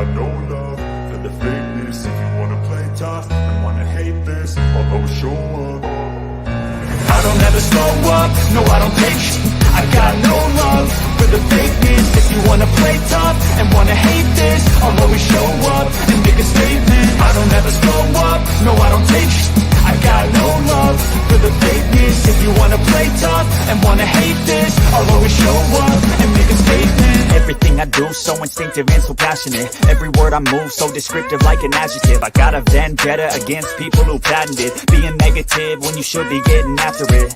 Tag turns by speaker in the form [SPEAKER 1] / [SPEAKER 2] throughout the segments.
[SPEAKER 1] got no love for the fakeness. If you wanna play tough and wanna hate this, I'll always show up.
[SPEAKER 2] I don't ever slow up, no I don't take sh**. I got no love for the fakeness. If you wanna play tough and wanna hate this, I'll always show up and make a statement. I don't ever slow up, no I don't take sh**. I got no love for the fakeness. If you wanna play tough and wanna hate this, I'll always show up and make a statement. Everything I do so instinctive and so passionate. Every word I move so descriptive like an adjective. I got a vendetta against people who patented being negative when you should be getting after it.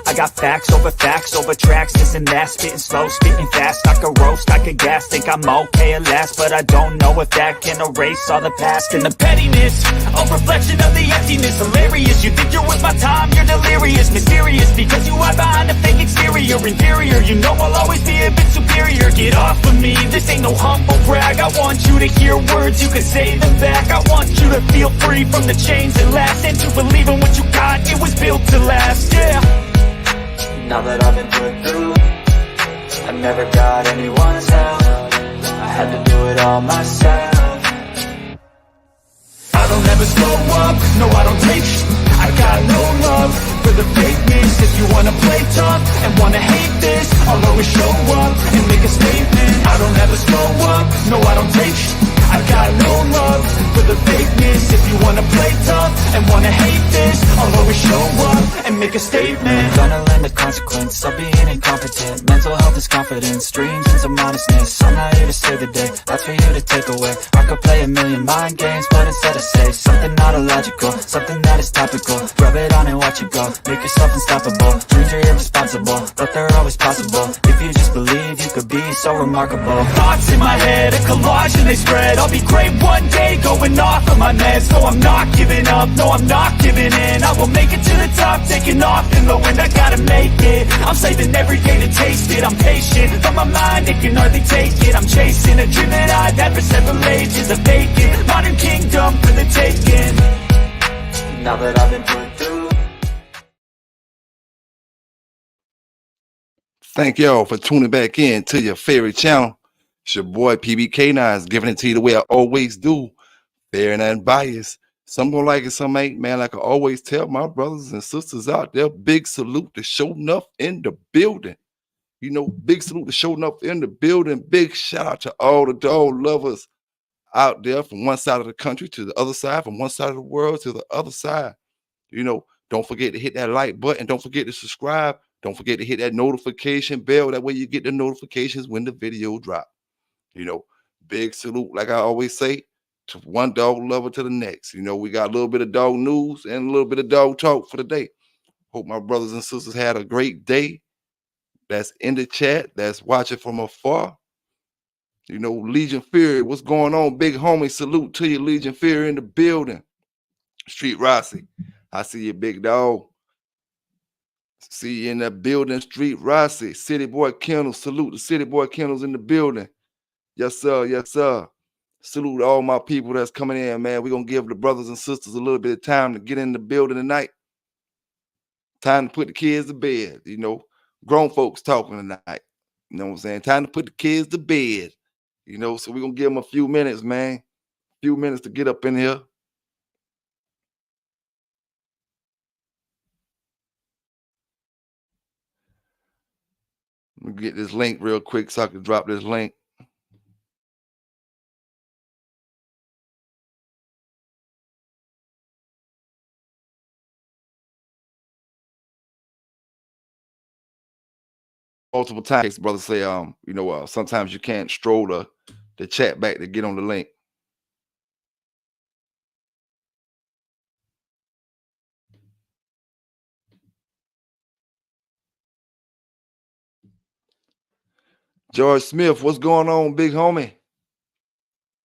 [SPEAKER 2] I got facts over tracks, this and that, spitting slow, spitting fast, I could roast, I could gas, think I'm okay at last, but I don't know if that can erase all the past and the pettiness, a reflection of the emptiness, hilarious, you think you're worth my time, you're delirious, mysterious, because you hide behind a fake exterior, inferior, you know I'll always be a bit superior, get off of me, this ain't no humble brag, I want you to hear words, you can say them back, I want you to feel free from the chains that last, and to believe in what you got, it was built to last, yeah. Now that I've been put through, I never got anyone's help, I had to do it all myself. I don't ever slow up, no I don't take sh**. I got no love for the fakeness. If you wanna play tough and wanna hate this, I'll always show up and make a statement. I don't ever slow up, no I don't take sh**. I got no love for the fakeness. If you wanna play tough and wanna hate this, I'll always show up and make a statement. Gonna learn the consequence of being incompetent. Mental health is confidence, dreams and some honestness. I'm not here to save the day, that's for you to take away. I could play a million mind games, but instead I say something not illogical, something that is topical. Rub it on and watch it go, make yourself unstoppable. Dreams are irresponsible, but they're always possible. If you just believe, you could be so remarkable. Thoughts in my head, a collage and they spread. I'll be great one day, going off of my meds. No, I'm not giving up, no, I'm not giving in. I will make it to the top, taking off in the wind. I gotta make it, I'm saving every day to taste it. I'm patient, but my mind, it can hardly take it. I'm chasing a dream that I've had for several ages. A vacant, modern kingdom for the taking. Now that I've been put through.
[SPEAKER 3] Thank y'all for tuning back in to your favorite channel. It's your boy PBK9 giving it to you the way I always do, fair and unbiased. Some gonna like it, some ain't, man. Like I always tell my brothers and sisters out there, big salute to showing up in the building. You know, big salute to showing up in the building. Big shout out to all the dog lovers out there from one side of the country to the other side, from one side of the world to the other side. You know, don't forget to hit that like button. Don't forget to subscribe. Don't forget to hit that notification bell. That way you get the notifications when the video drop. You know, big salute, like I always say, to one dog lover to the next. You know, we got a little bit of dog news and a little bit of dog talk for the day. Hope my brothers and sisters had a great day. That's in the chat, that's watching from afar. You know, Legion Fury, what's going on? Big homie, salute to you, Legion Fury in the building. Street Rossi, I see you, big dog. See you in the building, Street Rossi. City Boy Kennel, salute to City Boy Kennels in the building. Yes, sir. Yes, sir. Salute to all my people that's coming in, man. We're going to give the brothers and sisters a little bit of time to get in the building tonight. Time to put the kids to bed, you know. Grown folks talking tonight. You know what I'm saying? Time to put the kids to bed, you know. So we're going to give them a few minutes, man. A few minutes to get up in here. Let me get this link real quick so I can drop this link. Multiple times, brothers say, you know, sometimes you can't stroll the chat back to get on the link. George Smith, what's going on, big homie?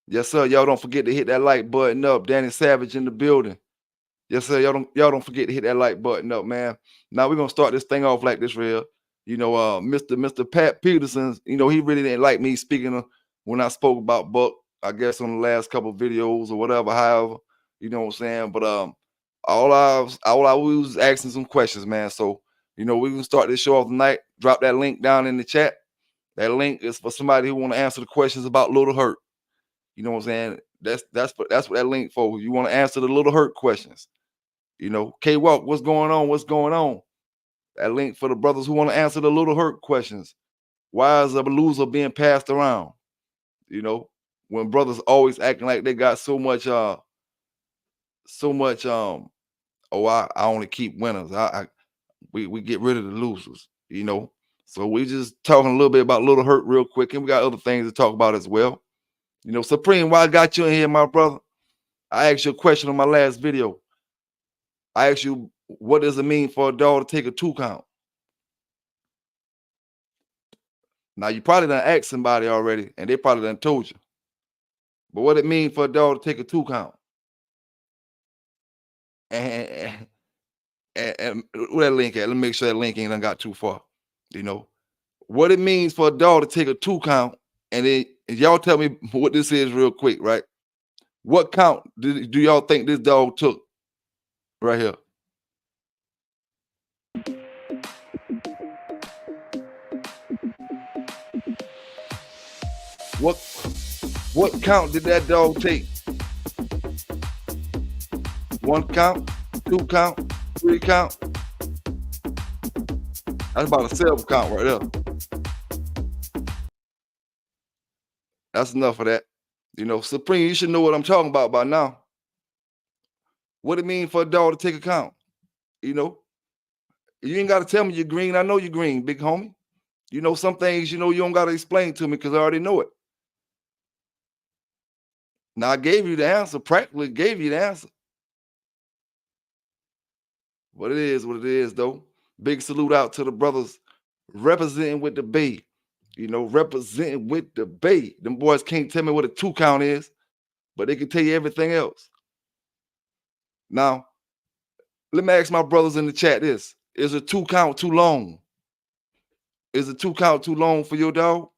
[SPEAKER 3] Yes, sir. Y'all don't forget to hit that like button up. Danny Savage in the building. Yes, sir. Y'all don't forget to hit that like button up, man. Now we're gonna start this thing off like this real. You know, Mr. Pat Peterson, you know, he really didn't like me speaking when I spoke about Buck, I guess on the last couple of videos or whatever, however, you know what I'm saying? But all I was asking some questions, man. So, you know, we can start this show off tonight. Drop that link down in the chat. That link is for somebody who want to answer the questions about Little Hurt. You know what I'm saying? That's what that link for. You want to answer the little hurt questions. You know, K Walk, what's going on? What's going on? That link for the brothers who want to answer the little hurt questions. Why is a loser being passed around? You know, when brothers always acting like they got so much oh, I only keep winners. We get rid of the losers, you know. So we just talking a little bit about little hurt real quick, and we got other things to talk about as well. You know, Supreme, why I got you in here, my brother? I asked you a question on my last video. I asked you, what does it mean for a dog to take a 2 count? Now you probably done asked somebody already, and they probably done told you. But what it mean for a dog to take a 2 count? And, and where that link at? Let me make sure that link ain't done got too far. You know what it means for a dog to take a 2 count, and then y'all tell me what this is real quick, right? What count do y'all think this dog took right here? What count did that dog take? 1 count, 2 count, 3 count? That's about a 7 count right there. That's enough of that. You know, Supreme, you should know what I'm talking about by now. What it mean for a dog to take a count? You know, you ain't got to tell me you're green. I know you're green, big homie. You know, some things, you know, you don't got to explain to me because I already know it. Now, I gave you the answer, practically gave you the answer. But it is what it is, though. Big salute out to the brothers representing with the Bay. You know, representing with the Bay. Them boys can't tell me what a 2 count is, but they can tell you everything else. Now, let me ask my brothers in the chat this. Is a 2 count too long? Is a 2 count too long for your dog?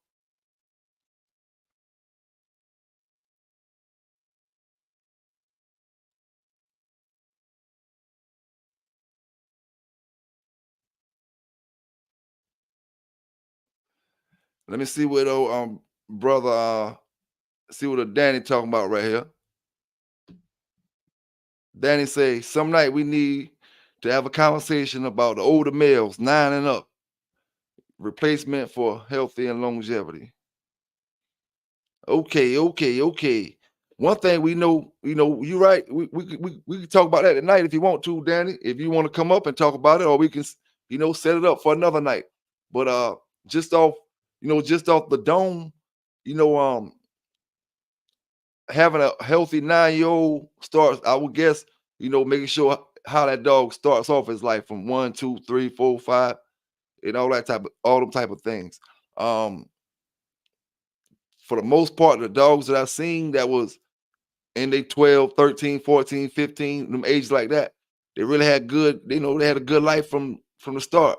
[SPEAKER 3] Let me see what brother see what Danny talking about right here. Danny say some night we need to have a conversation about the older males, 9 and up, replacement for healthy and longevity. Okay. One thing we know, you know, you right. We can talk about that tonight if you want to, Danny. If you want to come up and talk about it, or we can, you know, set it up for another night. But just off the dome, you know, having a healthy 9-year-old starts, I would guess, you know, making sure how that dog starts off his life from 1, 2, 3, 4, 5, and all them type of things. For the most part, the dogs that I've seen that was in they 12, 13, 14, 15, them ages like that, they really had good, you know, they had a good life from the start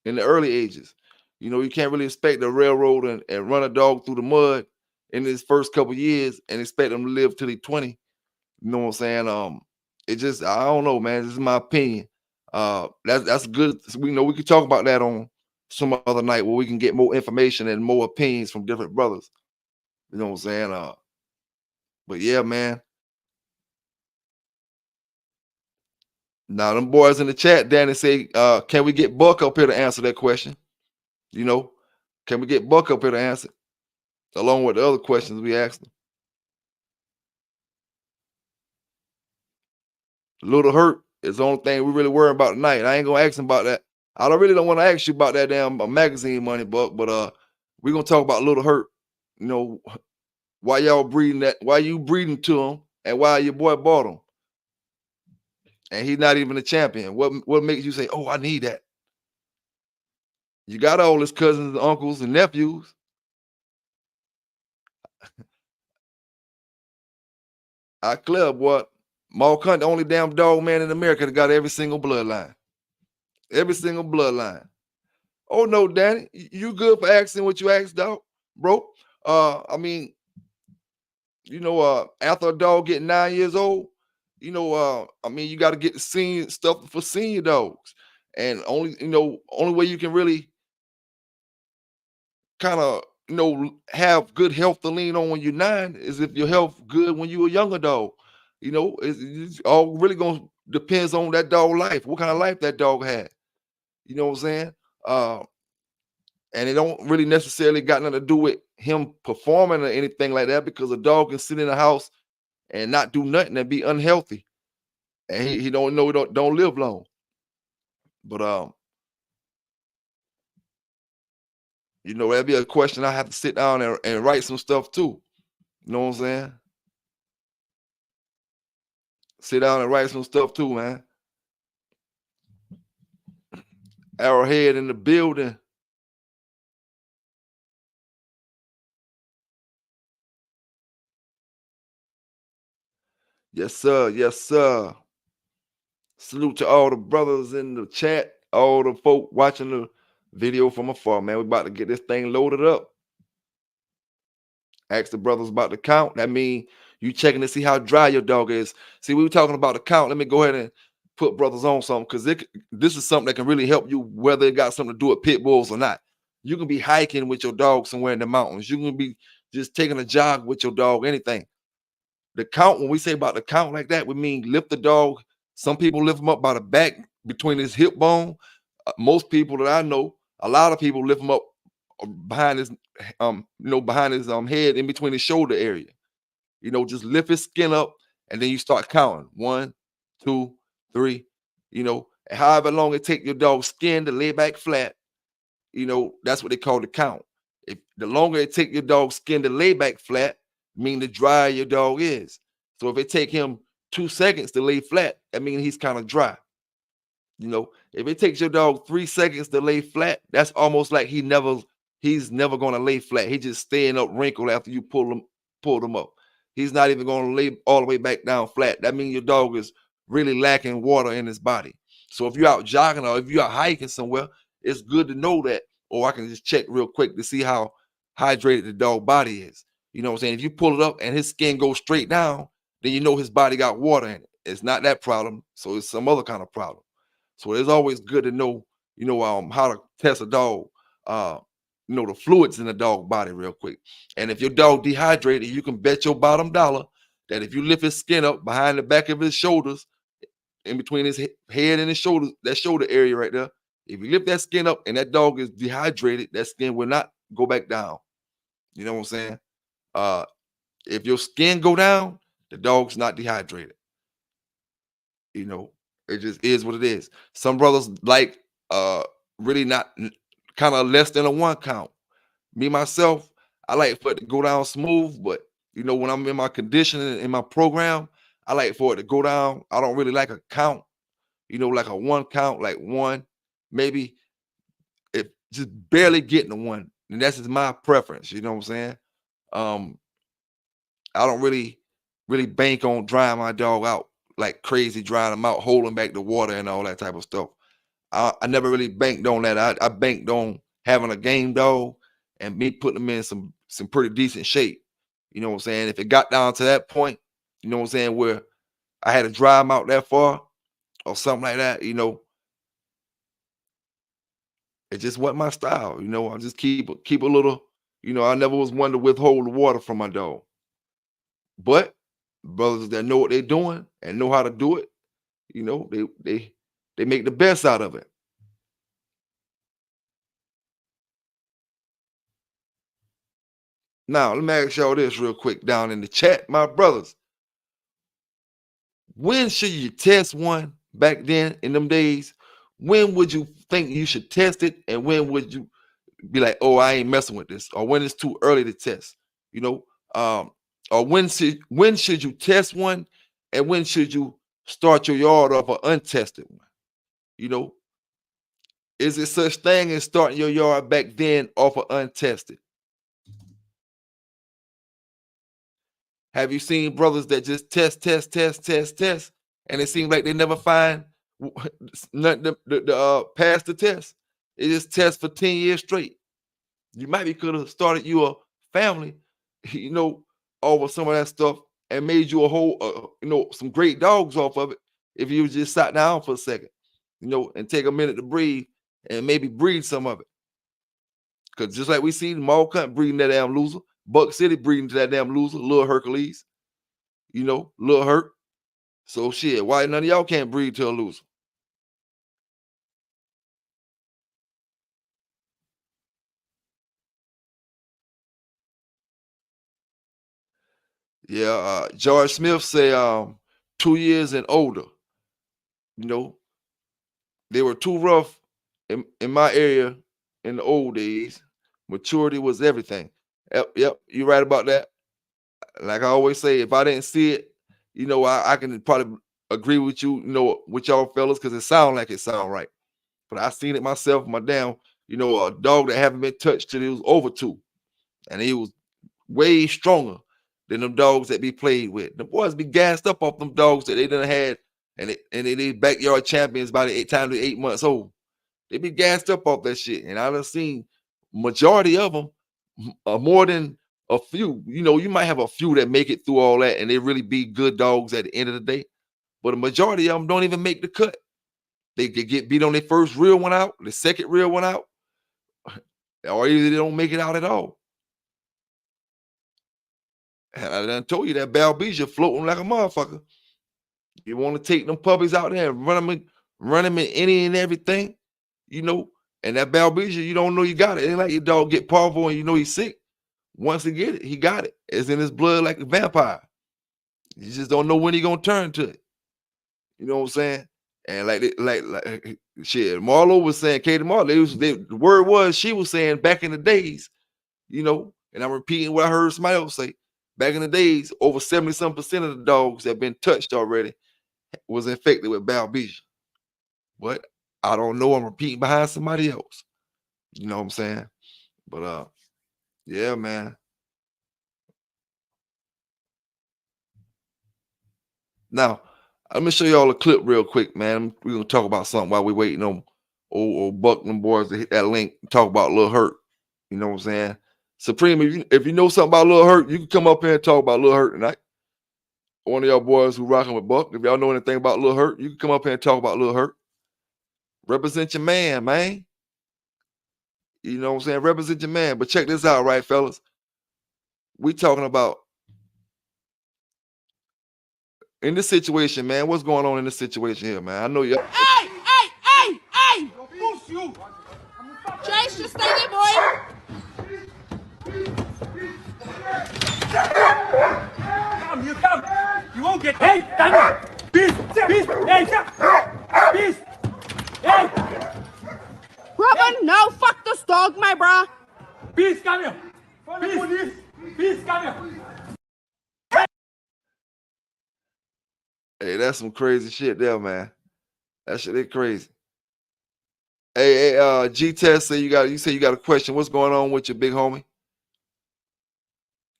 [SPEAKER 3] in the early ages. You know, you can't really expect a railroad and run a dog through the mud in his first couple years and expect them to live till he's 20. You know what I'm saying? It just, I don't know, man. This is my opinion. That's good. We know we could talk about that on some other night where we can get more information and more opinions from different brothers. You know what I'm saying? But yeah, man. Now them boys in the chat, Danny say, can we get Buck up here to answer that question? You know, can we get Buck up here to answer along with the other questions we asked him? Little hurt is the only thing we really worry about tonight. I ain't gonna ask him about that. I don't want to ask you about that damn magazine money, Buck, but we're gonna talk about little hurt. You know, why y'all breeding that? Why you breeding to him, and why your boy bought him, and he's not even a champion. What makes you say, "Oh, I need that"? You got all his cousins, and uncles, and nephews. I clear, boy. Mark Hunt, the only damn dog man in America that got every single bloodline. Every single bloodline. Oh no, Danny, you good for asking what you asked, dog, bro? I mean, you know, after a dog get 9 years old, you know, I mean, you got to get the senior stuff for senior dogs, and only way you can really kind of, have good health to lean on when you're 9 is if your health good when you a younger dog. It's all really gonna depends on that dog life, what kind of life that dog had. You know what I'm saying? Uh, and it don't really necessarily got nothing to do with him performing or anything like that because a dog can sit in the house and not do nothing and be unhealthy, and he don't know don't live long. But that'd be a question I have to sit down and write some stuff too. You know what I'm saying? Sit down and write some stuff too, man. Arrowhead in the building. Yes, sir. Yes, sir. Salute to all the brothers in the chat, all the folk watching the video from afar, man. We about to get this thing loaded up. Ask the brothers about the count. That mean you checking to see how dry your dog is. See, we were talking about the count. Let me go ahead and put brothers on something because this is something that can really help you, whether it got something to do with pit bulls or not. You can be hiking with your dog somewhere in the mountains. You can be just taking a jog with your dog, anything. The count, when we say about the count like that, we mean lift the dog. Some people lift him up by the back between his hip bone. Most people that I know, a lot of people lift him up behind his behind his head in between his shoulder area. Just lift his skin up and then you start counting. 1, 2, 3, however long it take your dog's skin to lay back flat, that's what they call the count. If the longer it take your dog's skin to lay back flat, mean the drier your dog is. So if it take him 2 seconds to lay flat, that means he's kind of dry. If it takes your dog 3 seconds to lay flat, that's almost like he's never gonna lay flat. He just staying up wrinkled after you pull them up. He's not even gonna lay all the way back down flat. That means your dog is really lacking water in his body. So if you're out jogging or if you're out hiking somewhere, it's good to know that. Or I can just check real quick to see how hydrated the dog body is. You know what I'm saying? If you pull it up and his skin goes straight down, then you know his body got water in it. It's not that problem, so it's some other kind of problem. So it's always good to know, how to test a dog, the fluids in the dog body real quick. And if your dog dehydrated, you can bet your bottom dollar that if you lift his skin up behind the back of his shoulders, in between his head and his shoulders, that shoulder area right there, if you lift that skin up and that dog is dehydrated, that skin will not go back down. You know what I'm saying? If your skin go down, the dog's not dehydrated. It just is what it is. Some brothers like really not kind of less than a 1 count. Me myself, I like for it to go down smooth, but when I'm in my conditioning in my program, I like for it to go down. I don't really like a count, like a 1 count, like 1, maybe if just barely getting a 1. And that's just my preference, you know what I'm saying? I don't really bank on drying my dog out like crazy, drying them out, holding back the water and all that type of stuff. I never really banked on that. I banked on having a game dog and me putting them in some pretty decent shape. You know what I'm saying? If it got down to that point, you know what I'm saying, where I had to dry them out that far or something like that, it just wasn't my style. I just keep a little, I never was one to withhold the water from my dog. But brothers that know what they're doing and know how to do it, they make the best out of it. Now, let me ask y'all this real quick down in the chat, my brothers. When should you test one back then in them days? When would you think you should test it? And when would you be like, oh, I ain't messing with this? Or when it's too early to test? Or when should you test one? And when should you start your yard off an untested one? Is it such thing as starting your yard back then off of untested? Have you seen brothers that just test, and it seems like they never find nothing to pass the test? They just test for 10 years straight. You might be could have started you a family, over some of that stuff and made you a whole, some great dogs off of it if you just sat down for a second, and take a minute to breathe and maybe breed some of it. Cause just like we see Mall Cunt breeding that damn loser, Buck City breeding to that damn loser, little Hercules, little Herc. So shit, why none of y'all can't breed to a loser? Yeah, George Smith say 2 years and older. You know, they were too rough in my area in the old days. Maturity was everything. Yep, you're right about that. Like I always say, if I didn't see it, I can probably agree with with y'all fellas, because it sound right. But I seen it myself, my damn, a dog that haven't been touched till he was over 2. And he was way stronger than them dogs that be played with. The boys be gassed up off them dogs that they done had, and they backyard champions by the time they're 8 months old. They be gassed up off that shit. And I done seen majority of them more than a few. You might have a few that make it through all that and they really be good dogs at the end of the day. But a majority of them don't even make the cut. They could get beat on their first real one out, the second real one out, or either they don't make it out at all. And I done told you that Balbesia floating like a motherfucker. You want to take them puppies out there and run them in any and everything, and that Balbesia, you don't know you got it. It ain't like your dog get parvo and he's sick. Once he get it, he got it. It's in his blood like a vampire. You just don't know when he gonna turn to it. You know what I'm saying? And like shit, Marlo was saying, Katie Marlo, the word was, she was saying back in the days, and I'm repeating what I heard somebody else say. Back in the days, over 70-some% of the dogs that been touched already was infected with Balbesia. What? I don't know. I'm repeating behind somebody else. You know what I'm saying? But yeah, man. Now, let me show y'all a clip real quick, man. We're gonna talk about something while we're waiting on old Buck and them boys to hit that link. Talk about Lil Hurt. You know what I'm saying? Supreme, if you know something about Lil Hurt, you can come up here and talk about Lil Hurt tonight. One of y'all boys who rocking with Buck, if y'all know anything about Lil Hurt, you can come up here and talk about Lil Hurt. Represent your man, man. You know what I'm saying? Represent your man. But check this out, right, fellas? We talking about in this situation, man. What's going on in this situation here, man? I know y'all.
[SPEAKER 4] Hey! Chase, just stay there, boy.
[SPEAKER 2] Come. You won't get. Hey, Daniel! Peace! Hey! Peace! Hey!
[SPEAKER 4] Robin, no, fuck this dog, my bra.
[SPEAKER 2] Peace, come here! Peace, come here!
[SPEAKER 3] Hey, that's some crazy shit there, man. That shit is crazy. Hey, G-Test say you got a question. What's going on with your big homie?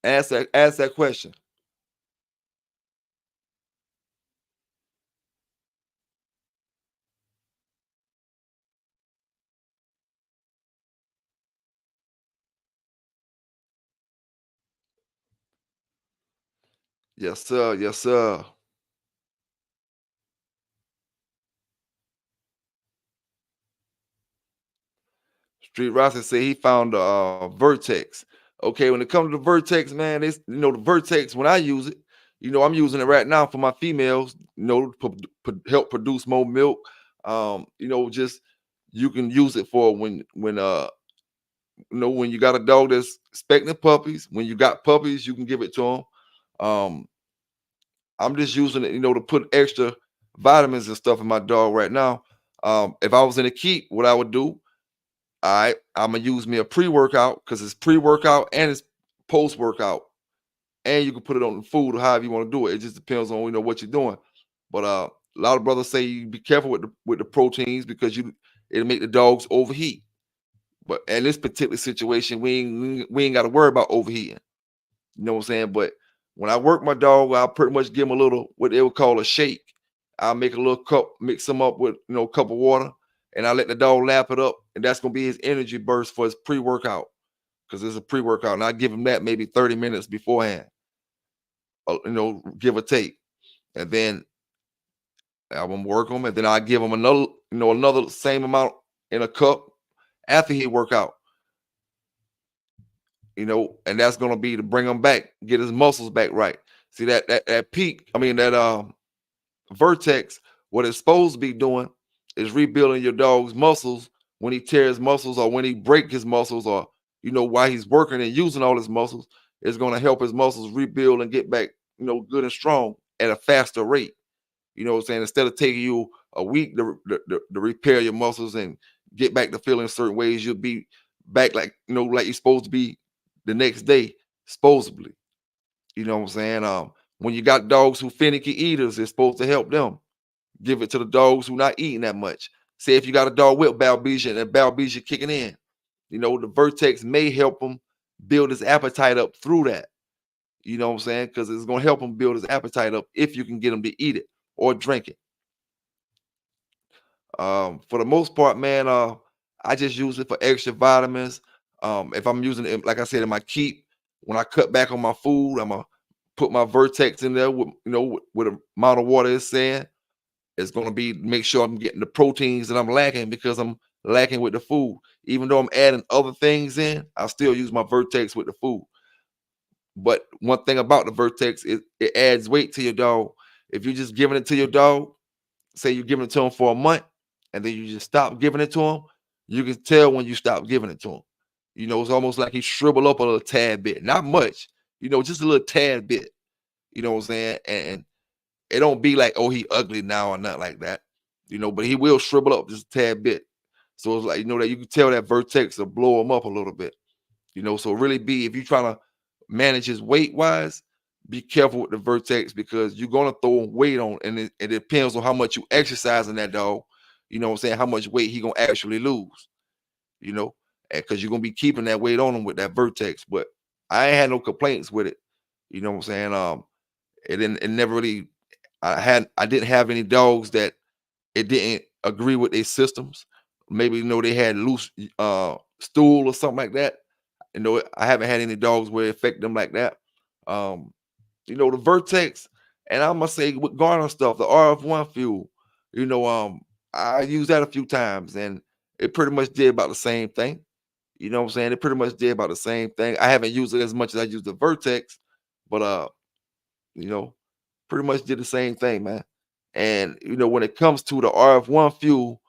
[SPEAKER 3] Ask that question. Yes, sir. Yes, sir. Street Rossi say he found the Vertex. Okay, when it comes to the Vertex, man, it's the Vertex. When I use it, I'm using it right now for my females. Help produce more milk. Just you can use it for when when you got a dog that's expecting puppies. When you got puppies, you can give it to them. I'm just using it, to put extra vitamins and stuff in my dog right now. If I was in a keep, what I would do, I'm gonna use me a pre-workout, because it's pre-workout and it's post-workout, and you can put it on the food or however you want to do it. It just depends on what you're doing. But a lot of brothers say you be careful with the proteins, because it'll make the dogs overheat. But in this particular situation, we ain't got to worry about overheating. You know what I'm saying? But when I work my dog, I'll pretty much give him a little, what they would call a shake. I'll make a little cup, mix them up with a cup of water, and I let the dog lap it up, and that's gonna be his energy burst for his pre-workout, because it's a pre-workout, and I give him that maybe 30 minutes beforehand, give or take, and then I'm gonna work him, and then I give him another same amount in a cup after he work out. and that's gonna be to bring him back, get his muscles back right. See that peak, I mean that vertex, what it's supposed to be doing is rebuilding your dog's muscles when he tears muscles or when he break his muscles or while he's working and using all his muscles, it's gonna help his muscles rebuild and get back, good and strong at a faster rate. You know what I'm saying? Instead of taking you a week to repair your muscles and get back to feeling certain ways, you'll be back like like you're supposed to be the next day, supposedly. You know what I'm saying? When you got dogs who finicky eaters, it's supposed to help them. Give it to the dogs who not eating that much. Say if you got a dog with balbesia and balbesia kicking in, the vertex may help him build his appetite up through that. You know what I'm saying? Because it's gonna help him build his appetite up if you can get him to eat it or drink it. For the most part, man, I just use it for extra vitamins. If I'm using it, like I said, in my keep, when I cut back on my food, I'm gonna put my Vertex in there with with the amount of water it's saying. It's gonna be make sure I'm getting the proteins that I'm lacking because I'm lacking with the food. Even though I'm adding other things in, I still use my Vertex with the food. But one thing about the Vertex is it adds weight to your dog. If you're just giving it to your dog, say you're giving it to him for a month and then you just stop giving it to him, you can tell when you stop giving it to him. It's almost like he shriveled up a little tad bit, not much, just a little tad bit. You know what I'm saying? And it don't be like, oh, he ugly now or nothing like that. But he will shrivel up just a tad bit. So it's like, that you can tell that Vertex will blow him up a little bit. So really be if you're trying to manage his weight wise, be careful with the Vertex because you're gonna throw weight on, and it depends on how much you exercise in that dog. You know what I'm saying? How much weight he gonna actually lose. You know, because you're gonna be keeping that weight on him with that Vertex. But I ain't had no complaints with it. You know what I'm saying? It never really. I didn't have any dogs that it didn't agree with their systems. Maybe they had loose stool or something like that. I haven't had any dogs where it affect them like that. Um, the Vertex, and I'm gonna say with Garner stuff, the RF1 fuel, I used that a few times and it pretty much did about the same thing. You know what I'm saying? It pretty much did about the same thing. I haven't used it as much as I used the Vertex, but you know, pretty much did the same thing, man. And when it comes to the RF1 fuel,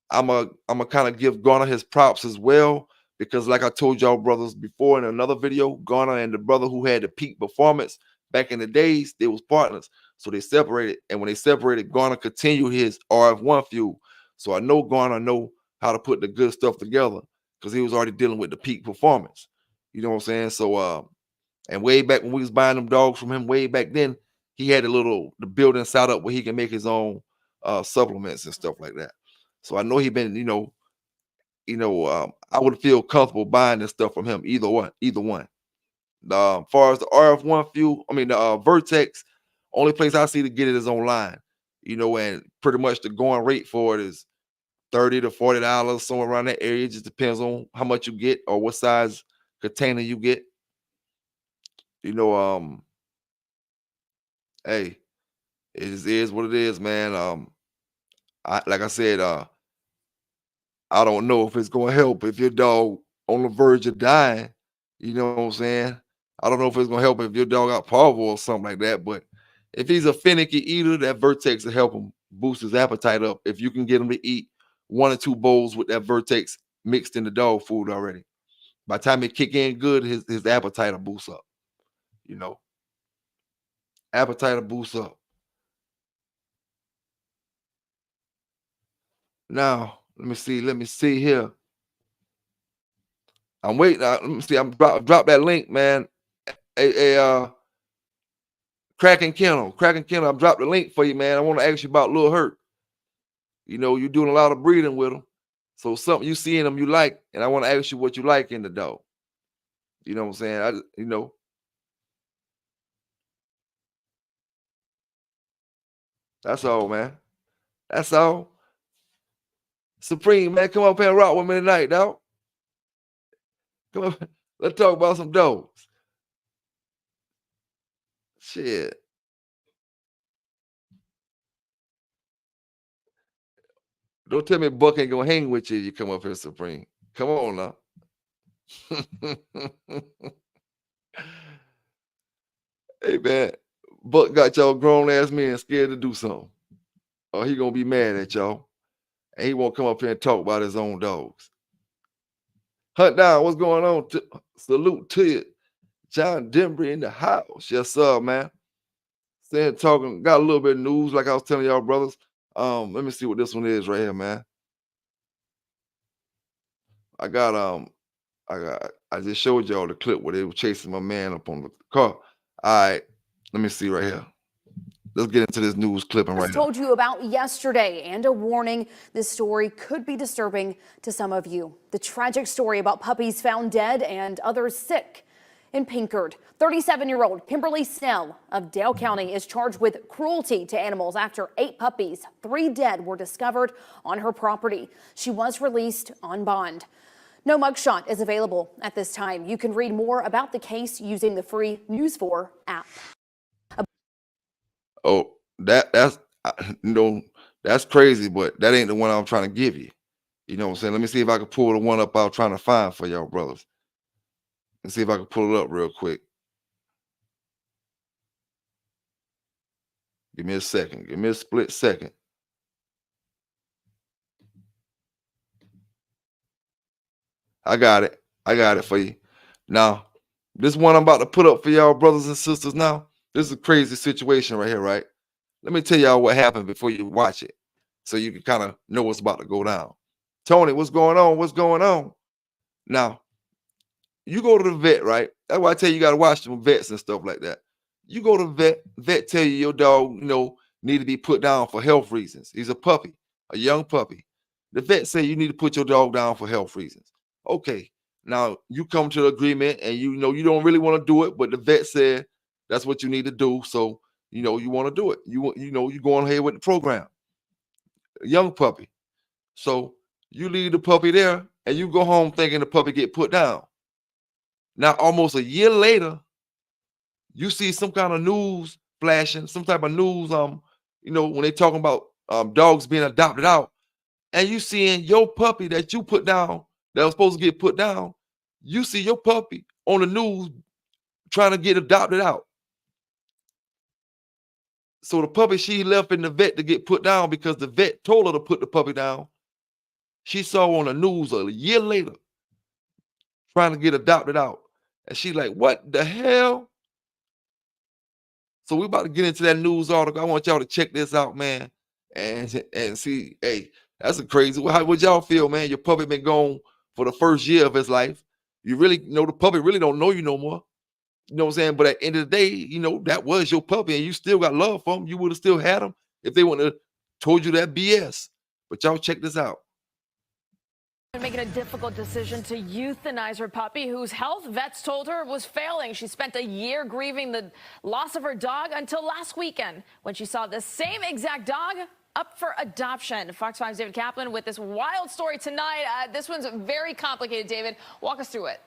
[SPEAKER 3] I'm a kind of give Garner his props as well because, like I told y'all brothers before in another video, Garner and the brother who had the peak performance back in the days, they was partners, so they separated. And when they separated, Garner continued his RF1 fuel. So I know Garner know how to put the good stuff together because he was already dealing with the peak performance. You know what I'm saying? So and way back when we was buying them dogs from him, way back then, he had the building set up where he can make his own supplements and stuff like that. So I know he been, I would feel comfortable buying this stuff from him. Either one. As far as the RF1 fuel, I mean the Vertex, only place I see to get it is online. And pretty much the going rate for it is $30 to $40 somewhere around that area. It just depends on how much you get or what size container you get. You know, hey, is what it is, man. Like I said, I don't know if it's gonna help if your dog on the verge of dying. You know what I'm saying? I don't know if it's gonna help if your dog got parvo or something like that. But if he's a finicky eater, that Vertex will help him boost his appetite up. If you can get him to eat 1 or 2 bowls with that Vertex mixed in the dog food already, by the time it kick in good, his appetite will boost up. You know, appetite will boost up. Now, let me see. Let me see here. I'm waiting. Let me see. I'm drop that link, man. A Cracking Kennel. Cracking Kennel. I dropped the link for you, man. I want to ask you about Lil Hurt. You're doing a lot of breeding with him. So something you see in him you like, and I want to ask you what you like in the dog. You know what I'm saying? That's all, man. That's all. Supreme, man, come up here and rock with me tonight, dog. Come on. Let's talk about some dogs. Shit. Don't tell me Buck ain't gonna hang with you. You come up here, Supreme. Come on now. Hey man, Buck got y'all grown ass men scared to do something. Or he gonna be mad at y'all. And he won't come up here and talk about his own dogs. Hunt down, what's going on? Salute to you. John Denver in the house. Yes, sir, man. Saying talking, got a little bit of news, like I was telling y'all, brothers. Let me see what this one is right here, man. I just showed y'all the clip where they were chasing my man up on the car. All right, let me see right here. Let's get into this news clipping right here.
[SPEAKER 5] Told you about yesterday, and a warning, this story could be disturbing to some of you. The tragic story about puppies found dead and others sick in Pinkard. 37-year-old Kimberly Snell of Dale County is charged with cruelty to animals after 8 puppies, 3 dead, were discovered on her property. She was released on bond. No mugshot is available at this time. You can read more about the case using the free News 4 app.
[SPEAKER 3] Oh, that's that's crazy, but that ain't the one I'm trying to give you. You know what I'm saying? Let me see if I can pull the one up I was trying to find for y'all brothers. Let's see if I can pull it up real quick. Give me a second. Give me a split second. I got it. I got it for you. Now, this one I'm about to put up for y'all brothers and sisters now. This is a crazy situation right here, right? Let me tell y'all what happened before you watch it, so you can kind of know what's about to go down. Tony, what's going on? What's going on? Now, you go to the vet, right? That's why I tell you, you got to watch them vets and stuff like that. You go to the vet tell you your dog, need to be put down for health reasons. He's a puppy, a young puppy. The vet say you need to put your dog down for health reasons. Okay, now you come to the agreement and you don't really want to do it, but the vet said that's what you need to do. So you want to do it. You going ahead with the program. A young puppy. So you leave the puppy there and you go home thinking the puppy get put down. Now, almost a year later, you see some kind of news flashing, some type of news, when they talking about dogs being adopted out, and you seeing your puppy that you put down, that was supposed to get put down, you see your puppy on the news trying to get adopted out. So the puppy she left in the vet to get put down because the vet told her to put the puppy down, she saw on the news a year later trying to get adopted out. And she like, what the hell? So we about to get into that news article. I want y'all to check this out, man, and see. Hey, that's a crazy. How would y'all feel, man? Your puppy been gone for the first year of his life. You really the puppy really don't know you no more. You know what I'm saying? But at the end of the day, that was your puppy, and you still got love for him. You would have still had him if they wouldn't have told you that BS. But y'all check this out.
[SPEAKER 6] Making a difficult decision to euthanize her puppy, whose health vets told her was failing. She spent a year grieving the loss of her dog until last weekend when she saw the same exact dog up for adoption. Fox 5's David Kaplan with this wild story tonight. This one's very complicated, David. Walk us through it.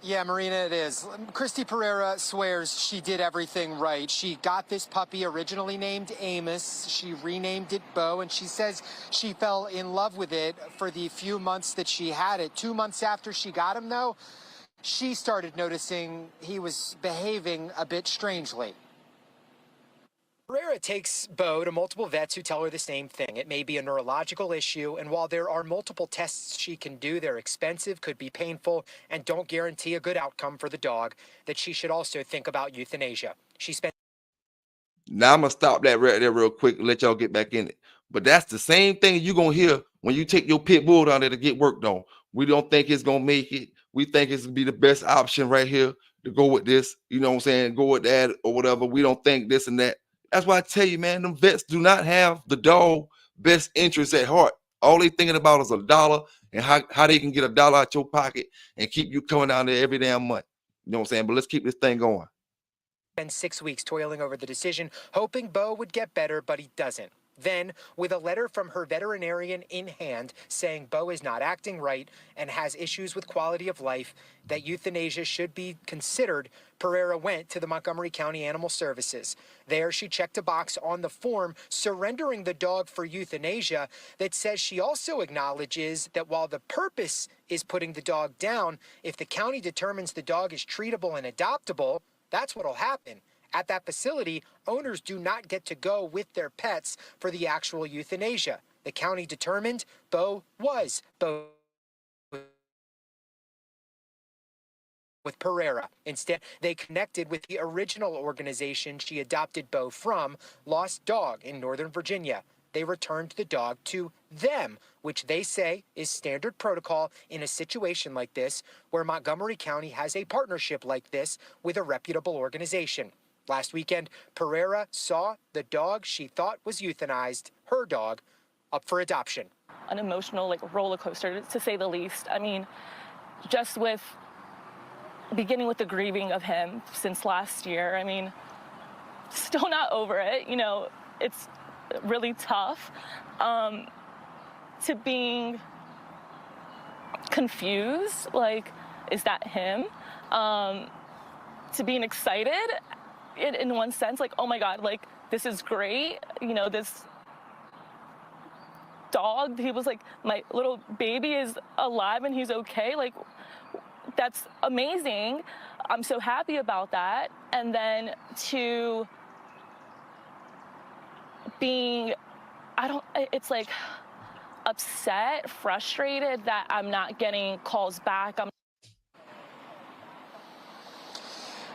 [SPEAKER 7] Yeah, Marina, it is. Christy Pereira swears she did everything right. She got this puppy originally named Amos. She renamed it Bo, and she says she fell in love with it for the few months that she had it. 2 months after she got him, though, she started noticing he was behaving a bit strangely. Pereira takes Bo to multiple vets who tell her the same thing. It may be a neurological issue, and while there are multiple tests she can do, they're expensive, could be painful, and don't guarantee a good outcome for the dog, that she should also think about euthanasia. She spent...
[SPEAKER 3] Now I'm going to stop that right there real quick and let y'all get back in it. But that's the same thing you're going to hear when you take your pit bull down there to get worked on. We don't think it's going to make it. We think it's going to be the best option right here to go with this. You know what I'm saying? Go with that or whatever. We don't think this and that. That's why I tell you, man, them vets do not have the dog best interest at heart. All they thinking about is $1 and how they can get $1 out your pocket and keep you coming down there every damn month. You know what I'm saying? But let's keep this thing going.
[SPEAKER 7] Spent 6 weeks toiling over the decision, hoping Bo would get better, but he doesn't. Then, with a letter from her veterinarian in hand saying Bo is not acting right and has issues with quality of life, that euthanasia should be considered, Pereira went to the Montgomery County Animal Services. There, she checked a box on the form surrendering the dog for euthanasia that says she also acknowledges that while the purpose is putting the dog down, if the county determines the dog is treatable and adoptable, that's what'll happen. At that facility, owners do not get to go with their pets for the actual euthanasia. The county determined Bo was with Pereira. Instead, they connected with the original organization she adopted Bo from, Lost Dog in Northern Virginia. They returned the dog to them, which they say is standard protocol in a situation like this, where Montgomery County has a partnership like this with a reputable organization. Last weekend, Pereira saw the dog she thought was euthanized, her dog, up for adoption.
[SPEAKER 8] An emotional roller coaster, to say the least. I mean, just with beginning with the grieving of him since last year, I mean, still not over it. You know, it's really tough. To being confused, is that him? To being excited, in one sense, oh my God, this is great. You know, this dog, he was my little baby is alive and he's okay. That's amazing. I'm so happy about that. And then to being, it's upset, frustrated that I'm not getting calls back.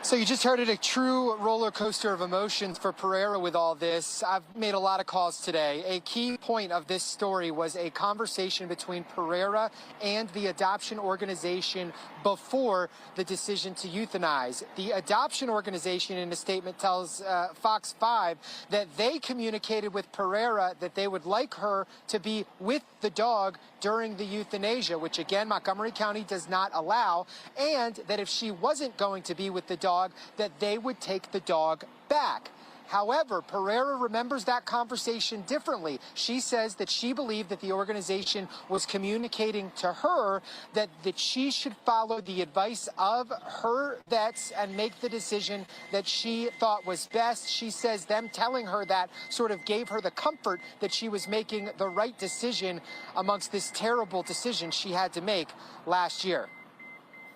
[SPEAKER 7] So you just heard it, a true roller coaster of emotions for Pereira with all this. I've made a lot of calls today. A key point of this story was a conversation between Pereira and the adoption organization before the decision to euthanize. The adoption organization in a statement tells Fox 5 that they communicated with Pereira that they would like her to be with the dog during the euthanasia, which again, Montgomery County does not allow, and that if she wasn't going to be with the dog, that they would take the dog back. However, Pereira remembers that conversation differently. She says that she believed that the organization was communicating to her that she should follow the advice of her vets and make the decision that she thought was best. She says them telling her that sort of gave her the comfort that she was making the right decision amongst this terrible decision she had to make last year.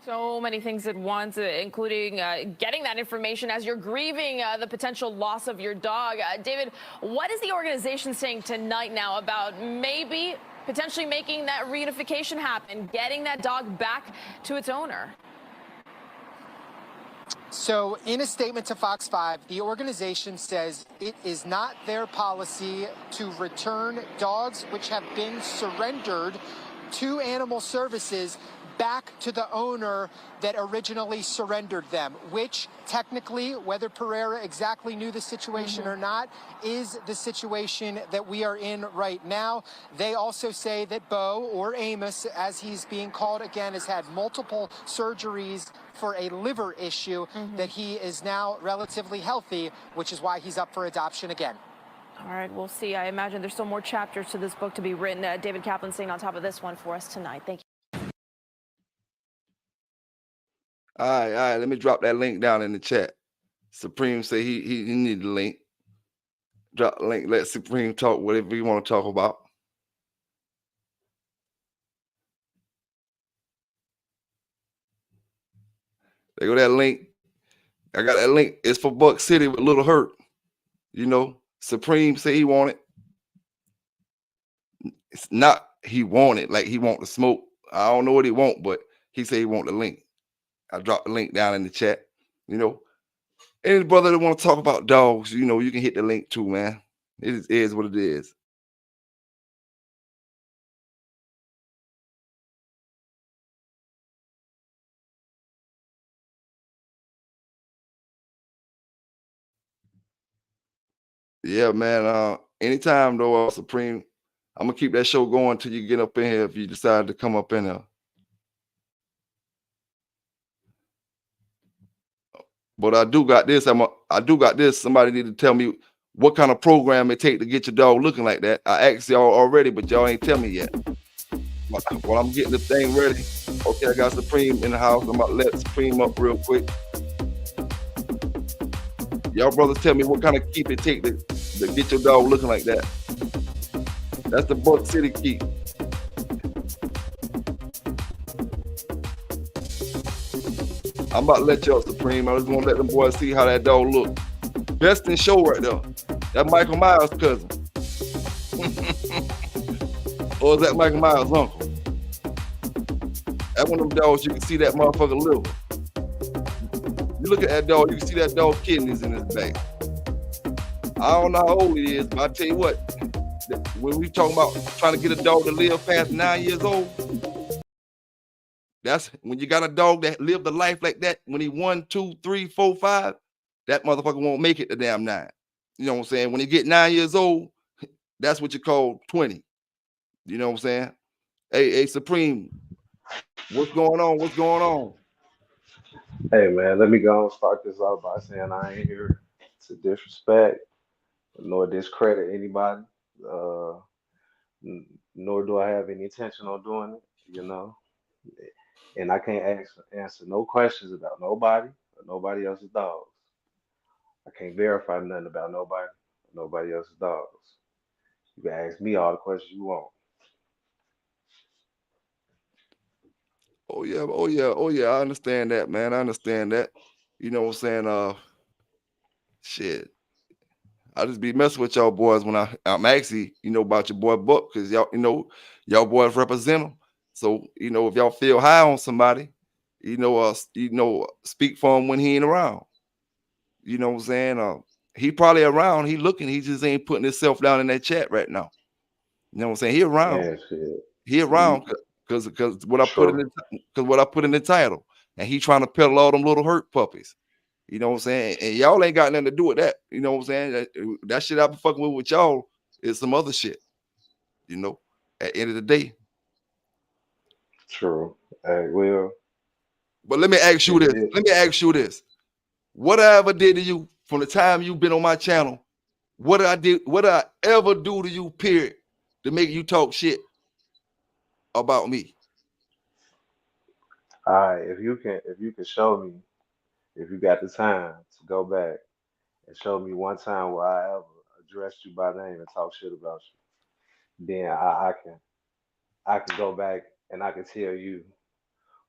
[SPEAKER 6] So many things at once, including getting that information as you're grieving the potential loss of your dog. David, what is the organization saying tonight now about potentially making that reunification happen, getting that dog back to its owner?
[SPEAKER 7] So in a statement to Fox 5, the organization says it is not their policy to return dogs which have been surrendered to animal services back to the owner that originally surrendered them, which technically, whether Pereira exactly knew the situation or not, is the situation that we are in right now. They also say that Bo, or Amos, as he's being called again, has had multiple surgeries for a liver issue, that he is now relatively healthy, which is why he's up for adoption again.
[SPEAKER 6] All right, we'll see. I imagine there's still more chapters to this book to be written. David Kaplan staying on top of this one for us tonight. Thank you.
[SPEAKER 3] All right. Let me drop that link down in the chat. Supreme say he need the link. Drop the link. Let Supreme talk whatever you want to talk about. There go that link. I got that link. It's for Buck City with Little Hurt. You know, Supreme say he want it. It's not he want it like he want the smoke. I don't know what he want, but he say he want the link. I dropped the link down in the chat. You know, any brother that want to talk about dogs, you know, you can hit the link too, man. It is what it is. Yeah, man. Anytime though, Supreme, I'm gonna keep that show going till you get up in here if you decide to come up in here. But I do got this. I do got this. Somebody need to tell me what kind of program it take to get your dog looking like that. I asked y'all already, but y'all ain't tell me yet. While I'm getting the thing ready, okay, I got Supreme in the house. I'm about to let Supreme up real quick. Y'all brothers tell me what kind of keep it take to get your dog looking like that. That's the Buck City keep. I'm about to let y'all Supreme. I just want to let them boys see how that dog look. Best in show right there. That Michael Myers cousin. Or is that Michael Myers' uncle? That's one of them dogs you can see that motherfucker liver. You look at that dog, you can see that dog's kidneys in his back. I don't know how old he is, but I tell you what, when we talking about trying to get a dog to live past 9 years old, that's when you got a dog that lived a life like that, when he 1, 2, 3, 4, 5, that motherfucker won't make it to damn 9. You know what I'm saying? When he get 9 years old, that's what you call 20. You know what I'm saying? Hey, Supreme, what's going on? What's going on?
[SPEAKER 9] Hey man, let me go and start this off by saying I ain't here to disrespect nor discredit anybody, uh, nor do I have any intention on doing it, you know. And I can't answer no questions about nobody or nobody else's dogs. I can't verify nothing about nobody else's dogs. You can ask me all the questions you want.
[SPEAKER 3] Oh yeah, oh yeah, oh yeah. I understand that, man. I understand that. You know what I'm saying? Shit. I just be messing with y'all boys when I'm actually, about your boy Buck, because y'all boys represent him. So, if y'all feel high on somebody, speak for him when he ain't around. You know what I'm saying? He probably around, he looking, he just ain't putting himself down in that chat right now. You know what I'm saying? He around.
[SPEAKER 9] Man, shit.
[SPEAKER 3] He around because what I put in the title, and he trying to peddle all them little hurt puppies. You know what I'm saying? And y'all ain't got nothing to do with that. You know what I'm saying? That shit I be fucking with y'all is some other shit. At the end of the day.
[SPEAKER 9] True. Hey, well,
[SPEAKER 3] But let me ask you this. What I ever did to you from the time you've been on my channel, what I ever do to you, period, to make you talk shit about me?
[SPEAKER 9] all right, if you can show me, if you got the time to go back and show me one time where I ever addressed you by name and talk shit about you, then I can go back and I can tell you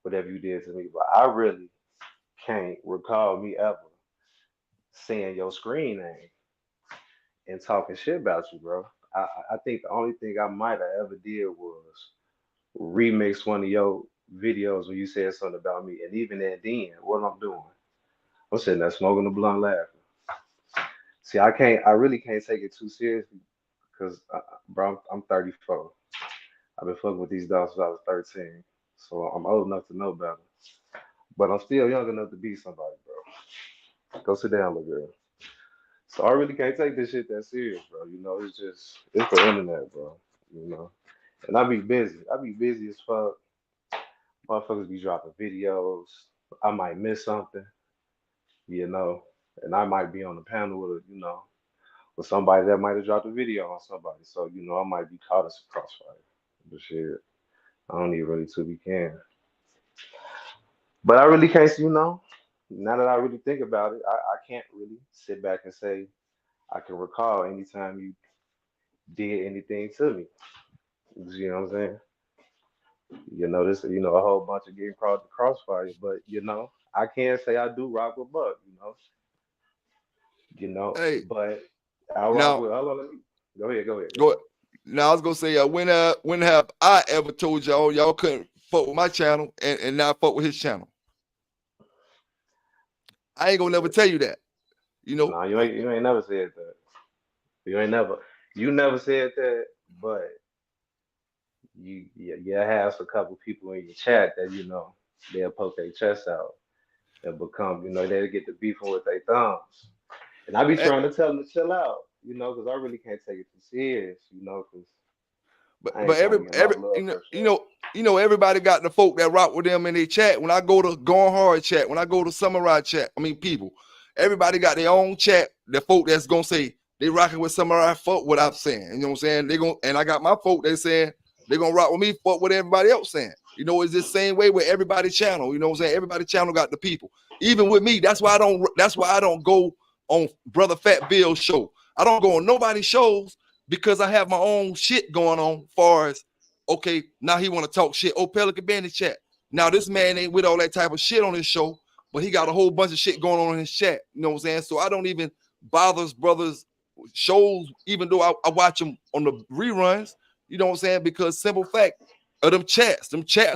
[SPEAKER 9] whatever you did to me. But I really can't recall me ever saying your screen name and talking shit about you, bro. I think the only thing I might have ever did was remix one of your videos when you said something about me, and even then, what I'm doing, I'm sitting there smoking a blunt, laughing. See, I really can't take it too seriously because, bro, I'm 34. I've been fucking with these dogs since I was 13, so I'm old enough to know better. But I'm still young enough to be somebody, bro. Go sit down, little girl. So I really can't take this shit that serious, bro. It's the internet, bro. You know, and I be busy. I be busy as fuck. Motherfuckers be dropping videos. I might miss something, you know, and I might be on the panel with somebody that might have dropped a video on somebody. So, I might be caught in some crossfire. But shit, I don't need really to be can. But I really can't, now that I really think about it, I can't really sit back and say I can recall anytime you did anything to me. You know what I'm saying? A whole bunch of getting caught in the crossfire, but I can't say I do rock with Buck,
[SPEAKER 3] Hey,
[SPEAKER 9] but I rock
[SPEAKER 3] now
[SPEAKER 9] with. Hold on, go ahead.
[SPEAKER 3] go ahead. Now I was gonna say, when have I ever told y'all couldn't fuck with my channel and not fuck with his channel? I ain't gonna never tell you that.
[SPEAKER 9] No, you ain't never said that. You never said that, but you have a couple people in your chat that they'll poke their chest out and become, they'll get to beefing with their thumbs. And I be trying to tell them to chill out, because I really can't take it too serious, because I
[SPEAKER 3] But
[SPEAKER 9] ain't trying to get my blood pressure.
[SPEAKER 3] everybody got the folk that rock with them in their chat. When I go to Going Hard chat, when I go to Samurai chat, people, everybody got their own chat. The folk that's gonna say they rocking with somebody I fuck what I'm saying. You know what I'm saying? They gonna, and I got my folk, they saying they gonna rock with me, fuck what everybody else saying. You know, it's the same way with everybody channel. You know what I'm saying? Everybody channel got the people. Even with me, that's why I don't go on Brother Fat Bill's show. I don't go on nobody's shows because I have my own shit going on. Far as okay, now he want to talk shit. Oh, Pelican BAy in the chat. Now this man ain't with all that type of shit on his show, but he got a whole bunch of shit going on in his chat. You know what I'm saying? So I don't even bother brothers shows, even though I watch them on the reruns. You know what I'm saying? Because simple fact of them chats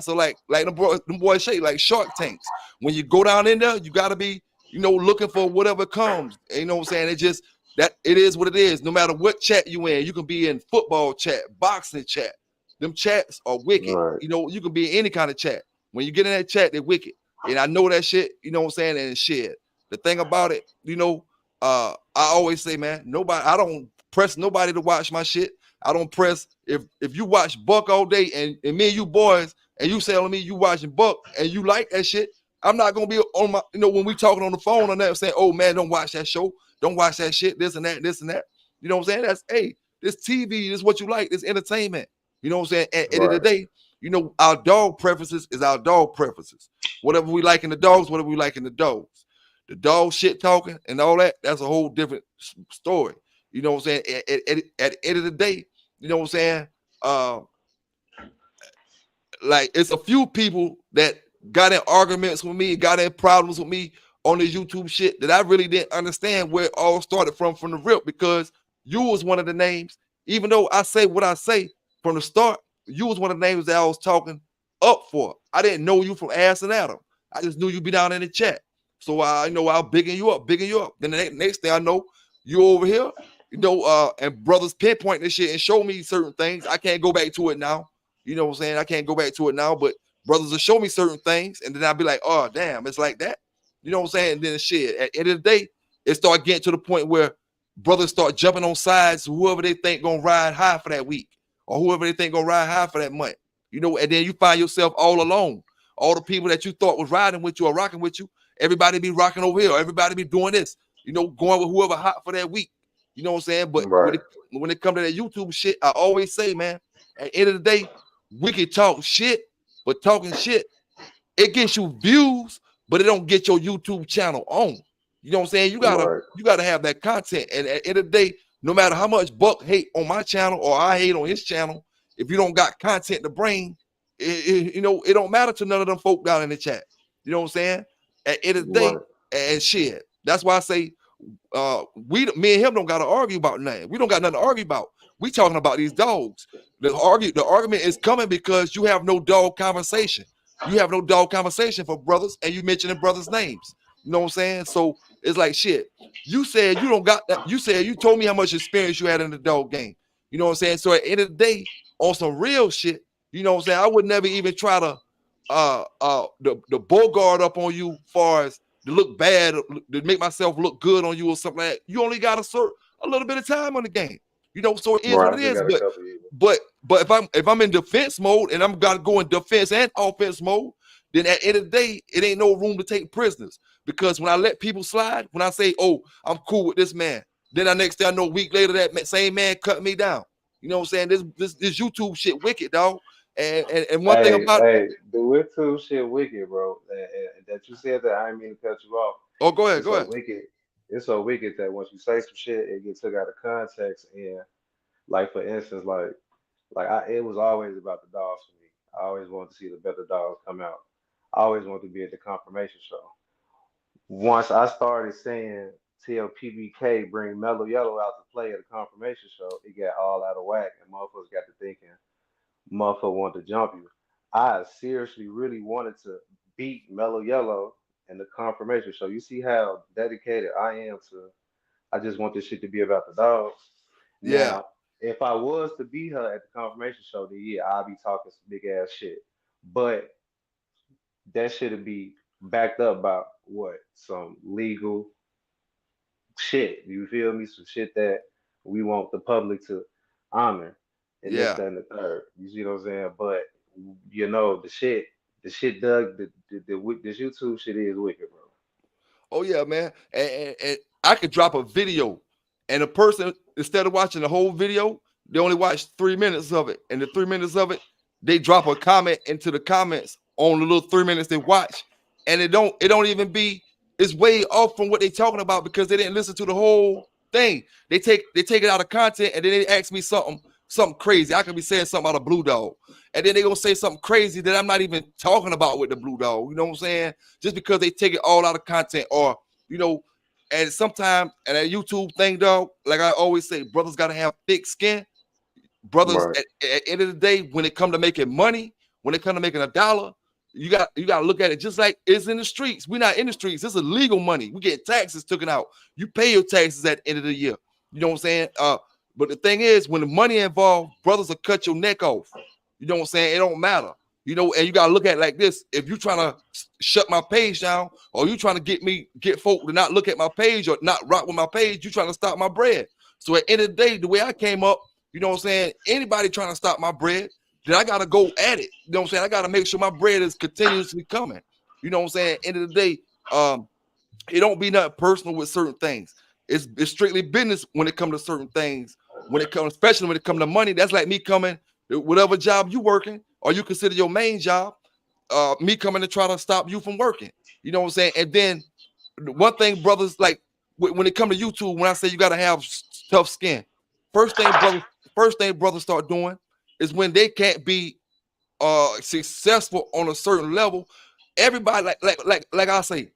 [SPEAKER 3] are like them boys say like Shark Tanks. When you go down in there, you got to be, you know, looking for whatever comes. And you know what I'm saying? It just that it is what it is. No matter what chat you in, you can be in football chat, boxing chat. Them chats are wicked.
[SPEAKER 9] Right.
[SPEAKER 3] You know, you can be in any kind of chat. When you get in that chat, they're wicked. And I know that shit, you know what I'm saying? And shit. The thing about it, you know, I always say, man, I don't press nobody to watch my shit. I don't press if you watch Buck all day and me and you boys and you telling me you watching Buck and you like that shit, I'm not gonna be on my, you know, when we talking on the phone and that saying, oh man, don't watch that show, don't watch that shit, this and that. You know what I'm saying? That's this TV, this is what you like, this entertainment. You know what I'm saying? At the end of the day, you know, our dog preferences is our dog preferences. Whatever we like in the dogs, whatever we like in the dogs. The dog shit talking and all that, that's a whole different story. You know what I'm saying? At the end of the day, you know what I'm saying? Like it's a few people that got in arguments with me, got in problems with me on this YouTube shit that I really didn't understand where it all started from the rip, because you was one of the names, even though I say what I say from the start, you was one of the names that I was talking up for. I didn't know you from Ass and Adam. I just knew you'd be down in the chat. So I know I'll bigging you up. Then the next thing I know, you over here, you know, and brothers pinpoint this shit and show me certain things. I can't go back to it now. You know what I'm saying? I can't go back to it now, but brothers will show me certain things, and then I'll be like, oh, damn, it's like that. You know what I'm saying? And then shit, at the end of the day, it start getting to the point where brothers start jumping on sides, whoever they think gonna ride high for that week, or whoever they think gonna ride high for that month. You know, and then you find yourself all alone. All the people that you thought was riding with you or rocking with you, everybody be rocking over here, everybody be doing this, you know, going with whoever hot for that week. You know what I'm saying? But when it comes to that YouTube shit, I always say, man, at the end of the day, we can talk shit, but talking shit, it gets you views, but it don't get your YouTube channel on. You know what I'm saying? You gotta have that content. And at the end of the day, no matter how much Buck hate on my channel or I hate on his channel, if you don't got content to bring, you know, it don't matter to none of them folk down in the chat. You know what I'm saying? At the end of the day, and shit. That's why I say me and him don't gotta argue about nothing. We don't got nothing to argue about. We talking about these dogs. The argument is coming because you have no dog conversation. You have no dog conversation for brothers, and you mentioning brothers' names. You know what I'm saying? So it's like shit. You said you don't got that. You said you told me how much experience you had in the dog game. You know what I'm saying? So at the end of the day, on some real shit, you know what I'm saying? I would never even try to the Bogart up on you far as to look bad, to make myself look good on you or something like that. You only got a little bit of time on the game. You know, so it is what it is. But if I'm in defense mode and I'm gotta go in defense and offense mode, then at the end of the day, it ain't no room to take prisoners. Because when I let people slide, when I say, oh, I'm cool with this man, then the next thing I know, a week later, that same man cut me down. You know what I'm saying? This YouTube shit wicked, dog. And one thing about
[SPEAKER 9] the YouTube shit wicked, bro. And that you said that, I didn't mean to cut you off.
[SPEAKER 3] Oh, go ahead.
[SPEAKER 9] Wicked. It's so wicked that once you say some shit, it gets took out of context. And like for instance, it was always about the dogs for me. I always wanted to see the better dogs come out. I always wanted to be at the confirmation show. Once I started saying tell PBK bring Mellow Yellow out to play at a confirmation show, it got all out of whack, and motherfuckers got to thinking, motherfucker want to jump you. I seriously really wanted to beat Mellow Yellow in the confirmation show. You see how dedicated I am to. I just want this shit to be about the dogs.
[SPEAKER 3] Yeah.
[SPEAKER 9] Now, if I was to beat her at the confirmation show, then yeah, I'll be talking some big ass shit. But that should be backed up by what? Some legal shit. You feel me? Some shit that we want the public to honor. And this, that, and the third. You see what I'm saying? But you know, the shit, Doug, this YouTube shit is wicked, bro.
[SPEAKER 3] Oh yeah, man. And I could drop a video And a person, instead of watching the whole video, they only watch 3 minutes of it. And the 3 minutes of it, they drop a comment into the comments on the little 3 minutes they watch. And it don't even be, it's way off from what they talking about because they didn't listen to the whole thing. They take it out of content and then they ask me something crazy. I could be saying something about a blue dog. And then they gonna say something crazy that I'm not even talking about with the blue dog. You know what I'm saying? Just because they take it all out of content, or and sometimes, and that YouTube thing, dog, like I always say, brothers gotta have thick skin. Brothers,
[SPEAKER 9] Right.
[SPEAKER 3] at the end of the day, when it come to making money, when it come to making a dollar, you got to look at it just like it's in the streets. We're not in the streets. This is illegal money. We get taxes taken out. You pay your taxes at the end of the year. You know what I'm saying? But the thing is, when the money involved, brothers will cut your neck off. You know what I'm saying? It don't matter. And you gotta look at it like this. If you trying to shut my page down, or you trying to get folk to not look at my page or not rock with my page, you trying to stop my bread. So at the end of the day, the way I came up, you know what I'm saying? Anybody trying to stop my bread, then I gotta go at it. You know what I'm saying? I gotta make sure my bread is continuously coming. You know what I'm saying? End of the day, it don't be nothing personal with certain things. It's strictly business when it comes to certain things. Especially when it comes to money, that's like me coming, whatever job you working, or you consider your main job, me coming to try to stop you from working. You know what I'm saying? And then one thing, brothers, like when it comes to YouTube, when I say you gotta have tough skin, first thing brothers start doing is when they can't be successful on a certain level. Everybody, like I say,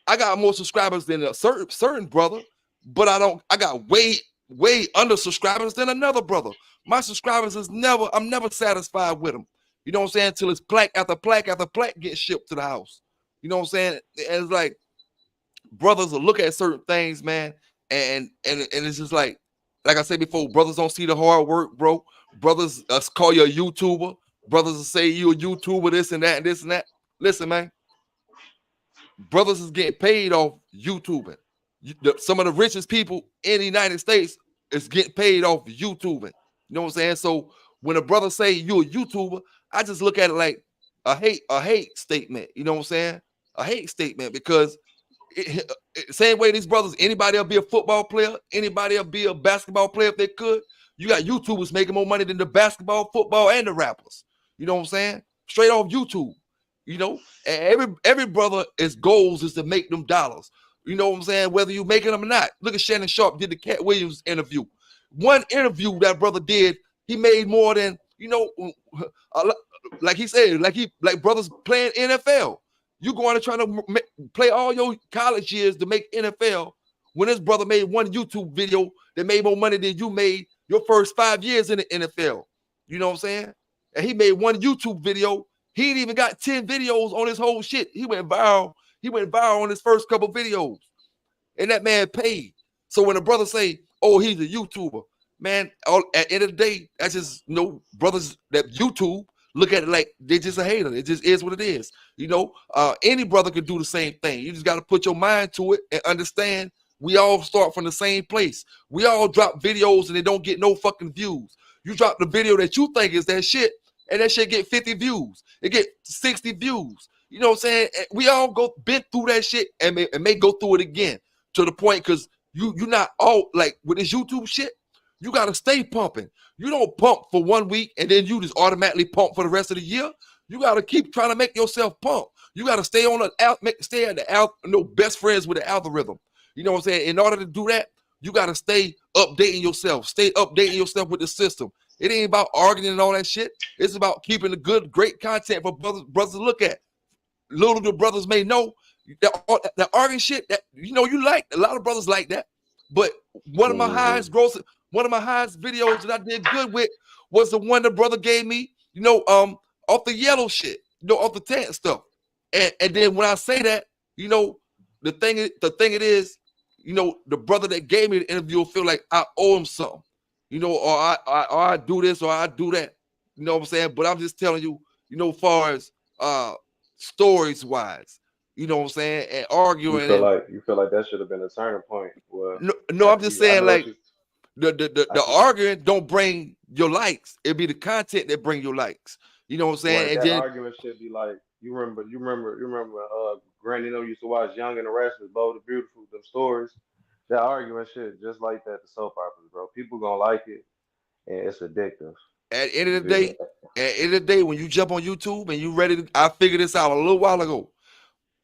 [SPEAKER 3] I got more subscribers than a certain brother, but I got way under subscribers than another brother. My subscribers I'm never satisfied with them. You know what I'm saying? Until it's plaque after plaque after plaque gets shipped to the house. You know what I'm saying? And it's like brothers will look at certain things, man, and it's just like I said before, brothers don't see the hard work, bro. Brothers call you a YouTuber. Brothers will say you a YouTuber, this and that and this and that. Listen, man, brothers is getting paid off YouTubing. Some of the richest people in the United States is getting paid off YouTubing. You know what I'm saying? So when a brother say you a YouTuber, I just look at it like a hate statement. You know what I'm saying? A hate statement, because same way these brothers, anybody will be a football player, anybody will be a basketball player if they could. You got YouTubers making more money than the basketball, football, and the rappers. You know what I'm saying? Straight off YouTube. And every brother, his goals is to make them dollars. You know what I'm saying? Whether you making them or not. Look at Shannon Sharp did the Cat Williams interview. One interview that brother did, he made more than, like he said, like brothers playing NFL. You going to try to play all your college years to make NFL, when this brother made one YouTube video that made more money than you made your first 5 years in the NFL. You know what I'm saying? And he made one YouTube video. He ain't even got 10 videos on his whole shit. He went viral. He went viral on his first couple videos. And that man paid. So when a brother say, oh, he's a YouTuber, man, at the end of the day, that's just brothers that YouTube look at it like they're just a hater. It just is what it is. Any brother can do the same thing. You just got to put your mind to it and understand we all start from the same place. We all drop videos and they don't get no fucking views. You drop the video that you think is that shit, and that shit get 50 views. It get 60 views. You know what I'm saying? We all been through that shit and may go through it again, to the point, because you're not all like with this YouTube shit. You got to stay pumping. You don't pump for 1 week and then you just automatically pump for the rest of the year. You got to keep trying to make yourself pump. You got to stay on stay at the best friends with the algorithm. You know what I'm saying? In order to do that, you got to stay updating yourself. Stay updating yourself with the system. It ain't about arguing and all that shit. It's about keeping the good, great content for brothers to look at. Little do brothers may know that arguing shit that you like. A lot of brothers like that. But one of my highest videos that I did good with was the one the brother gave me, off the yellow shit, off the tent stuff. And then when I say that, the thing it is, the brother that gave me the interview will feel like I owe him something, or I do this or I do that. You know what I'm saying? But I'm just telling you, as far as stories wise, you know what I'm saying, and arguing.
[SPEAKER 9] You feel like that should have been a turning point. Well,
[SPEAKER 3] no, I'm just saying, like, the arguing don't bring your likes. It'd be the content that bring your likes. You know what I'm saying?
[SPEAKER 9] And
[SPEAKER 3] that then
[SPEAKER 9] argument should be like, you remember Granny used to watch Young and the Restless, Bold and Beautiful, them stories. That argument shit just like that, the soap operas, bro. People gonna like it, and it's addictive.
[SPEAKER 3] At the end
[SPEAKER 9] You
[SPEAKER 3] of the
[SPEAKER 9] feel me?
[SPEAKER 3] day, at the end of the day, when you jump on YouTube and you ready to, I figured this out a little while ago.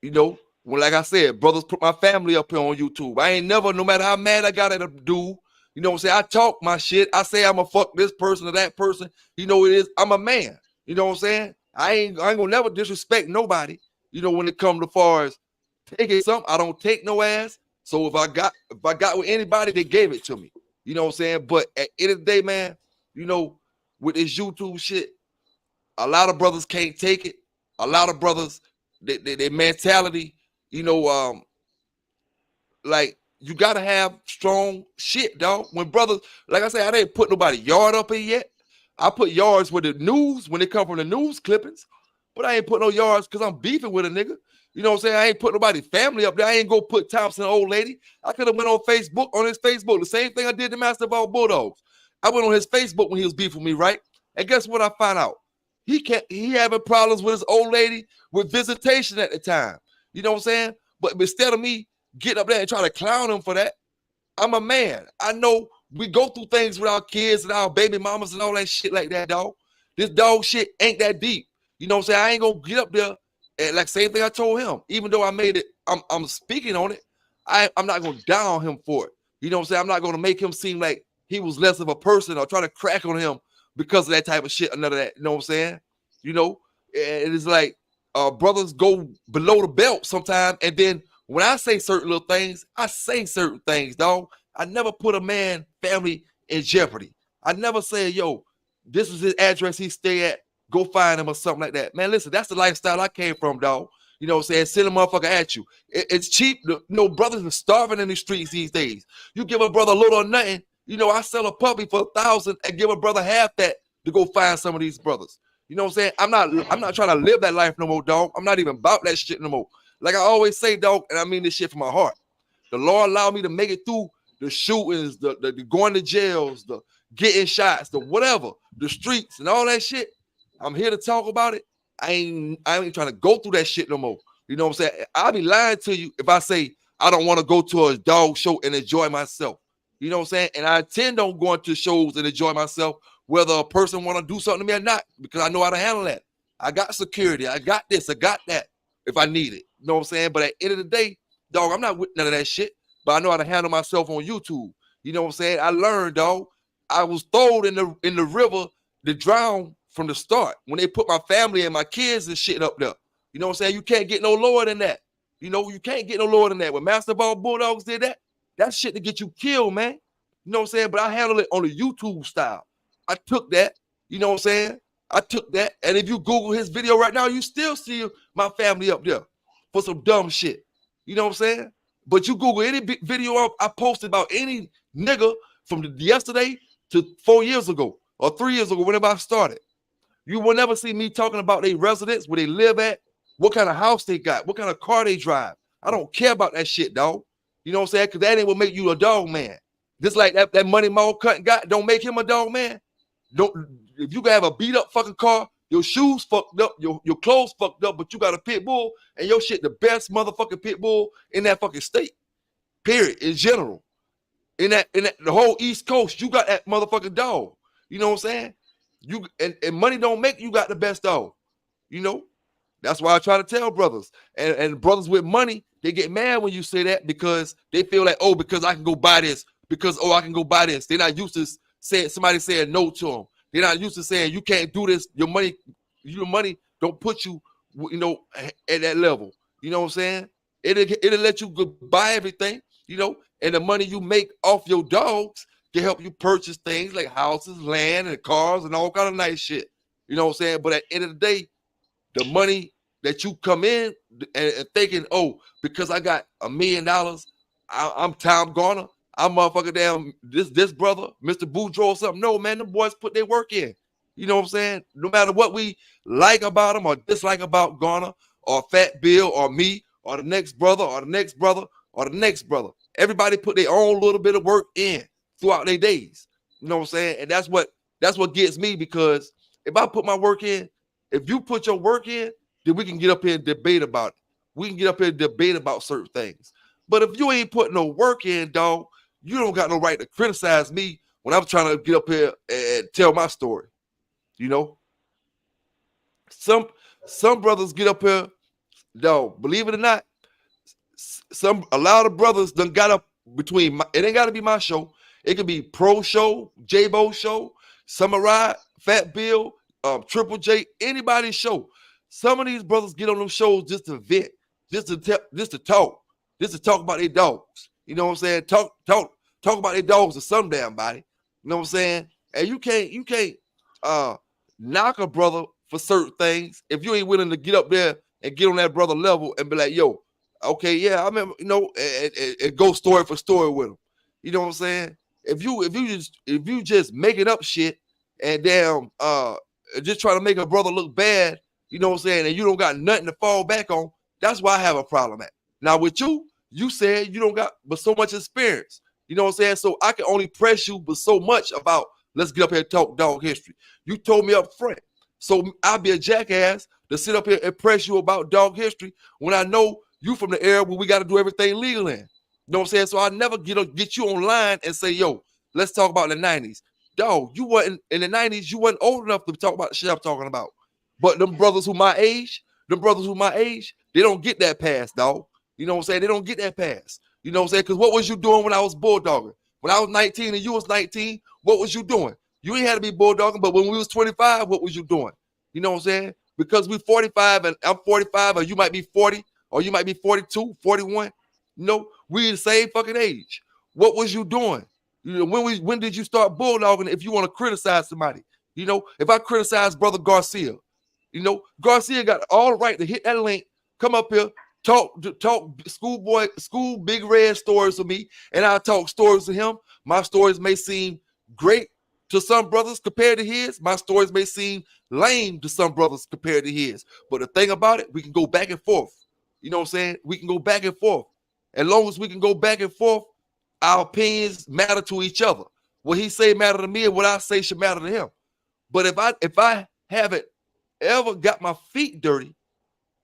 [SPEAKER 3] You know, when like I said, brothers put my family up here on YouTube. I ain't never, no matter how mad I got at a dude, you know what I'm saying? I talk my shit. I say I'm gonna fuck this person or that person. You know it is. I'm a man. You know what I'm saying? I ain't gonna never disrespect nobody. You know, when it comes to far as taking something, I don't take no ass. So if I got with anybody, they gave it to me. You know what I'm saying? But at the end of the day, man, you know, with this YouTube shit, a lot of brothers can't take it. A lot of brothers, their mentality, you know, like you gotta have strong shit, dog. When brothers, like I said, I didn't put nobody yard up here yet. I put yards with the news when they come from the news clippings, but I ain't put no yards because I'm beefing with a nigga. You know what I'm saying? I ain't put nobody family up there. I ain't go put Thompson old lady. I could have went on Facebook, on his Facebook, the same thing I did to Master Ball Bulldogs. I went on his Facebook when he was beefing with me, right? And guess what I found out? He having problems with his old lady with visitation at the time. You know what I'm saying? But instead of me getting up there and trying to clown him for that, I'm a man. I know we go through things with our kids and our baby mamas and all that shit like that, dog. This dog shit ain't that deep. You know what I'm saying? I ain't gonna get up there and like same thing I told him. Even though I made it, I'm speaking on it. I'm not gonna down him for it. You know what I'm saying? I'm not gonna make him seem like he was less of a person or try to crack on him because of that type of shit or none of that. You know what I'm saying? You know, it is like brothers go below the belt sometimes, and then when I say certain little things, I say certain things, dog. I never put a man family in jeopardy. I never say, yo, this is his address he stay at. Go find him or something like that. Man, listen, that's the lifestyle I came from, dog. You know what I'm saying? Send a motherfucker at you. It's cheap. You know, brothers are starving in the streets these days. You give a brother a little or nothing. You know, I sell a puppy for $1,000 and give a brother half that to go find some of these brothers. You know what I'm saying? I'm not trying to live that life no more, dog. I'm not even about that shit no more. Like I always say, dog, and I mean this shit from my heart. The Lord allowed me to make it through the shootings, the going to jails, the getting shots, the whatever, the streets and all that shit. I'm here to talk about it. I ain't trying to go through that shit no more. You know what I'm saying? I'll be lying to you if I say I don't want to go to a dog show and enjoy myself. You know what I'm saying? And I intend on going to shows and enjoy myself, whether a person want to do something to me or not, because I know how to handle that. I got security. I got this. I got that if I need it. You know what I'm saying? But at the end of the day, dog, I'm not with none of that shit. But I know how to handle myself on YouTube. You know what I'm saying? I learned, dog. I was thrown in the river to drown from the start when they put my family and my kids and shit up there. You know what I'm saying? You can't get no lower than that. You know, you can't get no lower than that. When Master Ball Bulldogs did that, that's shit to get you killed, man. You know what I'm saying? But I handle it on the YouTube style. I took that. You know what I'm saying? I took that. And if you Google his video right now, you still see my family up there for some dumb shit. You know what I'm saying? But you Google any video I posted about any nigga from yesterday to 4 years ago or 3 years ago, whenever I started. You will never see me talking about their residence, where they live at, what kind of house they got, what kind of car they drive. I don't care about that shit, dog. You know what I'm saying? Because that ain't what make you a dog man. Just like that money Maul Cutting got, don't make him a dog man. Don't. If you can have a beat up fucking car, your shoes fucked up, your clothes fucked up, but you got a pit bull and your shit the best motherfucking pit bull in that fucking state. Period. In general. In that the whole East Coast, you got that motherfucking dog. You know what I'm saying? You and money don't make you got the best dog. You know? That's why I try to tell brothers. And brothers with money, they get mad when you say that because they feel like, oh, because I can go buy this. Because, oh, I can go buy this. They're not used to saying somebody saying no to them. They're not used to saying you can't do this. Your money don't put you, you know, at that level. You know what I'm saying? It'll let you go buy everything, you know, and the money you make off your dogs can help you purchase things like houses, land, and cars, and all kind of nice shit. You know what I'm saying? But at the end of the day, the money that you come in and thinking, oh, because I got $1 million, I'm Tom Garner, I'm motherfucker damn this brother, Mr. Boudreaux or something. No, man, them boys put their work in. You know what I'm saying? No matter what we like about them or dislike about Garner or Fat Bill or me or the next brother or the next brother or the next brother. Everybody put their own little bit of work in throughout their days. You know what I'm saying? And that's what gets me, because if I put my work in, if you put your work in, then we can get up here and debate about it. We can get up here and debate about certain things. But if you ain't putting no work in, dog, you don't got no right to criticize me when I'm trying to get up here and tell my story. You know, some brothers get up here, dog. Believe it or not, a lot of brothers done got up between. It ain't got to be my show. It could be Pro Show, J-Bo Show, Summer Ride, Fat Bill, Triple J, anybody's show. Some of these brothers get on them shows just to vent, just to talk about their dogs. You know what I'm saying? Talk about their dogs to some damn body. You know what I'm saying? And you can't knock a brother for certain things if you ain't willing to get up there and get on that brother level and be like, yo, okay, yeah, I remember, you know, and go story for story with him. You know what I'm saying? If you just making up shit and damn just trying to make a brother look bad, you know what I'm saying, and you don't got nothing to fall back on, that's why I have a problem at. Now with you said you don't got but so much experience. You know what I'm saying? So I can only press you but so much about let's get up here and talk dog history. You told me up front. So I'll be a jackass to sit up here and press you about dog history when I know you from the era where we got to do everything legal in. You know what I'm saying? So I never get you online and say, yo, let's talk about the 90s. Dog, you wasn't in the 90s, you wasn't old enough to talk about the shit I'm talking about. But them brothers who my age, they don't get that pass, dog. You know what I'm saying? They don't get that pass. You know what I'm saying? Because what was you doing when I was bulldogging? When I was 19 and you was 19, what was you doing? You ain't had to be bulldogging, but when we was 25, what was you doing? You know what I'm saying? Because we 45 and I'm 45, or you might be 40, or you might be 42, 41. You know, we the same fucking age. What was you doing? You know, when did you start bulldogging if you want to criticize somebody? You know, if I criticize Brother Garcia, you know, Garcia got all right to hit that link, come up here, talk school big red stories to me, and I'll talk stories to him. My stories may seem great to some brothers compared to his. My stories may seem lame to some brothers compared to his. But the thing about it, we can go back and forth. You know what I'm saying? We can go back and forth. As long as we can go back and forth, our opinions matter to each other. What he say matter to me, and what I say should matter to him. But if I haven't ever got my feet dirty,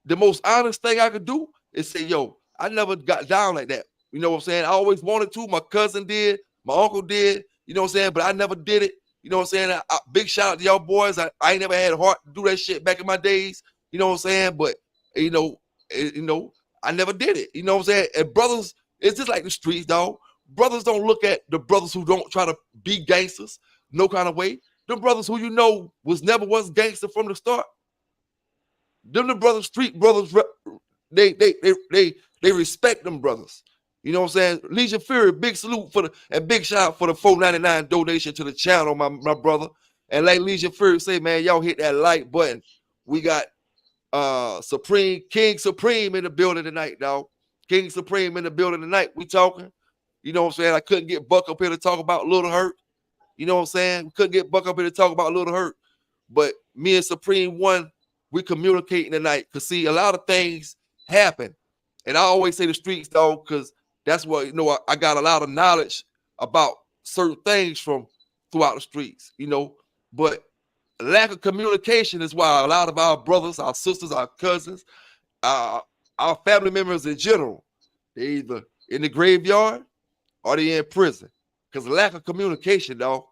[SPEAKER 3] the most honest thing I could do is say, yo, I never got down like that. You know what I'm saying? I always wanted to. My cousin did. My uncle did. You know what I'm saying? But I never did it. You know what I'm saying? Big shout out to y'all boys. I ain't never had a heart to do that shit back in my days. You know what I'm saying? But, you know, I never did it. You know what I'm saying? And brothers, it's just like the streets, dog. Brothers don't look at the brothers who don't try to be gangsters no kind of way. Them brothers who you know never was gangster from the start. Them the brothers, street brothers, they respect them brothers. You know what I'm saying? Legion Fury, big salute and big shout out for the $4.99 donation to the channel, my brother. And like Legion Fury say, man, y'all hit that like button. We got King Supreme in the building tonight, dog. King Supreme in the building tonight. We talking. You know what I'm saying? I couldn't get Buck up here to talk about Little Hurt. You know what I'm saying? We couldn't get Buck up here to talk about Little Hurt. But me and Supreme One, we communicating tonight. Because see, a lot of things happen. And I always say the streets, dog, because that's what, you know, I got a lot of knowledge about certain things from throughout the streets, you know. But lack of communication is why a lot of our brothers, our sisters, our cousins, our family members in general, they either in the graveyard or they in prison. Because lack of communication, dog.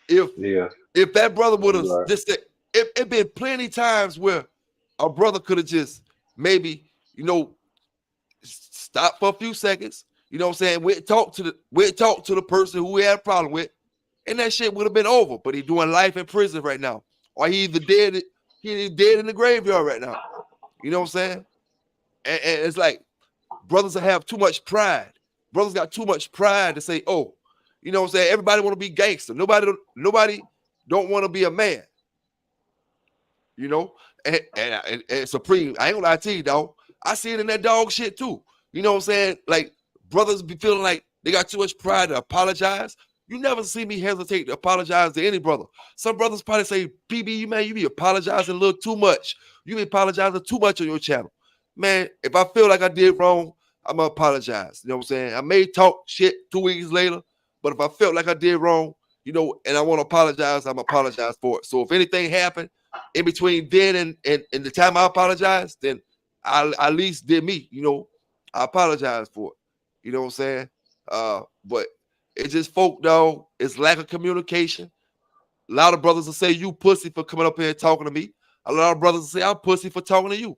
[SPEAKER 3] If that brother would have just said, it been plenty times where a brother could have just maybe, you know, stop for a few seconds. You know what I'm saying? We'd talk to the person who we had a problem with, and that shit would have been over. But he's doing life in prison right now, or he's dead in the graveyard right now. You know what I'm saying? And it's like brothers have too much pride. Brothers got too much pride to say, oh, you know what I'm saying? Everybody want to be gangster. Nobody don't want to be a man. You know? And Supreme, I ain't gonna lie to you, dog. I see it in that dog shit too. You know what I'm saying? Like brothers be feeling like they got too much pride to apologize. You never see me hesitate to apologize to any brother. Some brothers probably say, PB, you be apologizing a little too much. You be apologizing too much on your channel. Man, if I feel like I did wrong, I'm gonna apologize. You know what I'm saying? I may talk shit 2 weeks later, but if I felt like I did wrong, you know, and I want to apologize, I'm gonna apologize for it. So if anything happened in between then and the time I apologize, then I at least did me, you know. I apologize for it. You know what I'm saying? But it's just folk, dog. It's lack of communication. A lot of brothers will say you pussy for coming up here and talking to me. A lot of brothers will say I'm pussy for talking to you.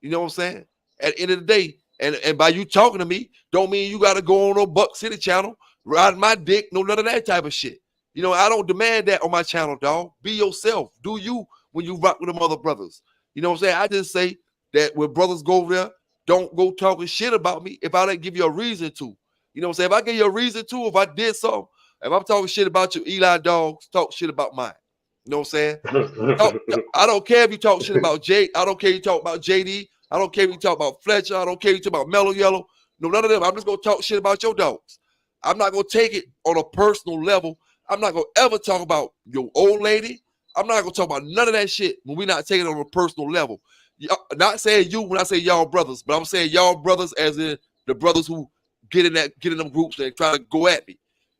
[SPEAKER 3] You know what I'm saying? At the end of the day, and by you talking to me, don't mean you got to go on no Buck City channel, ride my dick, no none of that type of shit. You know, I don't demand that on my channel, dog. Be yourself. Do you when you rock with them other brothers. You know what I'm saying? I just say that when brothers go over there, don't go talking shit about me if I didn't give you a reason to. You know what I'm saying? If I give you a reason to, if I did something, if I'm talking shit about you, Eli dogs, talk shit about mine. You know what I'm saying? I don't care if you talk shit about Jay. I don't care if you talk about JD. I don't care if you talk about Fletcher. I don't care if you talk about Mellow Yellow. No, none of them. I'm just gonna talk shit about your dogs. I'm not gonna take it on a personal level. I'm not gonna ever talk about your old lady. I'm not gonna talk about none of that shit when we're not taking it on a personal level. Not saying you when I say y'all brothers, but I'm saying y'all brothers as in the brothers who get in them groups and try to go at me.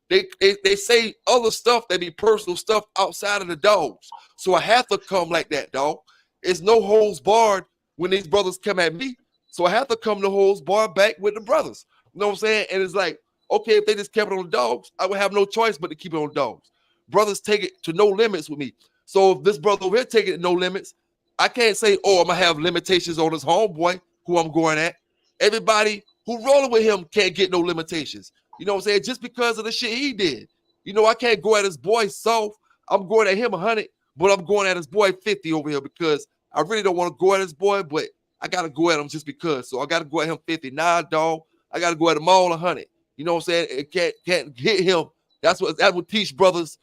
[SPEAKER 3] They say other stuff, they be personal stuff outside of the dogs. So I have to come like that, dog. It's no holds barred when these brothers come at me. So I have to come to holds barred back with the brothers. You know what I'm saying? And it's like, okay, if they just kept it on the dogs, I would have no choice but to keep it on dogs. Brothers take it to no limits with me. So if this brother over here take it to no limits, I can't say, oh, I'm going to have limitations on this homeboy who I'm going at. Everybody who rolling with him can't get no limitations. You know what I'm saying? Just because of the shit he did. You know, I can't go at his boy soft. I'm going at him 100, but I'm going at his boy 50 over here because I really don't want to go at his boy, but I got to go at him just because. So I got to go at him 50. Nah, dog. I got to go at them all 100. You know what I'm saying? It can't hit him. That would teach brothers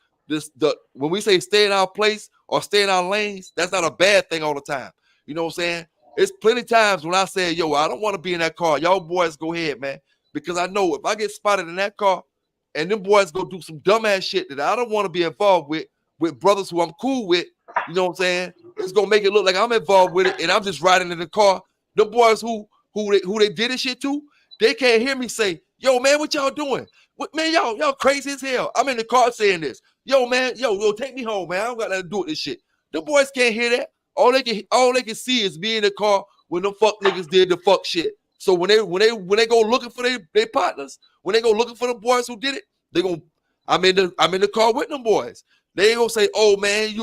[SPEAKER 3] when we say stay in our place or stay in our lanes, that's not a bad thing all the time. You know what I'm saying? It's plenty times when I say, yo, I don't want to be in that car. Y'all boys go ahead, man. Because I know if I get spotted in that car and them boys go do some dumbass shit that I don't want to be involved with brothers who I'm cool with, you know what I'm saying? It's gonna make it look like I'm involved with it and I'm just riding in the car. The boys who they did this shit to, they can't hear me say, yo, man, what y'all doing? What, man, y'all crazy as hell. I'm in the car saying this. Yo, man, yo, take me home, man. I don't got nothing to do with this shit. The boys can't hear that. All they can see is me in the car when them fuck niggas did the fuck shit. So when they go looking for their partners, when they go looking for the boys who did it, I'm in the car with them boys. They ain't gonna say, oh man,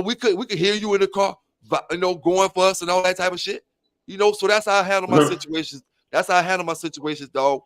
[SPEAKER 3] we could hear you in the car, you know, going for us and all that type of shit. You know, so that's how I handle my situations. That's how I handle my situations, dog.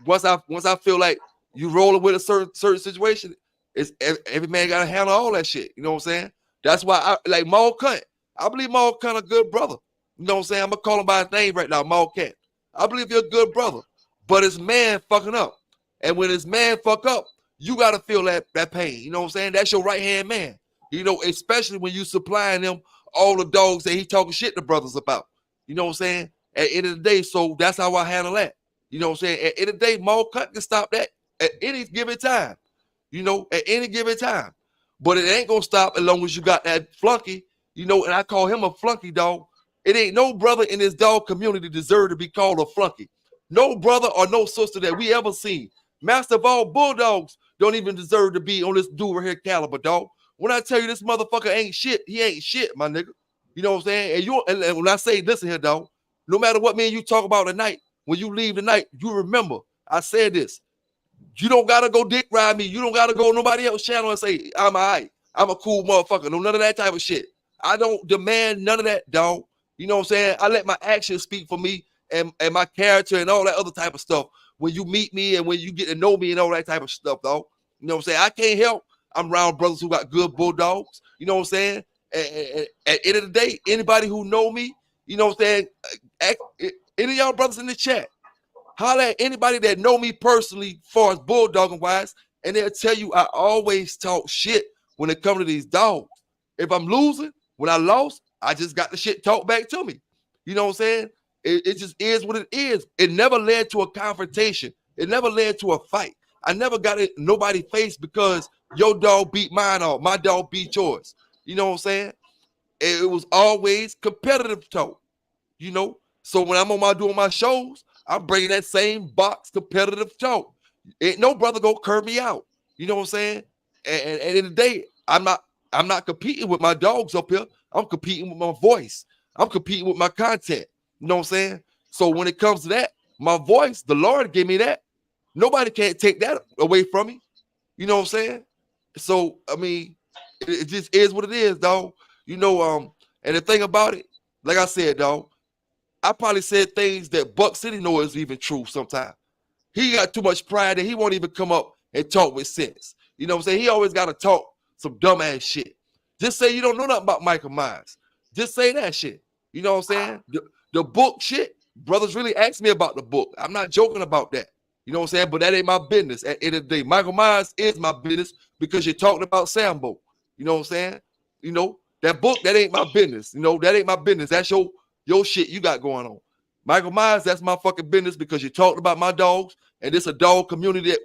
[SPEAKER 3] Once I feel like you rolling with a certain situation, it's every man gotta handle all that shit. You know what I'm saying? That's why I like Maul Cunt. I believe Maul Cunt a good brother. You know what I'm saying? I'm gonna call him by his name right now, Maul Cunt. I believe you're a good brother, but his man fucking up. And when his man fuck up, you gotta feel that pain. You know what I'm saying? That's your right hand man. You know, especially when you supplying them all the dogs that he talking shit to brothers about. You know what I'm saying? At the end of the day, so that's how I handle that. You know what I'm saying? At the end of the day, Maul Cunt can stop that at any given time. You know, at any given time. But it ain't gonna stop as long as you got that flunky, you know, and I call him a flunky dog. It ain't no brother in this dog community deserve to be called a flunky. No brother or no sister that we ever seen. Master of all bulldogs don't even deserve to be on this dude right here caliber, dog. When I tell you this motherfucker ain't shit, he ain't shit, my nigga. You know what I'm saying? And when I say, listen here, dog, no matter what me and you talk about tonight, when you leave tonight, you remember I said this. You don't gotta go dick ride me. You don't gotta go nobody else's channel and say, I'm all right. I'm a cool motherfucker. No, none of that type of shit. I don't demand none of that, dog. You know what I'm saying? I let my actions speak for me and my character and all that other type of stuff. When you meet me and when you get to know me and all that type of stuff, dog. You know what I'm saying? I can't help. I'm around brothers who got good bulldogs. You know what I'm saying? And at the end of the day, anybody who know me, you know what I'm saying? Any of y'all brothers in the chat, holler at anybody that know me personally, as far as bulldogging wise, and they'll tell you I always talk shit when it comes to these dogs. If I'm losing, when I lost, I just got the shit talked back to me. You know what I'm saying? It just is what it is. It never led to a confrontation. It never led to a fight. I never got it nobody face because your dog beat mine or my dog beat yours. You know what I'm saying? It was always competitive talk. You know? So when I'm doing my shows, I'm bringing that same box competitive talk. Ain't no brother gonna curb me out. You know what I'm saying? And in the day, I'm not competing with my dogs up here. I'm competing with my voice. I'm competing with my content. You know what I'm saying? So when it comes to that, my voice, the Lord gave me that. Nobody can't take that away from me. You know what I'm saying? So I mean, it just is what it is, dog. And the thing about it, like I said, dog, I probably said things that Buck City know is even true sometimes. He got too much pride that he won't even come up and talk with sense. You know what I'm saying? He always got to talk some dumbass shit. Just say you don't know nothing about Michael Myers. Just say that shit. You know what I'm saying? The book shit, brothers really asked me about the book. I'm not joking about that. You know what I'm saying? But that ain't my business. At the end of the day, Michael Myers is my business because you're talking about Sambo. You know what I'm saying? That book, that ain't my business. That ain't my business. That's your shit you got going on. Michael Myers, that's my fucking business because you talked about my dogs, and this a dog community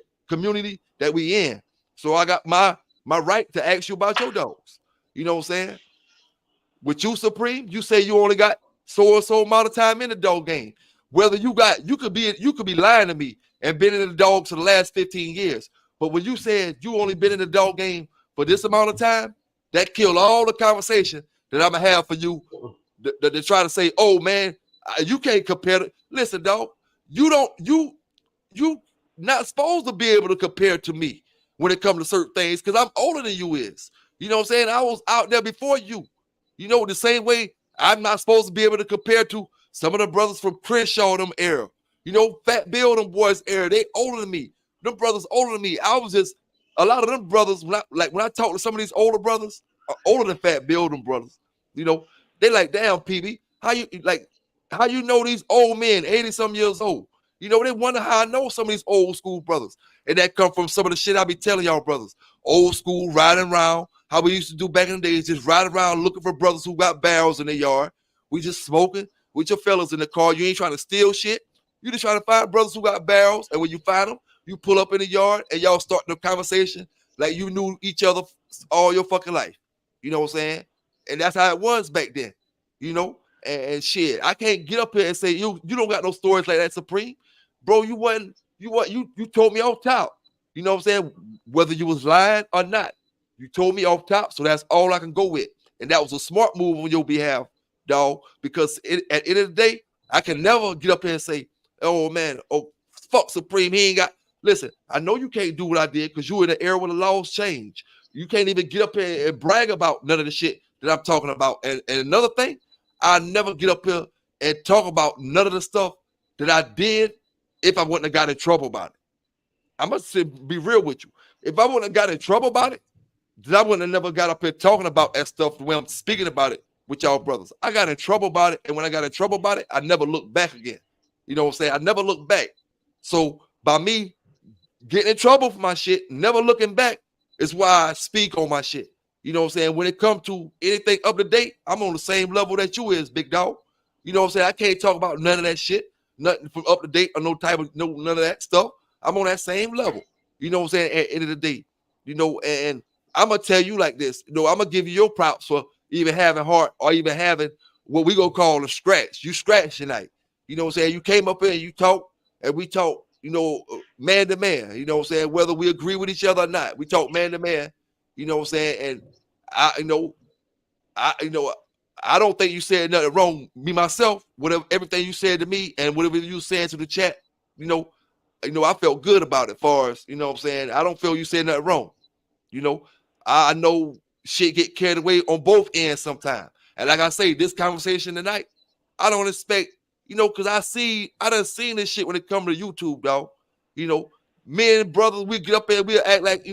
[SPEAKER 3] that we in. So I got my right to ask you about your dogs. You know what I'm saying? With you, Supreme, you say you only got so and so amount of time in the dog game. Whether you could be lying to me and been in the dogs for the last 15 years. But when you said you only been in the dog game for this amount of time, that killed all the conversation that I'm gonna have for you to try to say, oh man, you can't compare it. Listen, dog, you not supposed to be able to compare to me when it comes to certain things because I'm older than you is. You know what I'm saying? I was out there before you. The same way I'm not supposed to be able to compare to some of the brothers from Crenshaw them era. Fat Bill them boys era. They older than me. Them brothers older than me. I was just a lot of them brothers when I talk to some of these older brothers, older than Fat Bill them brothers. They like, damn, PB, how you know these old men, 80-some years old? They wonder how I know some of these old school brothers. And that come from some of the shit I be telling y'all brothers. Old school, riding around, how we used to do back in the days, just ride around looking for brothers who got barrels in their yard. We just smoking with your fellas in the car. You ain't trying to steal shit. You just trying to find brothers who got barrels. And when you find them, you pull up in the yard and y'all start the conversation like you knew each other all your fucking life. You know what I'm saying? And that's how it was back then. And shit, I can't get up here and say you don't got no stories like that, Supreme. Bro, you told me off top. You know what I'm saying? Whether you was lying or not. You told me off top, so that's all I can go with. And that was a smart move on your behalf, dog, because at the end of the day, I can never get up here and say, oh man, oh fuck Supreme, he ain't got. Listen, I know you can't do what I did because you in the era where the laws change. You can't even get up here and brag about none of the shit that I'm talking about. And another thing, I never get up here and talk about none of the stuff that I did if I wouldn't have got in trouble about it. I must be real with you. If I wouldn't have got in trouble about it, then I wouldn't have never got up here talking about that stuff the way I'm speaking about it with y'all brothers. I got in trouble about it, and when I got in trouble about it, I never looked back again. You know what I'm saying? I never looked back. So by me getting in trouble for my shit, never looking back, is why I speak on my shit. You know what I'm saying? When it comes to anything up to date, I'm on the same level that you is, big dog. You know what I'm saying? I can't talk about none of that shit, nothing from up to date or none of that stuff. I'm on that same level. You know what I'm saying? At the end of the day, and I'm gonna tell you like this. I'm gonna give you your props for even having heart or even having what we gonna call a scratch. You scratched tonight. You know what I'm saying? You came up here and you talked, and we talked, man to man. You know what I'm saying? Whether we agree with each other or not, we talk man to man. You know what I'm saying? And I don't think you said nothing wrong. Me myself, whatever everything you said to me and whatever you said to the chat, I felt good about it. Far as you know, what I'm saying, I don't feel you said nothing wrong. I know shit get carried away on both ends sometimes. And like I say, this conversation tonight, I don't expect, because I done seen this shit when it comes to YouTube, dog. Me and brothers, we get up there, we'll act like,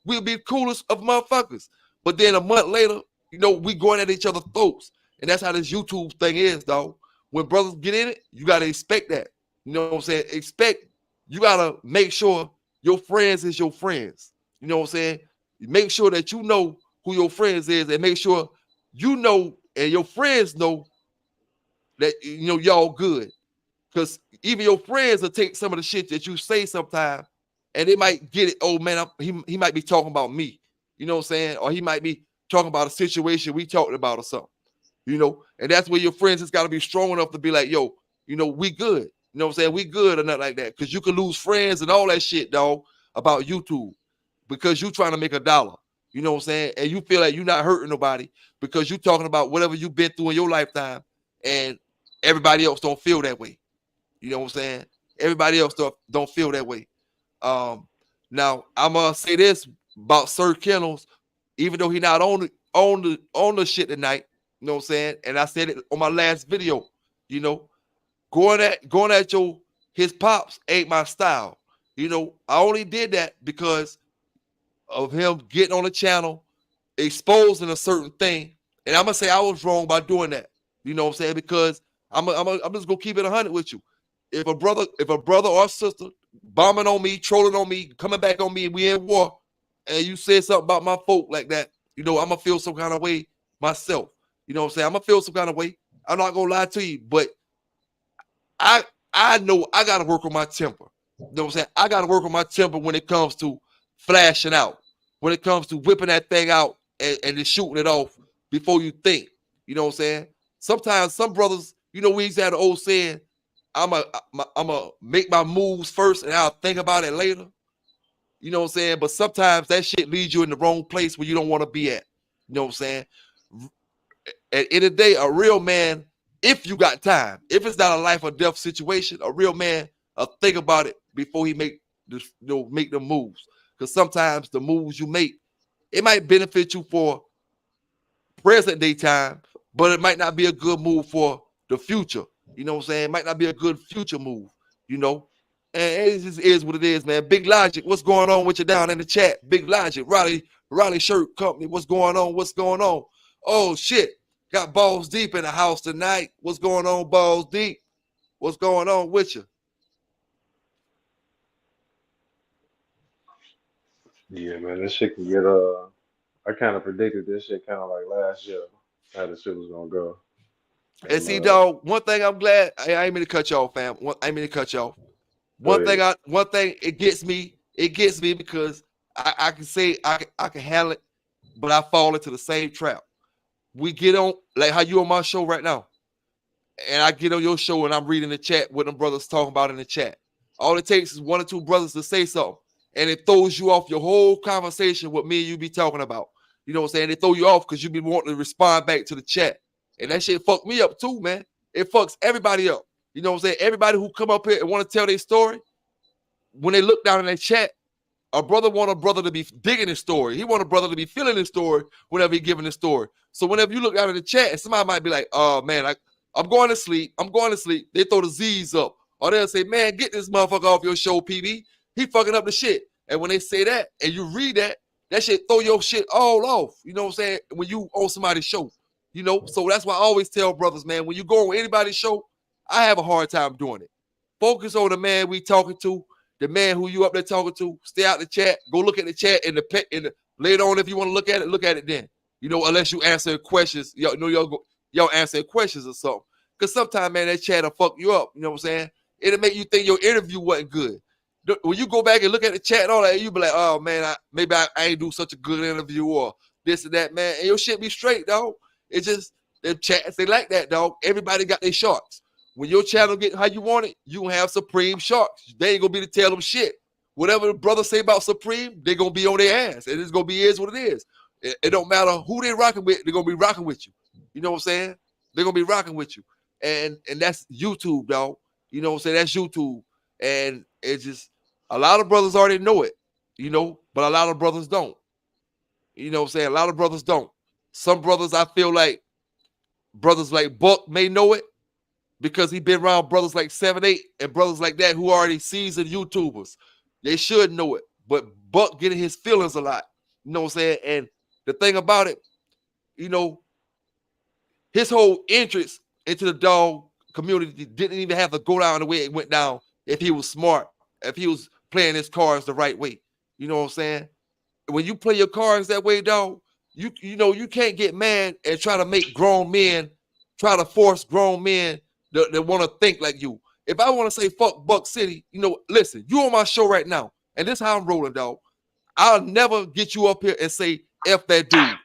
[SPEAKER 3] we'll be the coolest of motherfuckers. But then a month later, we going at each other's throats. And that's how this YouTube thing is, dog. When brothers get in it, you got to expect that. You know what I'm saying? You got to make sure your friends is your friends. You know what I'm saying? Make sure that you know who your friends is and make sure you know and your friends know that, y'all good. Because even your friends will take some of the shit that you say sometimes and they might get it. Oh, man, he might be talking about me. You know what I'm saying? Or he might be talking about a situation we talking about or something. And that's where your friends has got to be strong enough to be like, yo, we good. You know what I'm saying? We good or nothing like that. Because you can lose friends and all that shit, dog, about YouTube because you trying to make $1. You know what I'm saying? And you feel like you're not hurting nobody because you talking about whatever you've been through in your lifetime and everybody else don't feel that way. You know what I'm saying? Everybody else don't feel that way. Now I'm gonna say this about Sir Kennels, even though he not on the shit tonight. You know what I'm saying? And I said it on my last video. You know, going at his pops ain't my style. You know, I only did that because of him getting on the channel, exposing a certain thing. And I'm gonna say I was wrong by doing that. You know what I'm saying? Because I'm just gonna keep it 100 with you. If a brother or a sister bombing on me, trolling on me, coming back on me, and we in war, and you said something about my folk like that, you know, I'm gonna feel some kind of way myself. You know what I'm saying? I'm gonna feel some kind of way. I'm not gonna lie to you, but I know I gotta work on my temper. You know what I'm saying? I gotta work on my temper when it comes to flashing out, when it comes to whipping that thing out and just shooting it off before you think. You know what I'm saying? Sometimes some brothers, you know, we used to have the old saying, I'm a make my moves first and I'll think about it later. You know what I'm saying? But sometimes that shit leads you in the wrong place where you don't want to be at. You know what I'm saying? At the end of the day, a real man, if you got time, if it's not a life or death situation, a real man will think about it before he make the moves. Because sometimes the moves you make, it might benefit you for present day time, but it might not be a good move for the future. You know what I'm saying? It might not be a good future move, you know? And it just is what it is, man. Big Logic, what's going on with you down in the chat? Big Logic, Riley Shirt Company, what's going on? What's going on? Oh, shit. Got Balls Deep in the house tonight. What's going on, Balls Deep? What's going on with you?
[SPEAKER 9] Yeah, man, this shit can get I kind of predicted this shit kind of like last year how this shit was gonna go.
[SPEAKER 3] And
[SPEAKER 9] And
[SPEAKER 3] see, dog, one thing I'm glad, I ain't mean to cut you off, fam. I ain't mean to cut you off.
[SPEAKER 9] go ahead.
[SPEAKER 3] One thing, it gets me because I can say I can handle it, but I fall into the same trap. We get on, like how you on my show right now, and I get on your show and I'm reading the chat, what them brothers talking about in the chat. All it takes is one or two brothers to say something, and it throws you off your whole conversation what me and you be talking about. You know what I'm saying? They throw you off because you be wanting to respond back to the chat. And that shit fucked me up too, man. It fucks everybody up. You know what I'm saying? Everybody who come up here and want to tell their story, when they look down in their chat, a brother want a brother to be digging his story. He want a brother to be feeling his story whenever he giving his story. So whenever you look down in the chat and somebody might be like, oh man, I'm going to sleep. I'm going to sleep. They throw the Z's up. Or they'll say, man, get this motherfucker off your show, PB. He fucking up the shit. And when they say that and you read that, that shit throw your shit all off. You know what I'm saying? When you on somebody's show. You know, so that's why I always tell brothers, man, when you go on anybody's show, I have a hard time doing it. Focus on the man we talking to, the man who you up there talking to. Stay out the chat. Go look at the chat in the later on if you want to look at it then. You know, unless you answer questions, y'all answer questions or something. Because sometimes, man, that chat will fuck you up. You know what I'm saying? It'll make you think your interview wasn't good. When you go back and look at the chat and all that, you be like, oh man, maybe I ain't do such a good interview or this and that, man. And your shit be straight, dog. It's just the chats, they like that, dog. Everybody got their sharks. When your channel get how you want it, you gonna have Supreme sharks. They ain't gonna be to tell them shit. Whatever the brothers say about Supreme, they gonna be on their ass. And it's gonna be is what it is. It don't matter who they rocking with, they're gonna be rocking with you. You know what I'm saying? They're gonna be rocking with you. And that's YouTube, dog. You know what I'm saying? That's YouTube. And it's just a lot of brothers already know it, you know, but a lot of brothers don't. You know what I'm saying? A lot of brothers don't. Some brothers, I feel like brothers like Buck may know it because he been around brothers like 7-8 and brothers like that who already seasoned YouTubers. They should know it. But Buck getting his feelings a lot. You know what I'm saying? And the thing about it, you know, his whole interest into the dog community didn't even have to go down the way it went down if he was smart, if he was playing his cards the right way. You know what I'm saying? When you play your cards that way, dog, you know, you can't get mad and try to make grown men, try to force grown men that want to think like you. If I want to say fuck Buck City, you know, listen, you on my show right now, and this is how I'm rolling, dog. I'll never get you up here and say F that dude,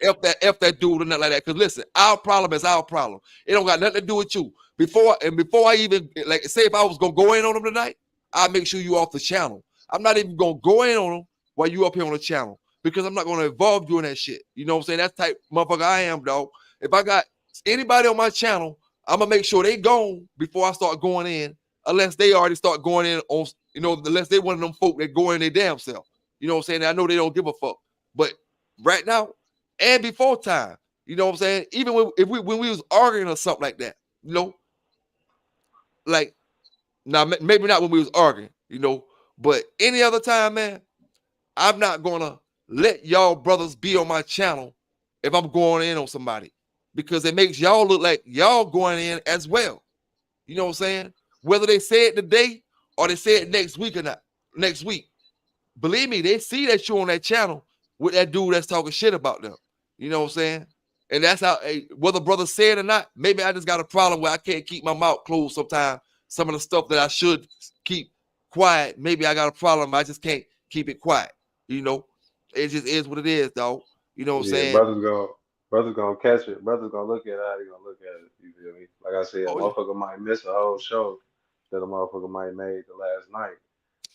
[SPEAKER 3] F that dude, or nothing like that. Because listen, our problem is our problem. It don't got nothing to do with you. Before I even, like, say if I was gonna go in on him tonight, I'll make sure you off the channel. I'm not even gonna go in on him while you up here on the channel. Because I'm not going to involve you in that shit. You know what I'm saying? That's type motherfucker I am, dog. If I got anybody on my channel, I'm going to make sure they gone before I start going in unless they already start going in on, unless they one of them folk that go in their damn self. You know what I'm saying? I know they don't give a fuck. But right now, and before time, you know what I'm saying? Even when we was arguing or something like that, like now maybe not when we was arguing, but any other time, man, I'm not gonna let y'all brothers be on my channel if I'm going in on somebody, because it makes y'all look like y'all going in as well. You know what I'm saying? Whether they say it today or they say it next week or not, next week. Believe me, they see that you on that channel with that dude that's talking shit about them. You know what I'm saying? And that's how, whether brothers say it or not, maybe I just got a problem where I can't keep my mouth closed sometimes. Some of the stuff that I should keep quiet, maybe I got a problem. I just can't keep it quiet. It just is what it is, dog. You know what I'm
[SPEAKER 9] Yeah,
[SPEAKER 3] saying?
[SPEAKER 9] brothers gonna catch it. Brothers gonna look at how they gonna look at it. You feel me? Like I said, a
[SPEAKER 3] Oh, yeah.
[SPEAKER 9] motherfucker might miss a whole show that a motherfucker might made the last night,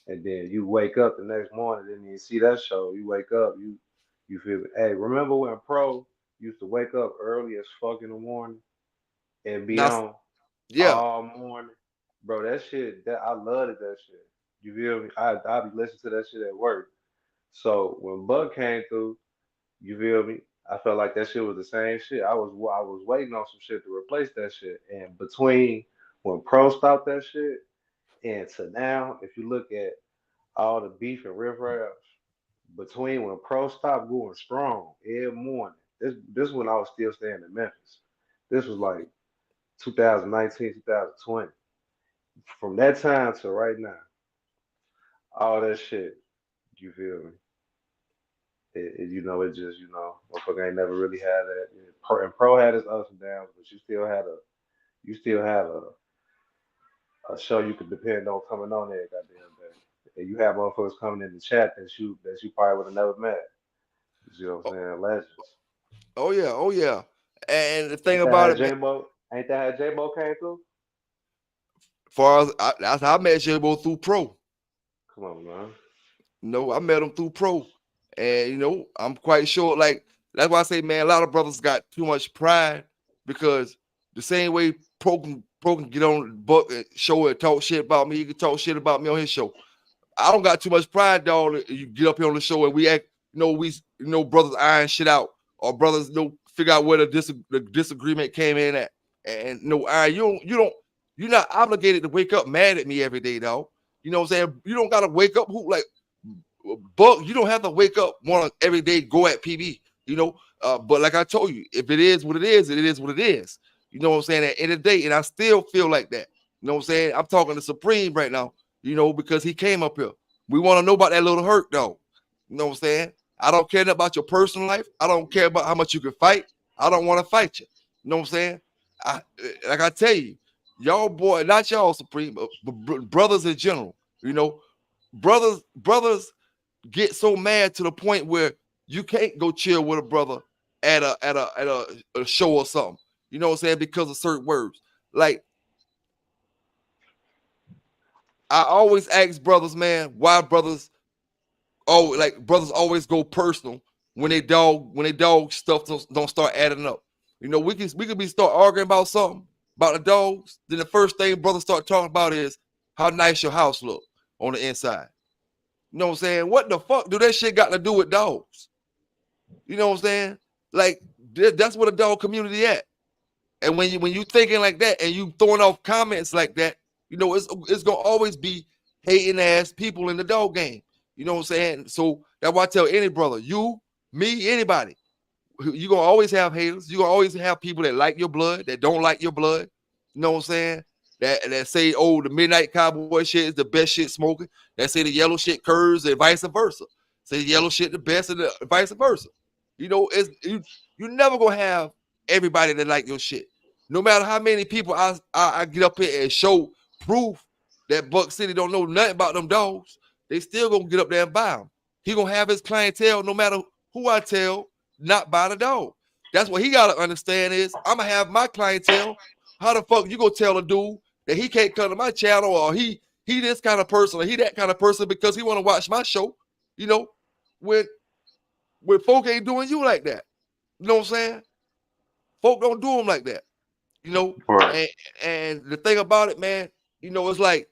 [SPEAKER 9] and then you wake up the next morning and you see that show. You wake up, you feel me? Hey, remember when Pro used to wake up early as fuck in the morning and be
[SPEAKER 3] Now,
[SPEAKER 9] on
[SPEAKER 3] yeah.
[SPEAKER 9] all morning, bro? That shit, that I loved that shit. You feel me? I be listening to that shit at work. So when Bug came through. You feel me? I felt like that shit was the same shit. I was waiting on some shit to replace that shit. And between when Pro stopped that shit and to now, if you look at all the beef and riffraff between when Pro stopped going strong every morning, this when I was still staying in Memphis. This was like 2019, 2020. From that time to right now, all that shit, you feel me? It just, motherfucker ain't never really had that. And Pro had his ups and downs, but you still had a show you could depend on coming on there, goddamn day. And you have motherfuckers coming in the chat that you probably would have never met. You see what I'm
[SPEAKER 3] Oh,
[SPEAKER 9] saying? Legends.
[SPEAKER 3] oh yeah. Oh yeah. And the thing
[SPEAKER 9] Ain't that
[SPEAKER 3] about
[SPEAKER 9] how
[SPEAKER 3] it, man,
[SPEAKER 9] J Mo? Ain't that how J Mo came through?
[SPEAKER 3] far as that's how I met J-Bo through Pro.
[SPEAKER 9] Come on, man.
[SPEAKER 3] I met him through Pro. And I'm quite sure, like, that's why I say, man, a lot of brothers got too much pride, because the same way Pro can get on the book and show and talk shit about me, he can talk shit about me on his show. I don't got too much pride, dog. You get up here on the show and we act, brothers iron shit out, or brothers, figure out where the disagreement came in at. And iron, you're not obligated to wake up mad at me every day, dog. You know what I'm saying? You don't gotta wake up like Buck. You don't have to wake up want to every day go at PB. But like I told you, if it is what it is, it is what it is. You know what I'm saying? At the end of the day, and I still feel like that. You know what I'm saying? I'm talking to Supreme right now, because he came up here. We want to know about that little hurt, though. You know what I'm saying? I don't care about your personal life. I don't care about how much you can fight. I don't want to fight you. You know what I'm saying? Like I tell you, y'all boy, not y'all Supreme, but brothers in general, brothers get so mad to the point where you can't go chill with a brother at a show or something. You know what I'm saying? Because of certain words. Like, I always ask brothers, man, why brothers brothers always go personal when they dog stuff don't start adding up. We could be start arguing about something about the dogs. Then the first thing brothers start talking about is how nice your house look on the inside. You know what I'm saying? What the fuck do that shit got to do with dogs? You know what I'm saying? Like, that's what a dog community at. And when you thinking like that and you throwing off comments like that, it's gonna always be hating ass people in the dog game. You know what I'm saying? So that's why I tell any brother, you, me, anybody, you're gonna always have haters. You're gonna always have people that like your blood, that don't like your blood. You know what I'm saying? That say, oh, the midnight cowboy shit is the best shit smoking. That say the yellow shit curves and vice versa. Say the yellow shit the best and the vice versa. It's you never gonna have everybody that like your shit. No matter how many people I get up here and show proof that Buck City don't know nothing about them dogs, they still gonna get up there and buy them. He gonna have his clientele no matter who I tell not buy the dog. That's what he gotta understand is I'm gonna have my clientele. How the fuck you gonna tell a dude that he can't come to my channel, or he this kind of person or he that kind of person because he want to watch my show? When folk ain't doing you like that. You know what I'm saying? Folk don't do them like that.
[SPEAKER 9] Right.
[SPEAKER 3] And the thing about it, man, It's like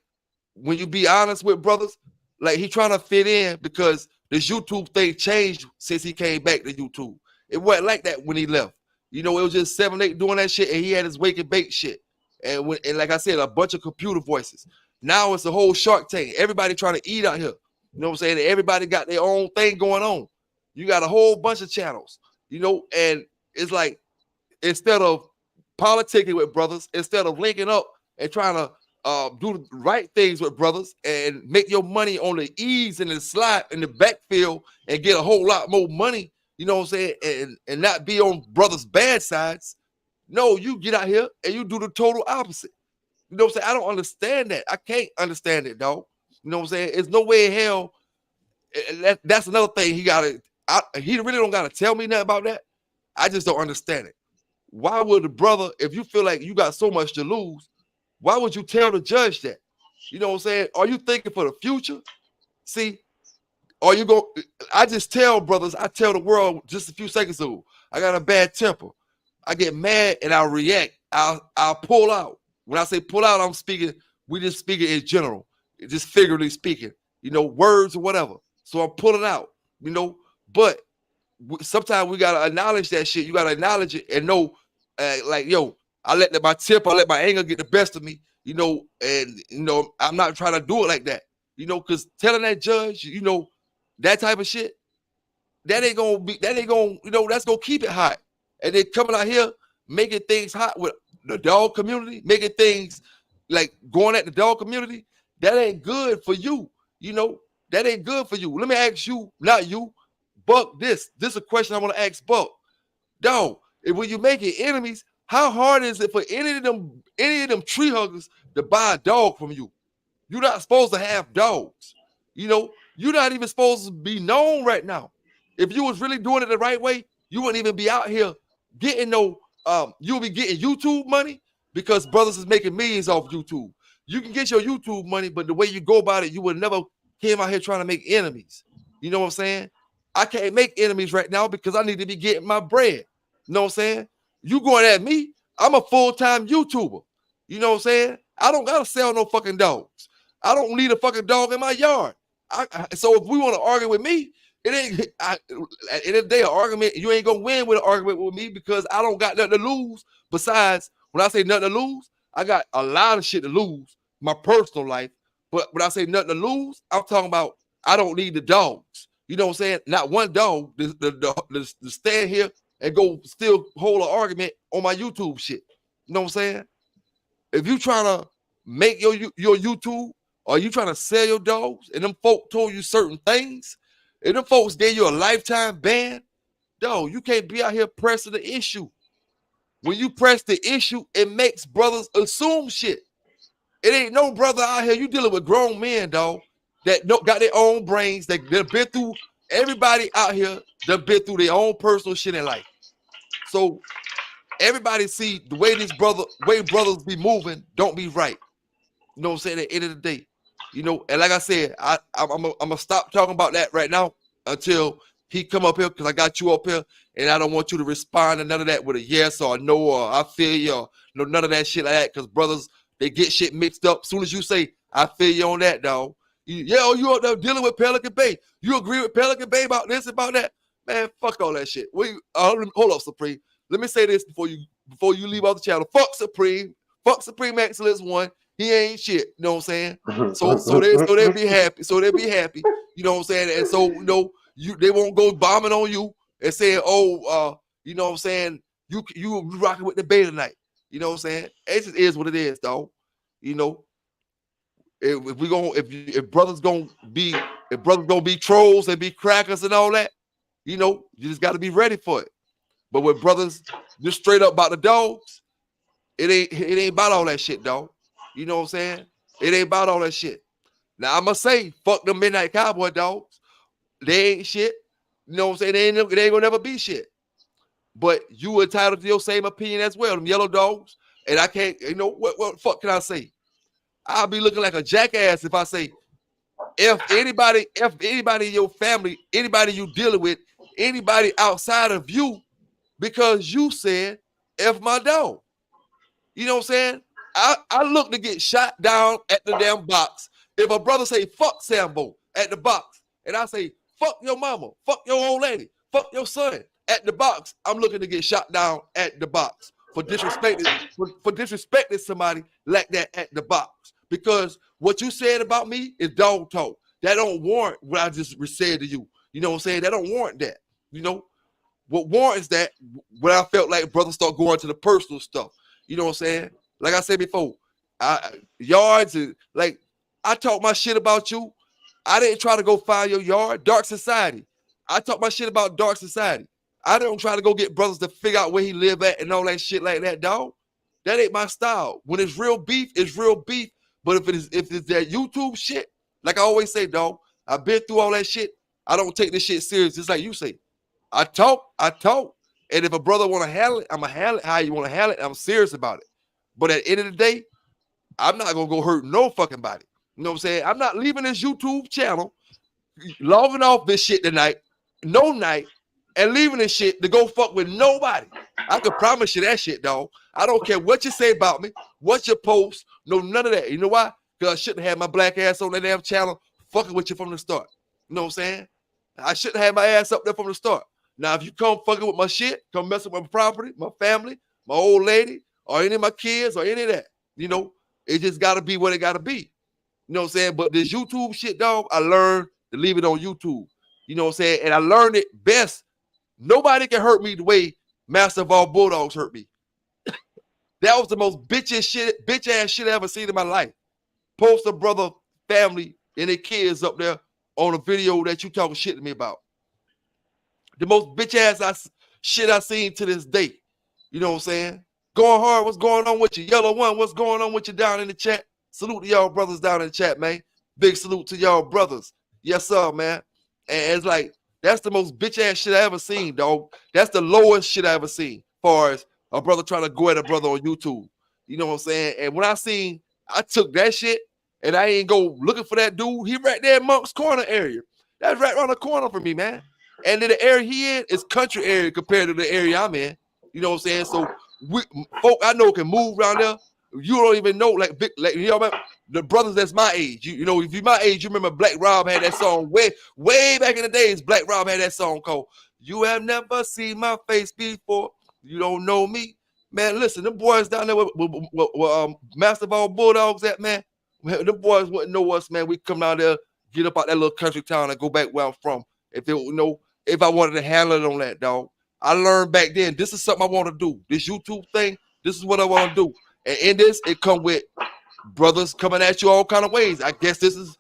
[SPEAKER 3] when you be honest with brothers, like he trying to fit in because this YouTube thing changed since he came back to YouTube. It wasn't like that when he left. It was just 7, 8 doing that shit, and he had his wake and bake shit. And like I said, a bunch of computer voices. Now it's a whole Shark Tank. Everybody trying to eat out here. You know what I'm saying? Everybody got their own thing going on. You got a whole bunch of channels, and it's like instead of politicking with brothers, instead of linking up and trying to do the right things with brothers and make your money on the ease and the slide in the backfield and get a whole lot more money, you know what I'm saying, and not be on brothers' bad sides. No, you get out here and you do the total opposite. You know what I'm saying? I don't understand that. I can't understand it, dog. You know what I'm saying? There's no way in hell. That's another thing he really don't gotta tell me nothing about that. I just don't understand it. Why would the brother, if you feel like you got so much to lose, why would you tell the judge that? You know what I'm saying? Are you thinking for the future? See, I just tell brothers, I tell the world just a few seconds ago, I got a bad temper. I get mad and I'll react. I'll pull out. When I say pull out, we just speaking in general, just figuratively speaking, words or whatever. So I'm pulling out, but sometimes we gotta acknowledge that shit. You gotta acknowledge it and know, I let my anger get the best of me, and I'm not trying to do it like that, because telling that judge, that type of shit, that's gonna keep it hot. And then coming out here making things hot with the dog community, making things like going at the dog community, that ain't good for you. That ain't good for you. Let me ask you, not you, Buck, this is a question I want to ask Buck. Dog, when you're making enemies, how hard is it for any of them tree huggers to buy a dog from you? You're not supposed to have dogs. You're not even supposed to be known right now. If you was really doing it the right way, you wouldn't even be out here getting you'll be getting YouTube money because brothers is making millions off YouTube. You can get your YouTube money, but the way you go about it, you would never came out here trying to make enemies. You know what I'm saying? I can't make enemies right now because I need to be getting my bread. You know what I'm saying? You going at me, I'm a full-time YouTuber. You know what I'm saying? I don't gotta sell no fucking dogs. I don't need a fucking dog in my yard. So if we want to argue with me, it ain't at the end of the day, an argument, you ain't gonna win with an argument with me because I don't got nothing to lose. Besides, when I say nothing to lose, I got a lot of shit to lose, my personal life. But when I say nothing to lose, I'm talking about I don't need the dogs. You know what I'm saying? Not one dog to stand here and go still hold an argument on my YouTube shit. You know what I'm saying? If you trying to make your YouTube or you trying to sell your dogs and them folk told you certain things and them folks gave you a lifetime ban, dog, you can't be out here pressing the issue. When you press the issue, it makes brothers assume shit. It ain't no brother out here. You dealing with grown men, dog, that got their own brains. They've been through, everybody out here that been through their own personal shit in life. So everybody see the way brothers be moving don't be right. You know what I'm saying? At the end of the day, and like I said, I'm gonna stop talking about that right now until he come up here because I got you up here, and I don't want you to respond to none of that with a yes or a no or I feel you or none of that shit like that because brothers, they get shit mixed up. As soon as you say, I feel you on that, dog. You out there dealing with Pelican BAy. You agree with Pelican BAy about this, about that? Man, fuck all that shit. Hold up, Supreme. Let me say this before you leave off the channel. Fuck Supreme. Fuck Supreme Excellence 1. He ain't shit. You know what I'm saying? So they be happy. So they be happy. You know what I'm saying? And so, they won't go bombing on you and saying, you know what I'm saying? You rocking with the Bay tonight. You know what I'm saying? It just is what it is, dog. If brothers gonna be trolls and be crackers and all that, you just got to be ready for it. But with brothers just straight up about the dogs, it ain't about all that shit, dog. You know what I'm saying? It ain't about all that shit. Now I'm gonna say, fuck them Midnight Cowboy dogs. They ain't shit. You know what I'm saying? They ain't gonna never be shit. But you entitled to your same opinion as well. Them yellow dogs, and I can't. What the fuck can I say? I'll be looking like a jackass if I say, if anybody in your family, anybody you dealing with, anybody outside of you, because you said F my dog. You know what I'm saying? I look to get shot down at the damn box. If a brother say fuck Sambo at the box, and I say fuck your mama, fuck your old lady, fuck your son at the box, I'm looking to get shot down at the box for disrespecting for disrespecting somebody like that at the box. Because what you said about me is dog talk. That don't warrant what I just said to you. You know what I'm saying? That don't warrant that. You know what warrants that? When I felt like brothers start going to the personal stuff. You know what I'm saying? Like I said before, yards and like I talk my shit about you. I didn't try to go find your yard. Dark society. I talk my shit about dark society. I don't try to go get brothers to figure out where he live at and all that shit like that, dog. That ain't my style. When it's real beef, it's real beef. But if it's that YouTube shit, like I always say, dog, I've been through all that shit. I don't take this shit serious. Just like you say. I talk. And if a brother want to handle it, I'm going to handle it how you want to handle it. I'm serious about it. But at the end of the day, I'm not going to go hurt no fucking body. You know what I'm saying? I'm not leaving this YouTube channel, logging off this shit tonight, no night, and leaving this shit to go fuck with nobody. I can promise you that shit, dog. I don't care what you say about me, what you post, no, none of that. You know why? Because I shouldn't have my black ass on that damn channel fucking with you from the start. You know what I'm saying? I shouldn't have my ass up there from the start. Now, if you come fucking with my shit, come messing with my property, my family, my old lady, or any of my kids, or any of that, you know, it just got to be what it got to be. You know what I'm saying? But this YouTube shit, dog, I learned to leave it on YouTube. You know what I'm saying? And I learned it best. Nobody can hurt me the way Master of All Bulldogs hurt me. That was the most bitch ass shit I ever seen in my life. Post a brother, family, and their kids up there on a video that you talking shit to me about. The most bitch ass shit I seen to this day. You know what I'm saying? Going hard, what's going on with you? Yellow One, what's going on with you down in the chat? Salute to y'all brothers down in the chat, man. Big salute to y'all brothers. Yes, sir, man. And it's like, that's the most bitch ass shit I ever seen, dog. That's the lowest shit I ever seen, as far as a brother trying to go at a brother on YouTube. You know what I'm saying? And when I took that shit and I ain't go looking for that dude. He right there in Monk's Corner area. That's right around the corner for me, man. And then the area he in is country area compared to the area I'm in. You know what I'm saying? So folk I know can move around there. You don't even know, like you know, the brothers that's my age. You know, if you're my age, you remember Black Rob had that song way back in the days. Black Rob had that song called "You Have Never Seen My Face Before." You don't know me, man. Listen, them boys down there with Master of All Bulldogs, that man. Them boys wouldn't know us, man. We come down there, get up out that little country town, and go back where I'm from. If I wanted to handle it on that, dog. I learned back then. This is something I want to do. This YouTube thing. This is what I want to do. And in this, it come with brothers coming at you all kind of ways. I guess this is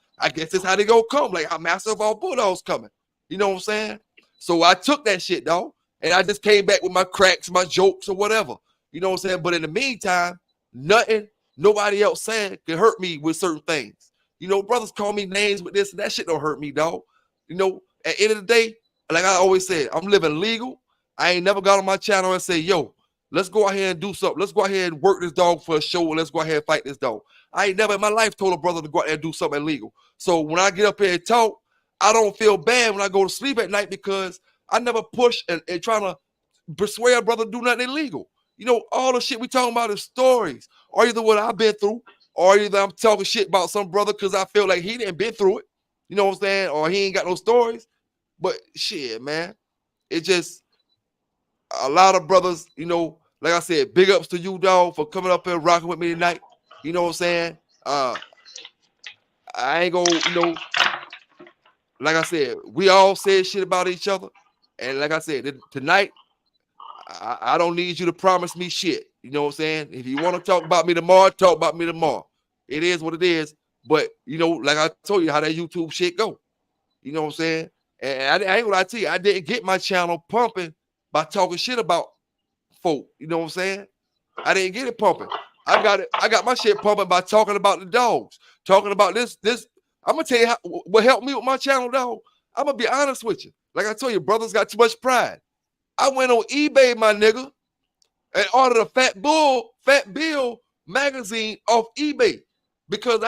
[SPEAKER 3] how they gonna come. Like how Master of All Bulldogs coming. You know what I'm saying? So I took that shit, dog, and I just came back with my cracks, my jokes, or whatever. You know what I'm saying? But in the meantime, nobody else saying can hurt me with certain things. You know, brothers call me names with this and that shit don't hurt me, dog. You know, at the end of the day, like I always said, I'm living legal. I ain't never got on my channel and say, yo, let's go out here and do something. Let's go out here and work this dog for a show, and let's go out here and fight this dog. I ain't never in my life told a brother to go out there and do something illegal. So when I get up here and talk, I don't feel bad when I go to sleep at night because I never push and trying to persuade a brother to do nothing illegal. You know, all the shit we talking about is stories, or either what I've been through, or either I'm talking shit about some brother because I feel like he didn't been through it. You know what I'm saying? Or he ain't got no stories. But shit, man, it just a lot of brothers, you know, like I said, big ups to you, dog, for coming up here and rocking with me tonight. You know what I'm saying? I ain't gonna, you know, like I said, we all said shit about each other. And like I said, tonight, I don't need you to promise me shit. You know what I'm saying? If you want to talk about me tomorrow, talk about me tomorrow. It is what it is. But, you know, like I told you how that YouTube shit go. You know what I'm saying? And I ain't gonna lie to you, I didn't get my channel pumping by talking shit about folk. You know what I'm saying? I didn't get it pumping. I got my shit pumping by talking about the dogs, talking about this. I'm gonna tell you what helped me with my channel, dog. I'm gonna be honest with you. Like I told you, brothers got too much pride. I went on eBay, my nigga, and ordered a Fat Bill magazine off eBay because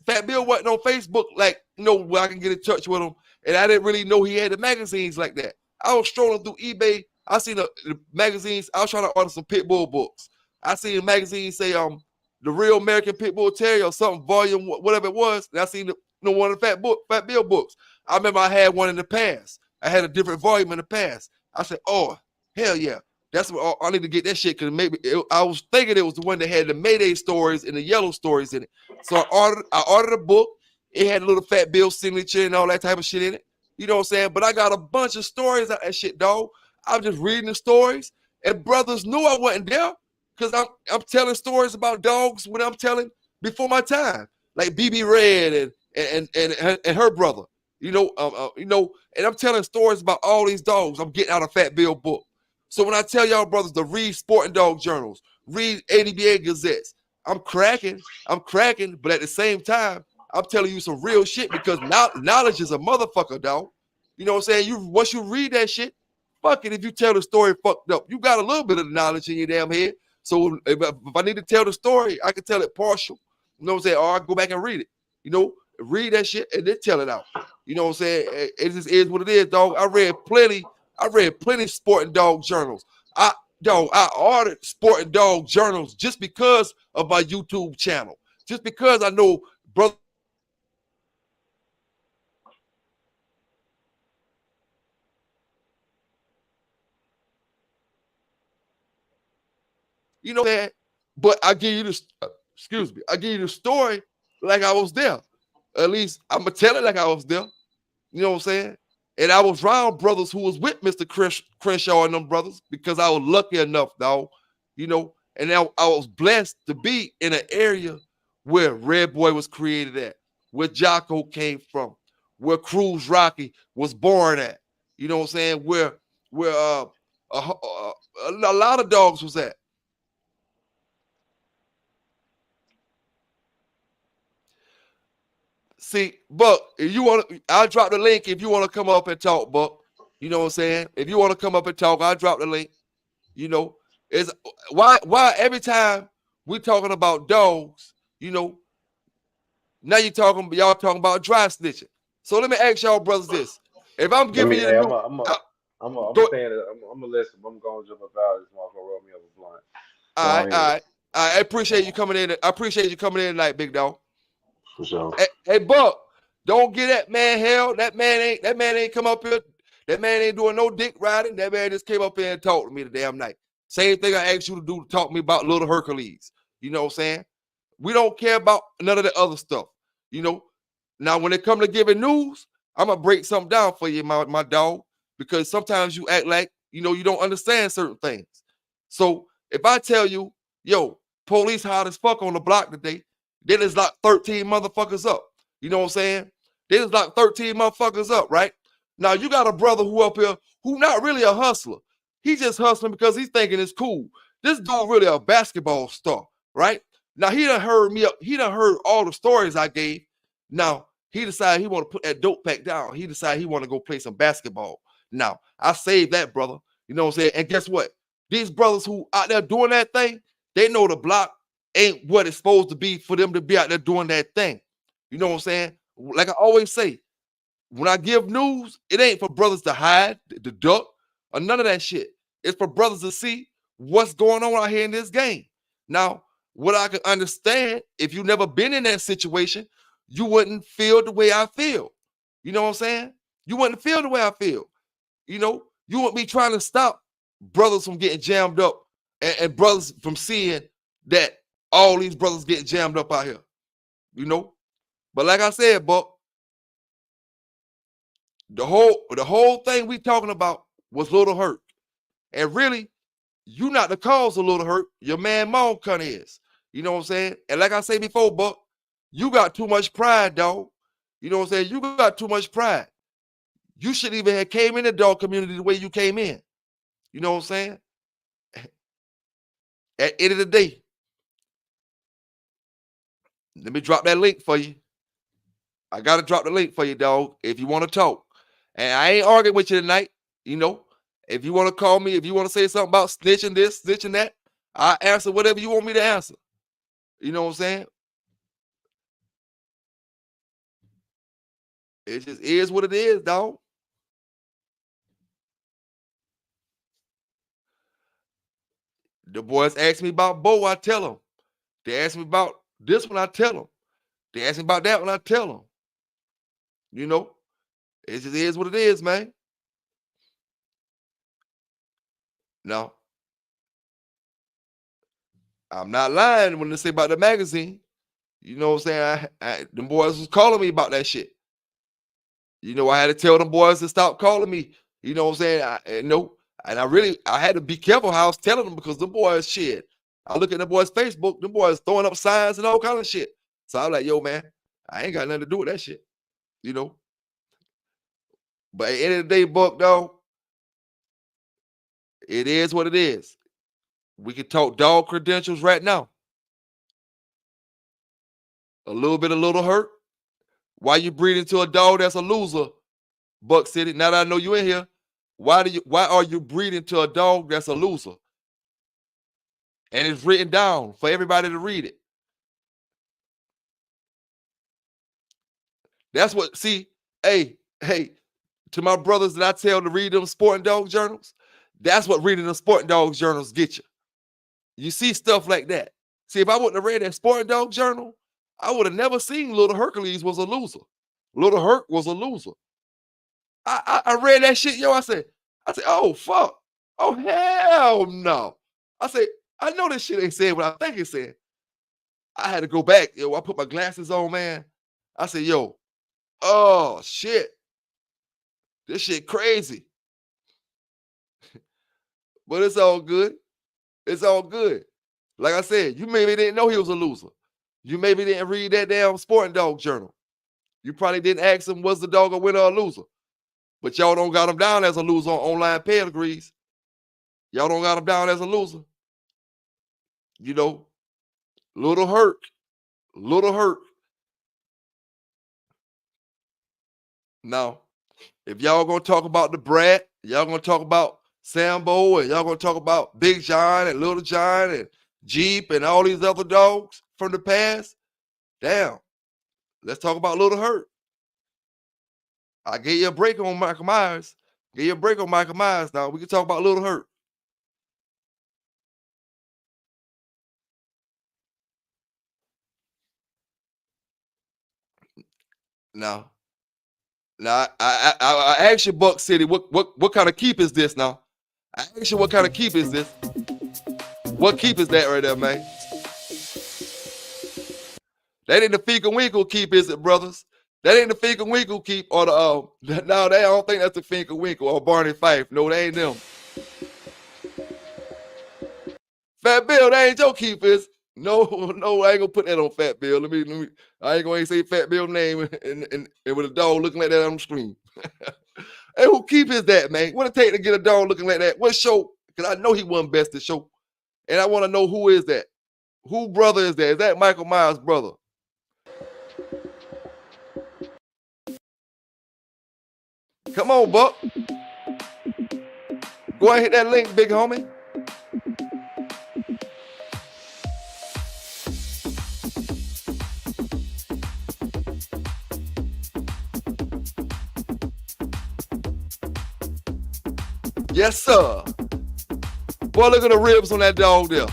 [SPEAKER 3] Fat Bill wasn't on Facebook, like, you know, where I can get in touch with him. And I didn't really know he had the magazines like that. I was strolling through eBay. I seen the magazines. I was trying to order some Pitbull books. I seen the magazine say the Real American Pitbull Terrier or something, volume, whatever it was. And I seen one of the Fat Bill books. I remember I had one in the past. I had a different volume in the past. I said, oh, hell yeah. That's what I need to get that shit because maybe I was thinking it was the one that had the Mayday stories and the yellow stories in it. So I ordered a book. It had a little Fat Bill signature and all that type of shit in it. You know what I'm saying? But I got a bunch of stories out that shit, dog. I'm just reading the stories, and brothers knew I wasn't there because I'm telling stories about dogs when I'm telling before my time, like BB Red and her brother. You know, and I'm telling stories about all these dogs. I'm getting out a Fat Bill book. So when I tell y'all brothers to read sporting dog journals, read ADBA gazettes, I'm cracking, but at the same time, I'm telling you some real shit because knowledge is a motherfucker, dog. You know what I'm saying? Once you read that shit, fuck it. If you tell the story fucked up, you got a little bit of knowledge in your damn head. So if I need to tell the story, I can tell it partial. You know what I'm saying? Or I go back and read it. You know, read that shit and then tell it out. You know what I'm saying? It just is what it is, dog. I read plenty sporting dog journals. I ordered sporting dog journals just because of my YouTube channel. Just because I know brother. You know that, but I give you this. Excuse me. I give you the story like I was there. At least I'm gonna tell it like I was there. You know what I'm saying? And I was around brothers who was with Mr. Crenshaw and them brothers because I was lucky enough, dog. You know, and I was blessed to be in an area where Red Boy was created at, where Jocko came from, where Cruz Rocky was born at. You know what I'm saying? Where a lot of dogs was at. See, Buck, if you want to, I'll drop the link if you want to come up and talk, Buck. You know what I'm saying? If you want to come up and talk, I'll drop the link. You know, is why every time we talking about dogs, you know, now y'all talking about dry snitching. So let me ask y'all brothers this. If I'm
[SPEAKER 9] Let
[SPEAKER 3] giving
[SPEAKER 9] me.
[SPEAKER 3] you the
[SPEAKER 9] Hey,
[SPEAKER 3] new
[SPEAKER 9] I'm
[SPEAKER 3] go,
[SPEAKER 9] staying. I'm gonna listen. I'm going to jump about this motherfucker. Roll me up a blunt.
[SPEAKER 3] all
[SPEAKER 9] Go
[SPEAKER 3] right, all
[SPEAKER 9] ahead.
[SPEAKER 3] right. I appreciate you coming in. I appreciate you coming in tonight, big dog.
[SPEAKER 9] For sure.
[SPEAKER 3] Hey, Buck, don't get that man hell. That man ain't come up here. That man ain't doing no dick riding. That man just came up here and talked to me the damn night. Same thing I asked you to do to talk to me about little Hercules. You know what I'm saying? We don't care about none of the other stuff. You know. Now, when it come to giving news, I'm gonna break something down for you, my dog, because sometimes you act like you don't understand certain things. So if I tell you, yo, police hot as fuck on the block today, they just locked 13 motherfuckers up. You know what I'm saying? They just locked 13 motherfuckers up, right? Now you got a brother who up here who not really a hustler. He's just hustling because he's thinking it's cool. This dude really a basketball star, right? Now he done heard me up. He done heard all the stories I gave. Now he decided he want to put that dope pack down. He decided he want to go play some basketball. Now I saved that brother. You know what I'm saying? And guess what? These brothers who out there doing that thing, they know the block ain't what it's supposed to be for them to be out there doing that thing. You know what I'm saying? Like I always say, when I give news, it ain't for brothers to hide, to duck, or none of that shit. It's for brothers to see what's going on out here in this game. Now, what I can understand, if you never been in that situation, you wouldn't feel the way I feel. You know what I'm saying? You wouldn't feel the way I feel. You know, you wouldn't be trying to stop brothers from getting jammed up and brothers from seeing that all these brothers getting jammed up out here. You know? But like I said, Buck, the whole thing we talking about was Little Hurt. And really, you not the cause of Little Hurt. Your man Mom Cunt is. You know what I'm saying? And like I said before, Buck, you got too much pride, dog. You know what I'm saying? You got too much pride. You should even have came in the dog community the way you came in. You know what I'm saying? At the end of the day, let me drop that link for you. I gotta drop the link for you, dog, if you want to talk. And I ain't arguing with you tonight. You know, if you want to call me, if you want to say something about snitching this, snitching that, I answer whatever you want me to answer. You know what I'm saying? It just is what it is, dog. The boys ask me about Bo, I tell them. They ask me about this one, I tell them. They ask me about that one, I tell them. You know, it just is what it is, man. No, I'm not lying when they say about the magazine. You know what I'm saying? Them boys was calling me about that shit. You know, I had to tell them boys to stop calling me. You know what I'm saying? I had to be careful how I was telling them because the boys shit. I look at the boys' Facebook, them boys throwing up signs and all kind of shit. So I'm like, yo, man, I ain't got nothing to do with that shit. You know. But at the end of the day, Buck, though, it is what it is. We can talk dog credentials right now. A little hurt. Why you breeding to a dog that's a loser, Buck City? Now that I know you in here, why are you breeding to a dog that's a loser? And it's written down for everybody to read it. That's what, see, hey, to my brothers that I tell to read them sporting dog journals, that's what reading the sporting dog journals get you. You see stuff like that. See, if I wouldn't have read that sporting dog journal, I would have never seen Little Hercules was a loser. Little Herc was a loser. I read that shit, yo. I said, oh fuck. Oh hell no. I said, I know this shit ain't saying what I think it's saying. I had to go back, yo. I put my glasses on, man. I said, yo, oh shit. This shit crazy. But it's all good. It's all good. Like I said, you maybe didn't know he was a loser. You maybe didn't read that damn sporting dog journal. You probably didn't ask him, was the dog a winner or a loser? But y'all don't got him down as a loser on online pedigrees. Y'all don't got him down as a loser. You know, little hurt. Now, if y'all gonna talk about the Brat, y'all gonna talk about Sambo, and y'all gonna talk about Big John and Little John and Jeep and all these other dogs from the past, damn, let's talk about Little Hurt. I gave you a break on Michael Myers. Now we can talk about Little Hurt. Now, I asked you, Buck City, what kind of keep is this now? I asked you what kind of keep is this? What keep is that right there, man? That ain't the Fenkle Winkle keep, is it, brothers? That ain't the Fenkle Winkle keep or the no, I don't think that's the Fenkle Winkle or Barney Fife. No, they ain't them. Fat Bill, that ain't your keep, is it? No, I ain't gonna put that on Fat Bill. Let me I ain't gonna say Fat Bill's name and with a dog looking like that on the screen. Hey, who keep is that, man? What it take to get a dog looking like that? What show? Because I know he won best of show. And I want to know who is that? Who brother is that? Is that Michael Myers' brother? Come on, Buck. Go ahead and hit that link, big homie. Yes, sir. Boy, look at the ribs on that dog there.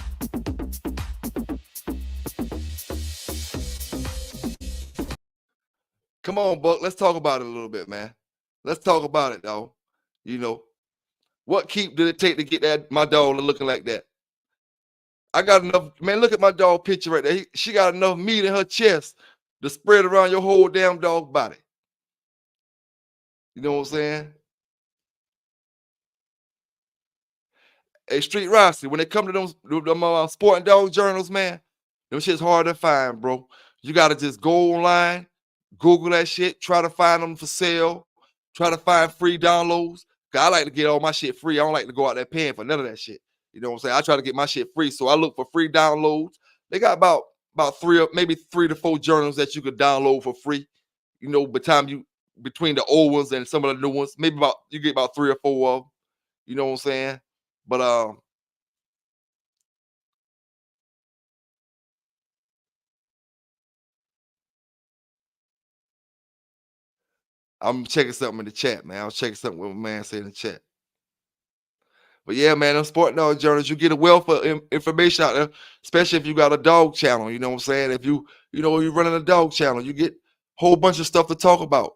[SPEAKER 3] Come on, Buck. Let's talk about it a little bit, man. Let's talk about it, dog. You know, what keep did it take to get my dog looking like that? I got enough, man. Look at my dog picture right there. She got enough meat in her chest to spread around your whole damn dog body. You know what I'm saying? Hey, Street Rossi, when it come to them sporting dog journals, man, them shit's hard to find, bro. You got to just go online, Google that shit, try to find them for sale, try to find free downloads. Cause I like to get all my shit free. I don't like to go out there paying for none of that shit. You know what I'm saying? I try to get my shit free. So I look for free downloads. They got about maybe 3 to 4 journals that you could download for free. You know, between the old ones and some of the new ones, maybe you get about 3 or 4 of them. You know what I'm saying? But I'm checking something in the chat, man. I was checking something what my man said in the chat. But yeah, man, them sport dog journals, you get a wealth of information out there, especially if you got a dog channel. You know what I'm saying? If you're running a dog channel, you get a whole bunch of stuff to talk about.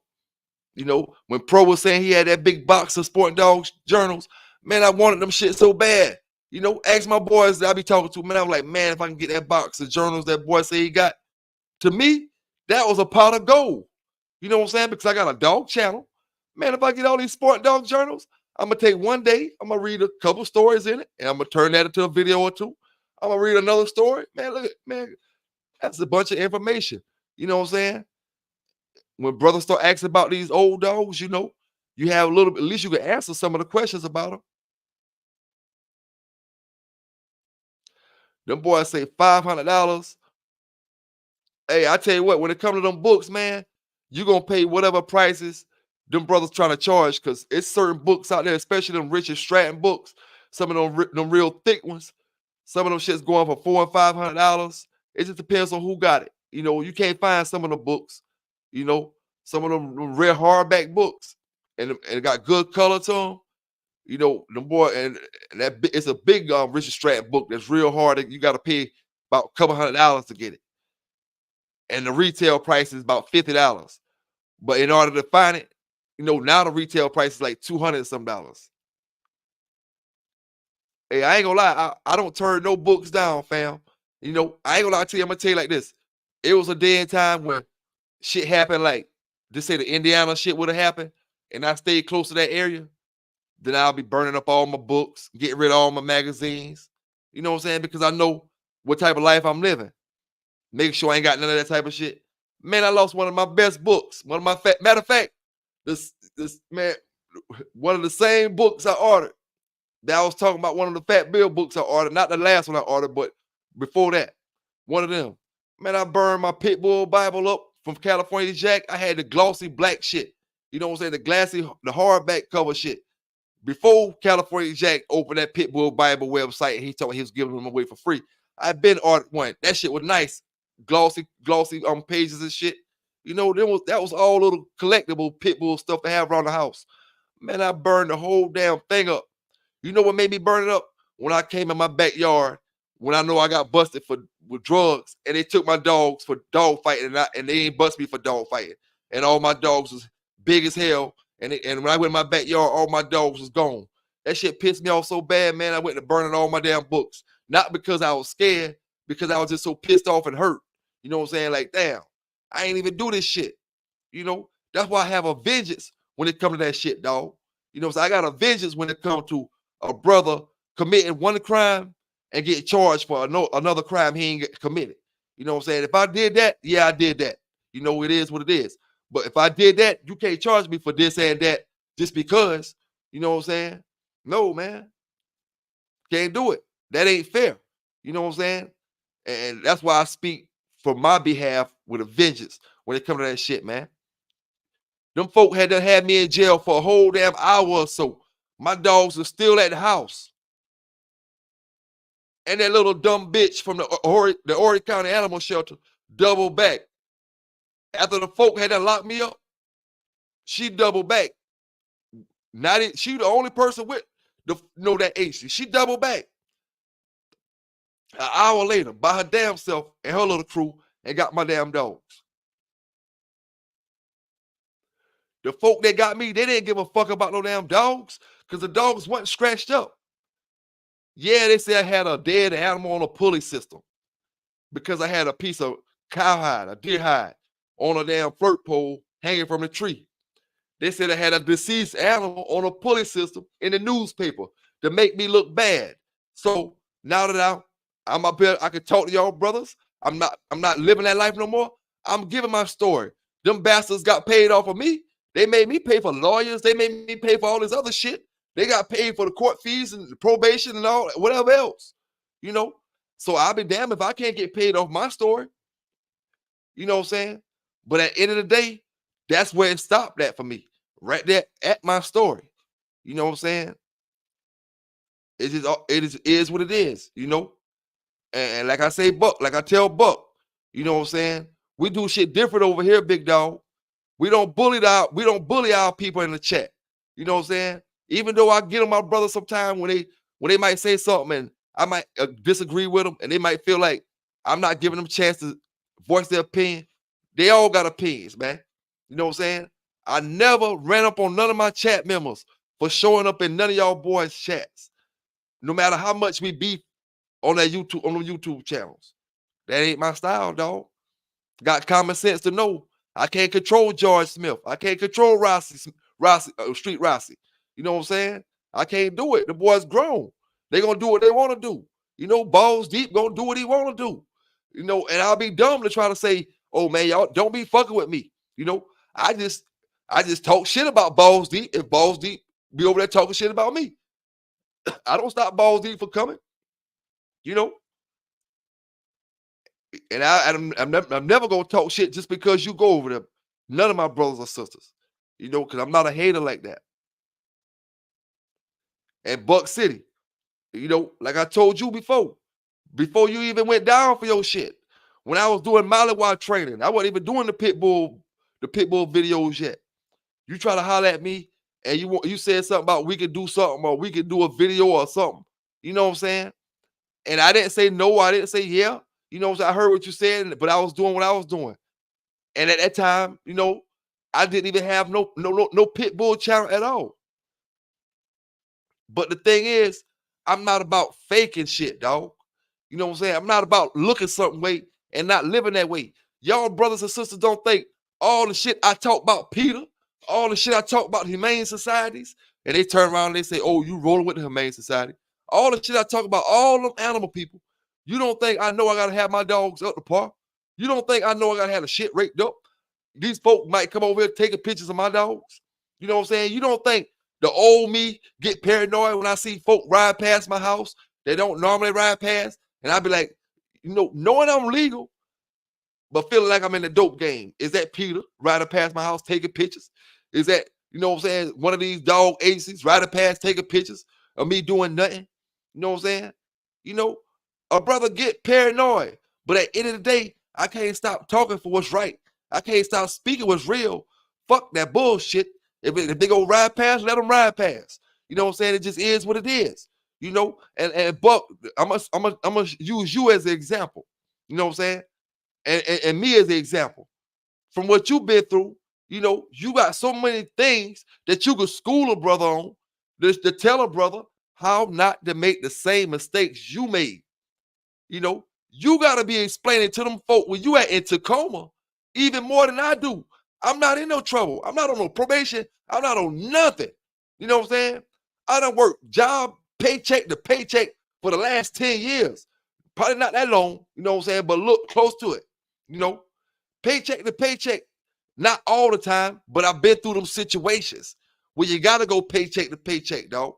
[SPEAKER 3] You know, when Pro was saying he had that big box of sport dog journals, man, I wanted them shit so bad. You know, ask my boys that I be talking to, man, I was like, man, if I can get that box of journals that boy say he got, to me, that was a pot of gold. You know what I'm saying? Because I got a dog channel. Man, if I get all these sport dog journals, I'm going to take one day, I'm going to read a couple stories in it, and I'm going to turn that into a video or two. I'm going to read another story. Man, look at, man, that's a bunch of information. You know what I'm saying? When brothers start asking about these old dogs, you know, you have a little bit, at least you can answer some of the questions about them. Them boys say $500. Hey, I tell you what, when it comes to them books, man, you're going to pay whatever prices them brothers trying to charge, because it's certain books out there, especially them Richard Stratton books, some of them real thick ones. Some of them shit's going for $400 and $500. It just depends on who got it. You know, you can't find some of the books, you know, some of them rare hardback books, and it got good color to them. You know, them boy, and that it's a big Richard Stratton book that's real hard. You got to pay about a couple $100 to get it, and the retail price is about $50. But in order to find it, you know, now the retail price is like $200 and some dollars. Hey, I ain't gonna lie, I don't turn no books down, fam. You know, I ain't gonna lie to you. I'm gonna tell you like this: it was a day and time when shit happened, like just say the Indiana shit would have happened, and I stayed close to that area. Then I'll be burning up all my books, getting rid of all my magazines. You know what I'm saying? Because I know what type of life I'm living. Make sure I ain't got none of that type of shit. Man, I lost one of my best books. One of my matter of fact, this man, one of the same books I ordered. That I was talking about, one of the Fat Bill books I ordered, not the last one I ordered, but before that, one of them. Man, I burned my Pitbull Bible up from California Jack. I had the glossy black shit. You know what I'm saying? The hardback cover shit. Before California Jack opened that Pitbull Bible website and he told me he was giving them away for free, I've been ordered one. That shit was nice. Glossy pages and shit. You know, that was all little collectible Pitbull stuff to have around the house. Man, I burned the whole damn thing up. You know what made me burn it up? When I came in my backyard, when I know I got busted with drugs, and they took my dogs for dog fighting, and they ain't bust me for dog fighting. And all my dogs was big as hell. And when I went in my backyard, all my dogs was gone. That shit pissed me off so bad, man. I went to burning all my damn books. Not because I was scared, because I was just so pissed off and hurt. You know what I'm saying? Like, damn, I ain't even do this shit. You know, that's why I have a vengeance when it comes to that shit, dog. You know, so I got a vengeance when it comes to a brother committing one crime and get charged for another crime he ain't committed. You know what I'm saying? If I did that, yeah, I did that. You know, it is what it is. But if I did that, you can't charge me for this and that just because. You know what I'm saying? No, man. Can't do it. That ain't fair. You know what I'm saying? And that's why I speak for my behalf with a vengeance when it comes to that shit, man. Them folk had me in jail for a whole damn hour or so. My dogs are still at the house. And that little dumb bitch from the Horry County Animal Shelter doubled back. After the folk had to lock me up, she doubled back. She the only person with that AC. She doubled back. An hour later, by her damn self and her little crew, and got my damn dogs. The folk that got me, they didn't give a fuck about no damn dogs, because the dogs wasn't scratched up. Yeah, they said I had a dead animal on a pulley system because I had a piece of cowhide, a deer hide, on a damn flirt pole hanging from the tree. They said I had a deceased animal on a pulley system in the newspaper to make me look bad. So now that I'm up here, I can talk to y'all brothers. I'm not living that life no more. I'm giving my story. Them bastards got paid off of me. They made me pay for lawyers. They made me pay for all this other shit. They got paid for the court fees and the probation and all whatever else. You know? So I'll be damned if I can't get paid off my story. You know what I'm saying? But at the end of the day, that's where it stopped at for me. Right there at my story. You know what I'm saying? It is what it is, you know? And like I say, Buck, like I tell Buck, you know what I'm saying? We do shit different over here, big dog. We don't bully our people in the chat. You know what I'm saying? Even though I get on my brother sometime when they when they might say something and I might disagree with them, and they might feel like I'm not giving them a chance to voice their opinion. They all got opinions, man. You know what I'm saying? I never ran up on none of my chat members for showing up in none of y'all boys' chats, no matter how much we beef on that YouTube, on the YouTube channels. That ain't my style, dog. Got common sense to know I can't control George Smith. I can't control Street Rossi. You know what I'm saying? I can't do it. The boy's grown. They gonna do what they want to do. You know, Balls Deep gonna do what he want to do. You know, and I'll be dumb to try to say, oh man, y'all don't be fucking with me. You know, I just talk shit about Balls Deep if Balls Deep be over there talking shit about me. I don't stop Balls Deep for coming. You know, and I'm never gonna talk shit just because you go over there. None of my brothers or sisters, you know, because I'm not a hater like that. And Buck City, you know, like I told you before you even went down for your shit. When I was doing Molly training, I wasn't even doing the Pitbull videos yet. You try to holler at me and you said something about we could do something or we could do a video or something. You know what I'm saying? And I didn't say no, I didn't say yeah. You know, I heard what you said, but I was doing what I was doing. And at that time, you know, I didn't even have no Pitbull channel at all. But the thing is, I'm not about faking shit, dog. You know what I'm saying? I'm not about looking certain way and not living that way. Y'all brothers and sisters don't think all the shit I talk about Peter, all the shit I talk about humane societies, and they turn around and they say, oh, you rolling with the humane society. All the shit I talk about, all them animal people, you don't think I know I gotta have my dogs up the par? You don't think I know I gotta have the shit raked up? These folk might come over here taking pictures of my dogs. You know what I'm saying? You don't think the old me get paranoid when I see folk ride past my house they don't normally ride past? And I'd be like, you know, knowing I'm legal, but feeling like I'm in the dope game. Is that Peter riding past my house taking pictures? Is that, you know what I'm saying, one of these dog agencies riding past taking pictures of me doing nothing? You know what I'm saying? You know, a brother get paranoid, but at the end of the day, I can't stop talking for what's right. I can't stop speaking what's real. Fuck that bullshit. If they go ride past, let them ride past. You know what I'm saying? It just is what it is. You know, and Buck, I'm gonna use you as an example. You know what I'm saying? And me as an example. From what you've been through, you know, you got so many things that you could school a brother on, to tell a brother how not to make the same mistakes you made. You know, you got to be explaining to them folk when you in Tacoma even more than I do. I'm not in no trouble. I'm not on no probation. I'm not on nothing. You know what I'm saying? I done worked job, paycheck to paycheck for the last 10 years. Probably not that long, you know what I'm saying? But look close to it. You know, paycheck to paycheck. Not all the time, but I've been through them situations where you got to go paycheck to paycheck, dog.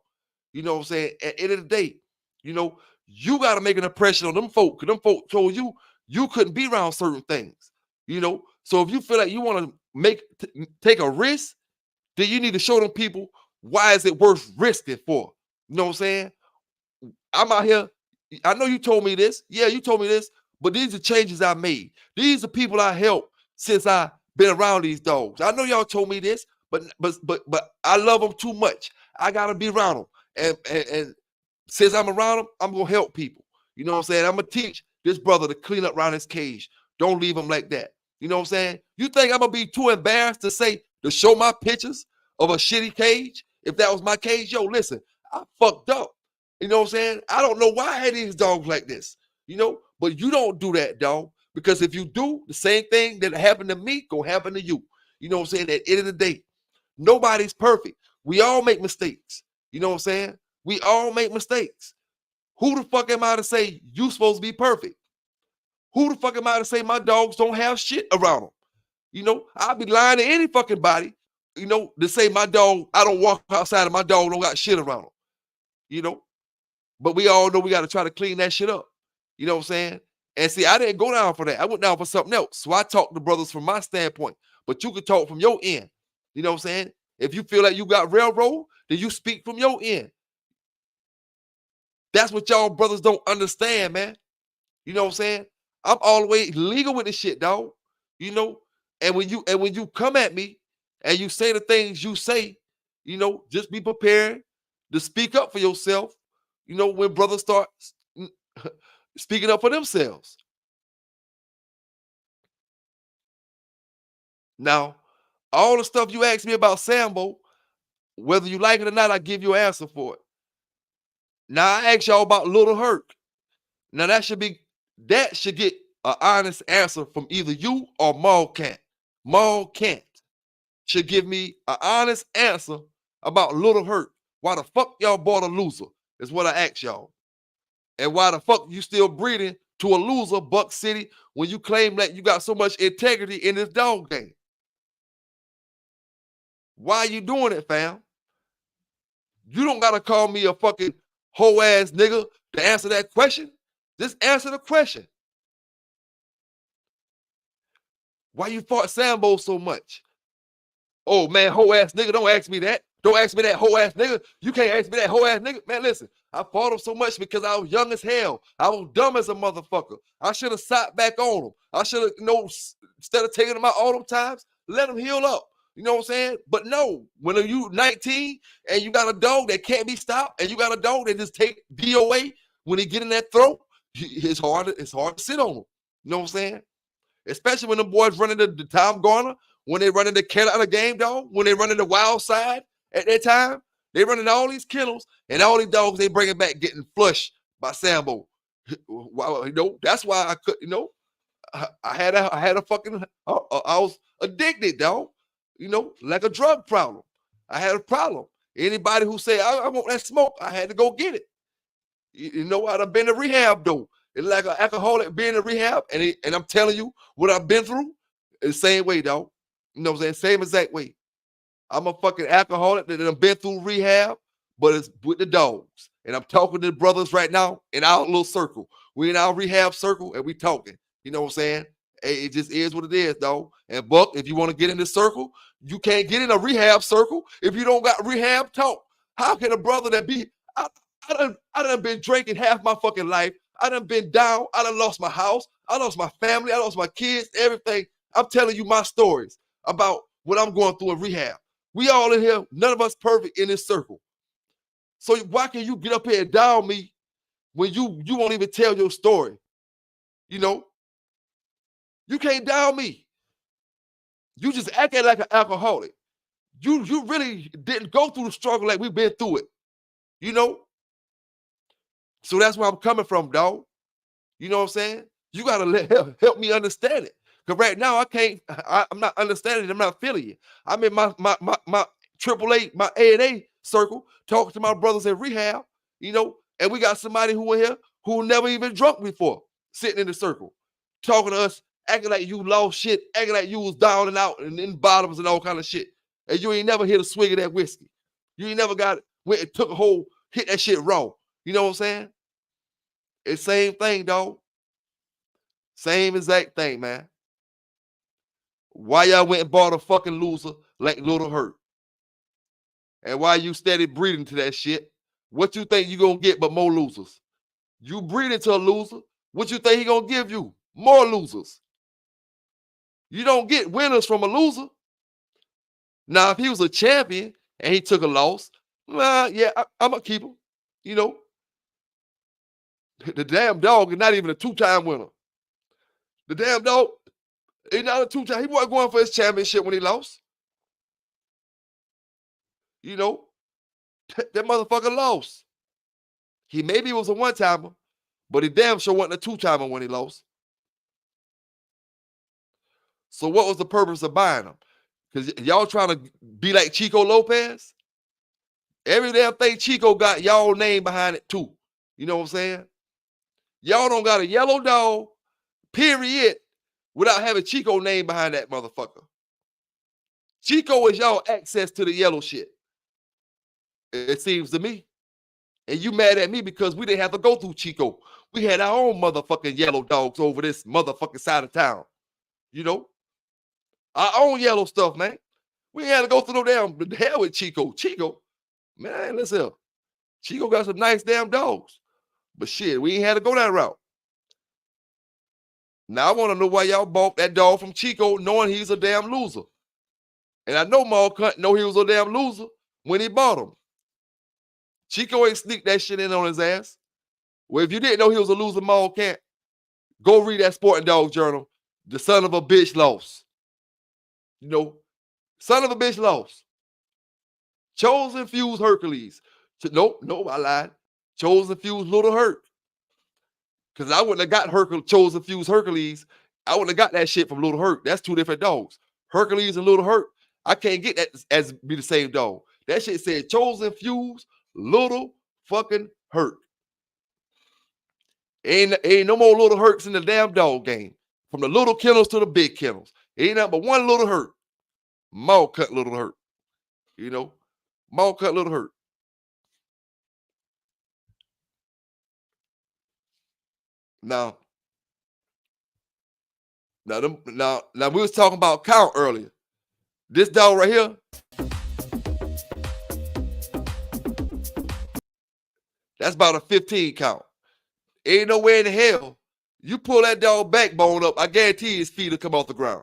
[SPEAKER 3] You know what I'm saying? At the end of the day, you know, you got to make an impression on them folk, because them folk told you you couldn't be around certain things, you know? So if you feel like you want to take a risk, then you need to show them people why is it worth risking for. You know what I'm saying? I'm out here. I know you told me this. Yeah, you told me this, but these are changes I made. These are people I helped since I been around these dogs. I know y'all told me this, but I love them too much. I gotta be around them, and since I'm around them, I'm gonna help people. You know what I'm saying? I'm gonna teach this brother to clean up around his cage. Don't leave him like that. You know what I'm saying? You think I'm gonna be too embarrassed to show my pictures of a shitty cage? If that was my cage, yo, listen, I fucked up. You know what I'm saying? I don't know why I had these dogs like this. You know, but you don't do that, dog. Because if you do, the same thing that happened to me gonna happen to you. You know what I'm saying? At the end of the day, nobody's perfect. We all make mistakes. You know what I'm saying? We all make mistakes. Who the fuck am I to say you supposed to be perfect? Who the fuck am I to say my dogs don't have shit around them? You know, I'll be lying to any fucking body, you know, to say my dog, I don't walk outside and my dog don't got shit around them. You know, but we all know we got to try to clean that shit up. You know what I'm saying? And see, I didn't go down for that. I went down for something else. So I talked to brothers from my standpoint, but you could talk from your end. You know what I'm saying? If you feel like you got railroad, then you speak from your end. That's what y'all brothers don't understand, man. You know what I'm saying? I'm all the way legal with this shit, dog. You know, and when you come at me and you say the things you say, you know, just be prepared to speak up for yourself. You know, when brothers start speaking up for themselves. Now, all the stuff you asked me about Sambo, whether you like it or not, I give you an answer for it. Now I ask y'all about Little Herc. Now that should get an honest answer from either you or Maul Cat. Maul Cat should give me an honest answer about Little Herc. Why the fuck y'all bought a loser? Is what I ask y'all. And why the fuck you still breeding to a loser, Buck City, when you claim that you got so much integrity in this dog game? Why are you doing it, fam? You don't gotta call me a fucking hoe ass nigga to answer that question. Just answer the question. Why you fought Sambo so much? Oh man, hoe ass nigga, don't ask me that. Don't ask me that hoe ass nigga. You can't ask me that hoe ass nigga. Man, listen, I fought him so much because I was young as hell. I was dumb as a motherfucker. I should have sat back on him. I should have, instead of taking him out all them times, let him heal up. You know what I'm saying? But no, when you 19 and you got a dog that can't be stopped, and you got a dog that just take DOA when he get in that throat, it's hard to sit on him. You know what I'm saying? Especially when the boys running the Tom Garner, when they running the Carolina game dog, when they running the Wild Side at that time, they running all these kennels and all these dogs they bringing back getting flushed by Sambo. That's why I could, I had a fucking, I was addicted, dog. Like a drug problem. I had a problem. Anybody who say I want that smoke, I had to go get it. I done been to rehab though. It's like an alcoholic being in rehab, and I'm telling you what I've been through. It's the same way, dog. You know what I'm saying? Same exact way. I'm a fucking alcoholic that have been through rehab, but it's with the dogs. And I'm talking to the brothers right now in our little circle. We in our rehab circle and we talking. You know what I'm saying? Hey, it just is what it is, dog. And Buck, if you want to get in this circle, you can't get in a rehab circle if you don't got rehab talk. How can a brother that be? I done been drinking half my fucking life. I done been down. I done lost my house. I lost my family. I lost my kids, everything. I'm telling you my stories about what I'm going through in rehab. We all in here, none of us perfect in this circle. So why can you get up here and down me when you won't even tell your story? You can't down me. You just acting like an alcoholic. You really didn't go through the struggle like we've been through it. So that's where I'm coming from, dog. You know what I'm saying? You gotta help me understand it. Because right now I'm not understanding it, I'm not feeling it. I'm in my AAA, my A&A circle, talking to my brothers in rehab, and we got somebody who in here who never even drunk before, sitting in the circle, talking to us, acting like you lost shit, acting like you was down and out and in bottoms and all kind of shit. And you ain't never hit a swig of that whiskey. You ain't never went and took a whole, hit that shit raw. You know what I'm saying? It's same thing, dog. Same exact thing, man. Why y'all went and bought a fucking loser like Little Herc? And why you steady breeding to that shit? What you think you gonna get but more losers? You breeding to a loser, what you think he gonna give you? More losers. You don't get winners from a loser. Now, if he was a champion and he took a loss, yeah, I'm gonna keep him. The damn dog is not even a two-time winner. The damn dog is not a two-time. He wasn't going for his championship when he lost. That motherfucker lost. He maybe was a one-timer, but he damn sure wasn't a two-timer when he lost. So what was the purpose of buying him? Because y'all trying to be like Chico Lopez? Every damn thing Chico got, y'all name behind it too. You know what I'm saying? Y'all don't got a yellow dog, period, without having Chico name behind that motherfucker. Chico is y'all access to the yellow shit. It seems to me. And you mad at me because we didn't have to go through Chico. We had our own motherfucking yellow dogs over this motherfucking side of town. Our own yellow stuff, man. We ain't had to go through no damn hell with Chico. Chico, man, listen. Chico got some nice damn dogs. But shit, we ain't had to go that route. Now I want to know why y'all bought that dog from Chico knowing he's a damn loser. And I know Maul Cunt know he was a damn loser when he bought him. Chico ain't sneak that shit in on his ass. Well, if you didn't know he was a losing mall cat, go read that Sporting Dog Journal. The son of a bitch lost. You know, son of a bitch lost. Chosen Fuse Hercules. Nope, I lied. Chosen Fuse Little Herc. Because I wouldn't have got Chosen Fuse Hercules. I wouldn't have got that shit from Little Herc. That's two different dogs. Hercules and Little Herc. I can't get that as be the same dog. That shit said Chosen Fuse Little fucking Herc. Ain't no more Little Hercs in the damn dog game. From the little kennels to the big kennels. Ain't nothing but one Little Herc. Mall cut Little Herc. You know, mall cut Little Herc. Now we was talking about count earlier. This dog right here, that's about a 15 count. Ain't no way in hell you pull that dog backbone up. I guarantee his feet will come off the ground.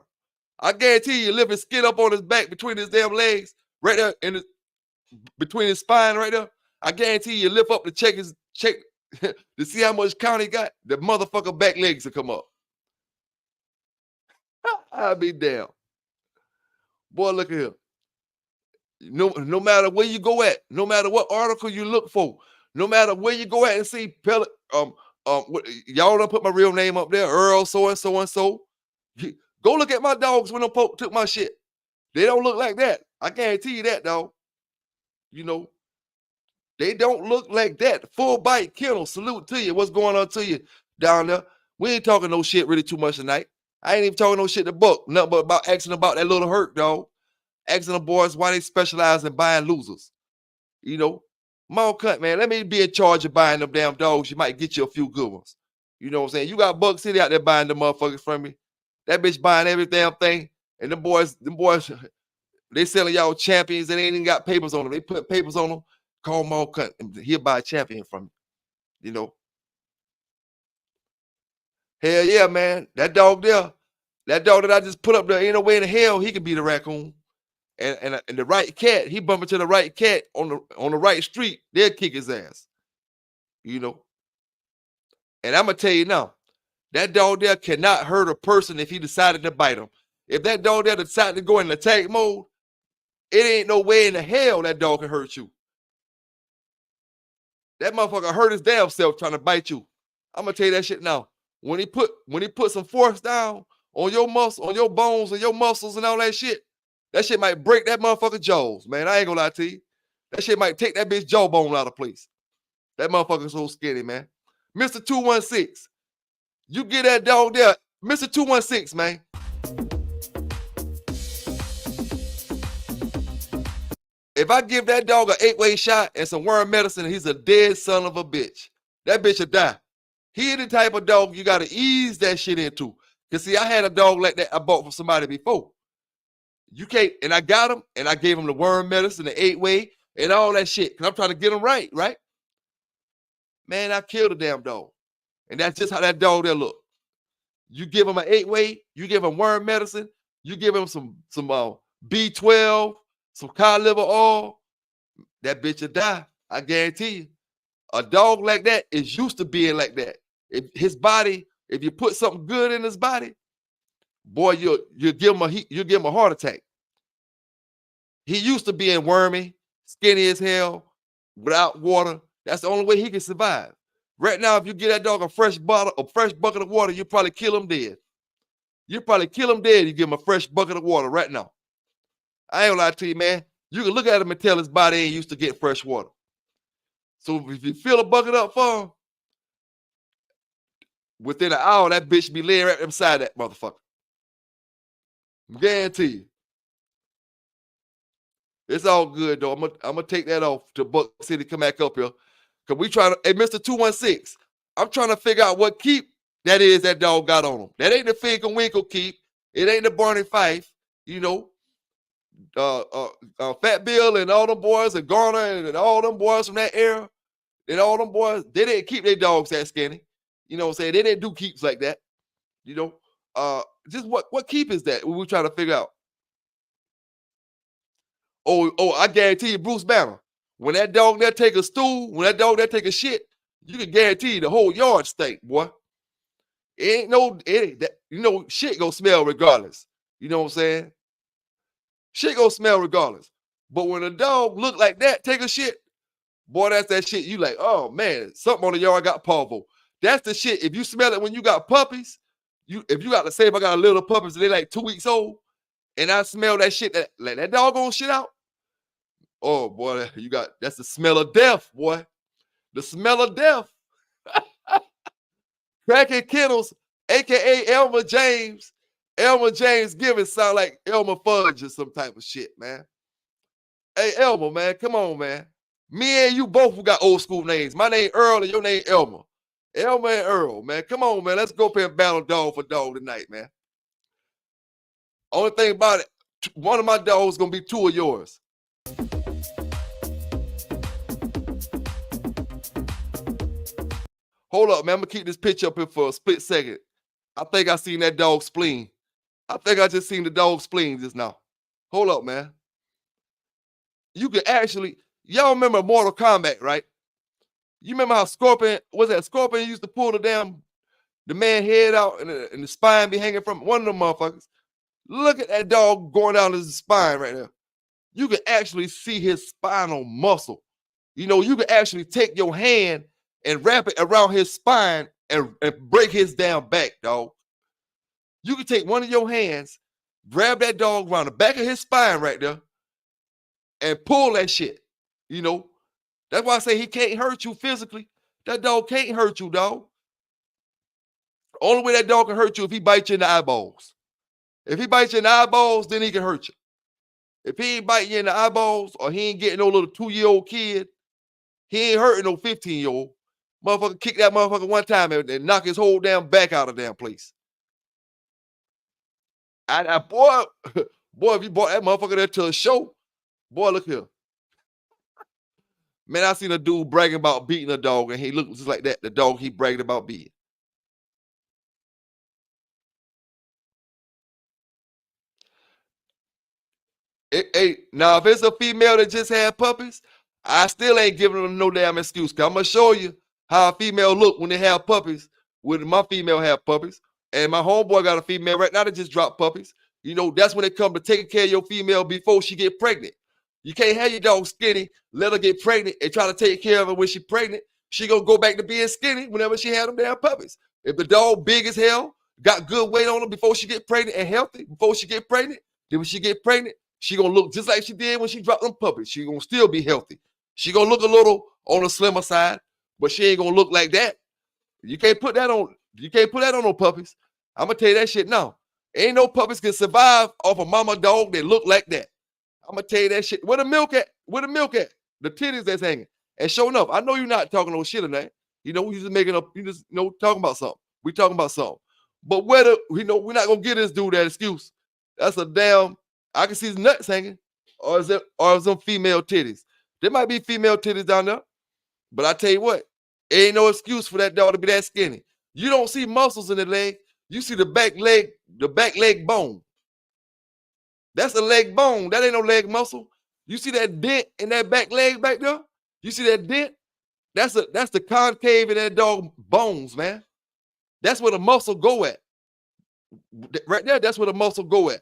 [SPEAKER 3] I guarantee you lift his skin up on his back between his damn legs, right there in between his spine right there. I guarantee you lift up to check to see how much count he got. The motherfucker back legs will come up. I'll be damn. Boy, look at here. No matter where you go at, no matter what article you look for, no matter where you go at and see y'all don't put my real name up there, Earl so and so and so. Go look at my dogs when them folk took my shit. They don't look like that. I guarantee you that, dog. You know, they don't look like that. Full bite kennel. Salute to you. What's going on to you down there? We ain't talking no shit really too much tonight. I ain't even talking no shit to Buck. Nothing but about asking about that Little Herc, dog. Asking the boys why they specialize in buying losers. You know, mall cut, man. Let me be in charge of buying them damn dogs. You might get you a few good ones. You know what I'm saying? You got Buck City out there buying them motherfuckers from me. That bitch buying every damn thing. And them boys, they selling y'all champions that ain't even got papers on them. They put papers on them. Call mall cut. And he'll buy a champion from you. You know. Hell yeah, man. That dog there, that dog that I just put up there, ain't no way in hell he could be the raccoon. And the right cat, he bump into the right cat on the right street, they'll kick his ass. You know. And I'm gonna tell you now, that dog there cannot hurt a person if he decided to bite him. If that dog there decided to go in attack mode, it ain't no way in the hell that dog can hurt you. That motherfucker hurt his damn self trying to bite you. I'm gonna tell you that shit now. When he put some force down on your muscle, on your bones and your muscles and all that shit might break that motherfucker jaws, man. I ain't gonna lie to you. That shit might take that bitch jawbone out of place. That motherfucker's so skinny, man. Mr. 216, you get that dog there. Mr. 216, man. If I give that dog an 8-way shot and some worm medicine, he's a dead son of a bitch. That bitch will die. He the type of dog you got to ease that shit into. Because, see, I had a dog like that I bought from somebody before. You can't, and I got him, and I gave him the worm medicine, the 8-way, and all that shit. Because I'm trying to get him right? Man, I killed a damn dog. And that's just how that dog there look. You give him an 8-way, you give him worm medicine, you give him some B12, some cod liver oil, that bitch will die. I guarantee you. A dog like that is used to being like that. If you put something good in his body, boy, you'll give him a heart attack. He used to being wormy, skinny as hell, without water. That's the only way he can survive. Right now, if you give that dog a fresh bucket of water, you probably kill him dead. You give him a fresh bucket of water right now. I ain't gonna lie to you, man. You can look at him and tell his body ain't used to getting fresh water. So if you fill a bucket up for him, within an hour, that bitch be laying right beside that motherfucker. Guarantee you. It's all good, though. I'm gonna take that off to Buck City, come back up here. Cause we trying to, hey, Mr. 216, I'm trying to figure out what keep that is that dog got on him. That ain't the Finkel Winkle keep. It ain't the Barney Fife, you know. Fat Bill and all them boys and Garner and all them boys from that era and all them boys, they didn't keep their dogs that skinny. You know what I'm saying? They didn't do keeps like that. You know, just what keep is that? We're trying to figure out. Oh, I guarantee you, Bruce Banner. When that dog there take a stool, when that dog there take a shit, you can guarantee the whole yard stink, boy. It ain't that, shit gonna smell regardless. You know what I'm saying? Shit gonna smell regardless. But when a dog look like that, take a shit, boy, that's that shit. You like, oh man, something on the yard got parvo. That's the shit. If you smell it when you got puppies, if you got to say if I got a little puppies, they like 2 weeks old, and I smell that shit, that dog gonna shit out. Oh boy, that's the smell of death, boy. The smell of death. Cracking Kennels, aka Elmer James. Elmer James Givens sound like Elmer Fudge or some type of shit, man. Hey, Elmer, man, come on, man. Me and you both got old school names. My name Earl and your name Elmer. Elmer and Earl, man. Come on, man. Let's go up here and battle dog for dog tonight, man. Only thing about it, one of my dogs gonna be 2 of yours. Hold up, man. I'm gonna keep this picture up here for a split second. I think I seen that dog's spleen. I think I just seen the dog's spleen just now. Hold up, man. You can actually, y'all remember Mortal Kombat, right? You remember how Scorpion used to pull the man head out and the spine be hanging from one of them motherfuckers. Look at that dog going down his spine right there. You can actually see his spinal muscle. You can actually take your hand and wrap it around his spine and break his damn back, dog. You can take one of your hands, grab that dog around the back of his spine right there, and pull that shit. That's why I say he can't hurt you physically. That dog can't hurt you, dog. Only way that dog can hurt you if he bites you in the eyeballs. If he bites you in the eyeballs, then he can hurt you. If he ain't biting you in the eyeballs or he ain't getting no little 2-year-old kid, he ain't hurting no 15-year-old. Motherfucker kick that motherfucker one time and knock his whole damn back out of the damn place. Boy, if you brought that motherfucker there to a show, boy, look here. Man, I seen a dude bragging about beating a dog, and he looked just like that, the dog he bragged about beating. Now, if it's a female that just had puppies, I still ain't giving them no damn excuse. Cause I'm gonna show you how a female look when they have puppies. When my female have puppies, and my homeboy got a female right now that just dropped puppies. That's when it comes to taking care of your female before she get pregnant. You can't have your dog skinny, let her get pregnant, and try to take care of her when she's pregnant. She gonna go back to being skinny whenever she had them damn puppies. If the dog big as hell, got good weight on her before she get pregnant and healthy before she get pregnant, then when she get pregnant, she gonna look just like she did when she dropped them puppies. She gonna still be healthy. She gonna look a little on the slimmer side, but she ain't gonna look like that. You can't put that on no puppies. I'm gonna tell you that shit now. Ain't no puppies can survive off a mama dog that look like that. I'm gonna tell you that shit. Where the milk at? Where the milk at? The titties that's hanging. And showing up. I know you're not talking no shit tonight. We just making up, talking about something. We talking about something. But we're not gonna give this dude that excuse. That's a damn, I can see his nuts hanging. Or is them female titties? There might be female titties down there. But I tell you what, ain't no excuse for that dog to be that skinny. You don't see muscles in the leg. You see the back leg bone. That's a leg bone. That ain't no leg muscle. You see that dent in that back leg back there? You see that dent? That's the concave in that dog bones, man. That's where the muscle go at. Right there, that's where the muscle go at,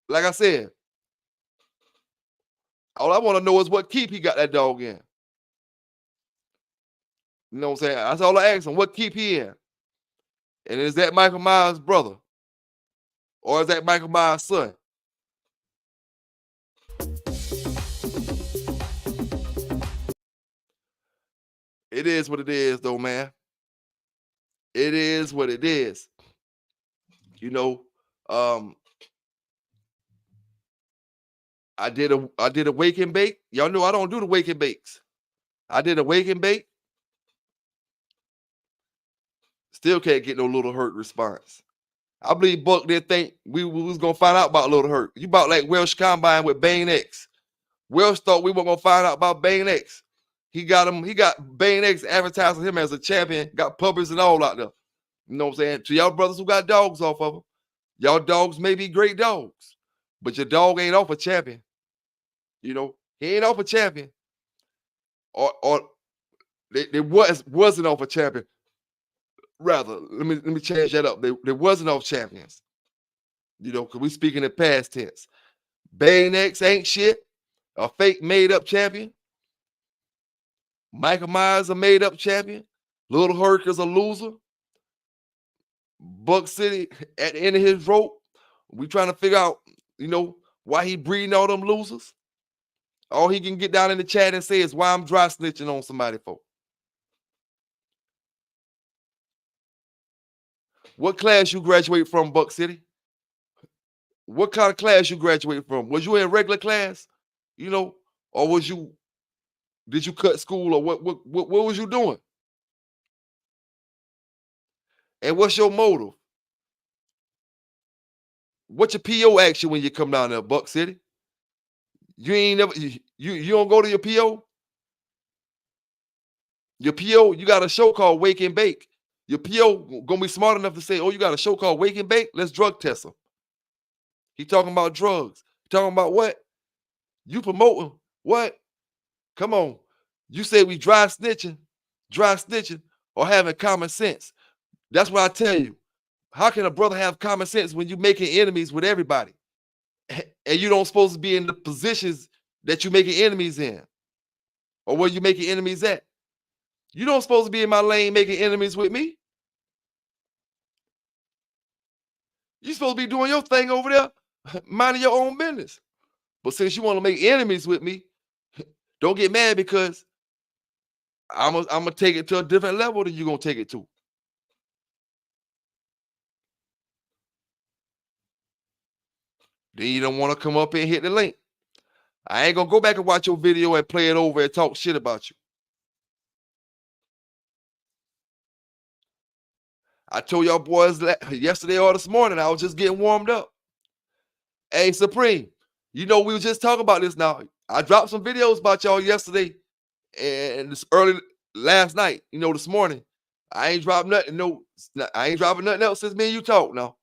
[SPEAKER 3] Like I said, all I want to know is what keep he got that dog in. You know what I'm saying? That's all I ask him. What keep he in? And is that Michael Myers' brother? Or is that Michael Myers' son? It is what it is, though, man. It is what it is. I did a wake and bake. Y'all know I don't do the wake and bakes. I did a wake and bake. Still can't get no Little Hurt response. I believe Buck didn't think we was gonna find out about Little Hurt. You bought like Welsh Combine with Bane X. Welsh thought we were gonna find out about Bane X. He got Bane X advertising him as a champion, got puppies and all out there. You know what I'm saying? To y'all brothers who got dogs off of him, Y'all dogs may be great dogs, but your dog ain't off a champion. You know, he ain't off a champion. Or they wasn't off a champion. Rather, let me change that up. They wasn't off champions. You know, because we speaking in past tense. Baynex ain't shit. A fake made up champion. Michael Myers a made up champion. Little Herc is a loser. Buck City at the end of his rope. We trying to figure out, you know, why he breeding all them losers. All he can get down in the chat and say is why I'm dry snitching on somebody for. What class you graduate from, Buck City? What kind of class you graduate from? Was you in regular class? You know, or did you cut school, or what was you doing? And what's your motive? What's your PO action when you come down there, Buck City? You ain't never you don't go to your PO? Your PO, you got a show called Wake and Bake. Your PO gonna be smart enough to say, oh, you got a show called Wake and Bake? Let's drug test him. He talking about drugs. Talking about what? You promoting what? Come on. You say we dry snitching, or having common sense. That's what I tell you. How can a brother have common sense when you making enemies with everybody? And you don't supposed to be in the positions that you making enemies in, or where you making enemies at. You don't supposed to be in my lane making enemies with me. You supposed to be doing your thing over there, minding your own business. But since you want to make enemies with me, don't get mad because I'm gonna take it to a different level than you're gonna take it to. Then you don't want to come up and hit the link. I ain't gonna go back and watch your video and play it over and talk shit about you. I told y'all boys yesterday or this morning, I was just getting warmed up. Hey, Supreme, you know, we were just talking about this now. I dropped some videos about y'all yesterday and this early last night, you know, this morning. I ain't dropping nothing. No, I ain't dropping nothing else since me and you talk now.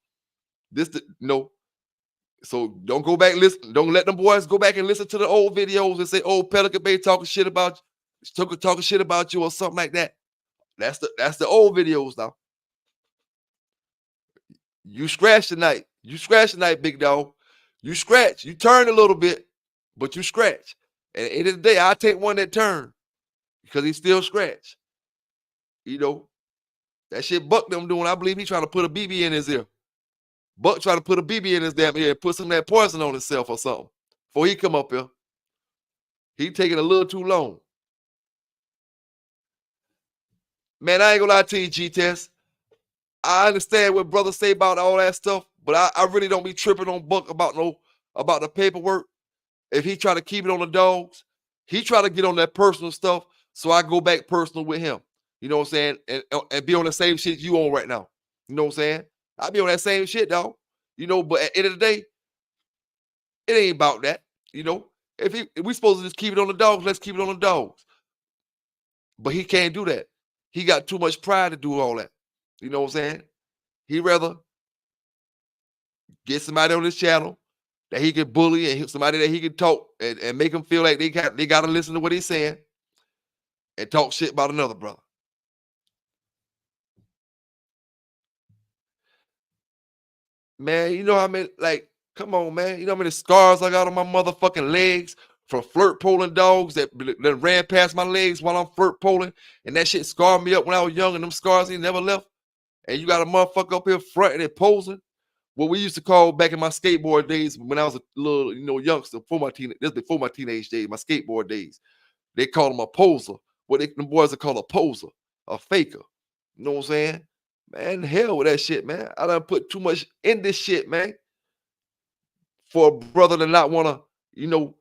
[SPEAKER 3] So don't go back and listen. Don't let them boys go back and listen to the old videos and say, "Oh, Pelican BAy talking shit about you or something like that." That's the old videos now. You scratch tonight. You scratch tonight, big dog. You scratch. You turn a little bit, but you scratch. And at the end of the day, I take one that turn because he still scratch. You know, that shit Buck them doing. I believe he trying to put a BB in his ear. Buck trying to put a BB in his damn ear and put some of that poison on himself or something before he come up here. He taking a little too long. Man, I ain't gonna lie to you, G-Test. I understand what brothers say about all that stuff, but I really don't be tripping on Buck about the paperwork. If he try to keep it on the dogs, he try to get on that personal stuff, so I go back personal with him. You know what I'm saying? And be on the same shit you on right now. You know what I'm saying? I be on that same shit, dog. You know, but at the end of the day, it ain't about that. You know, if we supposed to just keep it on the dogs, let's keep it on the dogs. But he can't do that. He got too much pride to do all that. You know what I'm saying? He rather get somebody on this channel that he can bully and somebody that he can talk and make them feel like they got to listen to what he's saying and talk shit about another brother. Man, you know how many, like, come on, man. You know how many scars I got on my motherfucking legs from flirt poling dogs that ran past my legs while I'm flirt poling, and that shit scarred me up when I was young, and them scars ain't never left. And you got a motherfucker up here fronting and posing. What we used to call back in my skateboard days when I was a little, youngster, before my teenage days, my skateboard days. They called him a poser. Them boys are called a poser, a faker. You know what I'm saying? Man, hell with that shit, man. I done put too much in this shit, man. For a brother to not want to,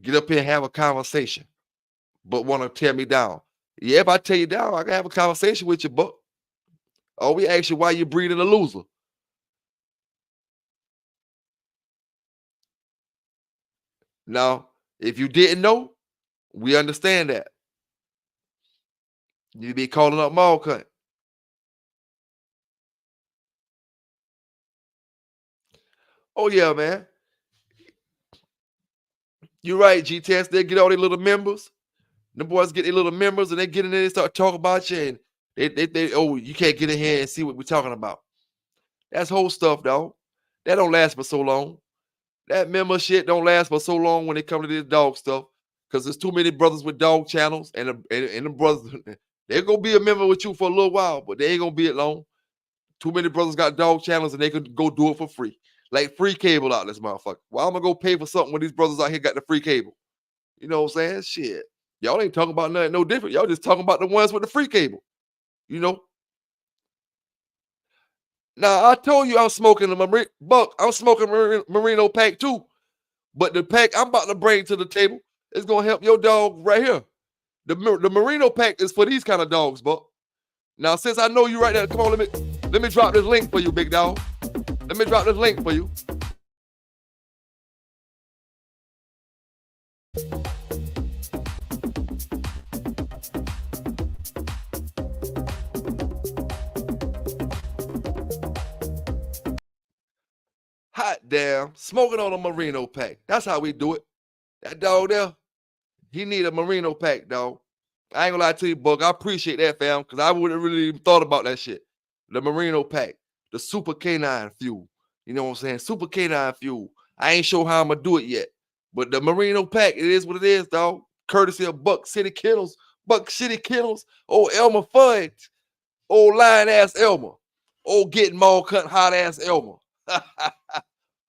[SPEAKER 3] get up here and have a conversation, but want to tear me down. Yeah, if I tear you down, I can have a conversation with you, but we ask you why you breeding a loser. Now, if you didn't know, we understand that. You be calling up mall cunt. Oh yeah, man. You're right, G-Test. They get all their little members. The boys get their little members and they get in there and start talking about you and they oh, you can't get in here and see what we're talking about. That's whole stuff, dog. That don't last for so long. That member shit don't last for so long when it come to this dog stuff. Cause there's too many brothers with dog channels and the brothers they're gonna be a member with you for a little while, but they ain't gonna be it long. Too many brothers got dog channels and they could go do it for free. Like free cable out this motherfucker. Why am I gonna pay for something when these brothers out here got the free cable? You know what I'm saying? Shit. Y'all ain't talking about nothing no different. Y'all just talking about the ones with the free cable. You know? Now I told you I'm smoking a buck. I'm smoking merino pack too. But the pack I'm about to bring to the table is gonna help your dog right here. The merino pack is for these kind of dogs, Buck. Now, since I know you right there, come on, let me drop this link for you, big dog. Let me drop this link for you. Hot damn, smoking on a merino pack. That's how we do it. That dog there, he need a merino pack, dog. I ain't gonna lie to you, Buck. I appreciate that, fam, because I wouldn't really even thought about that shit. The merino pack, the super canine fuel. You know what I'm saying? Super canine fuel. I ain't sure how I'm gonna do it yet. But the merino pack, it is what it is, dog. Courtesy of Buck City Kennels. Buck City Kennels. Old Elmer Fudge. Old lion ass Elmer. Old getting mall cut hot ass Elmer.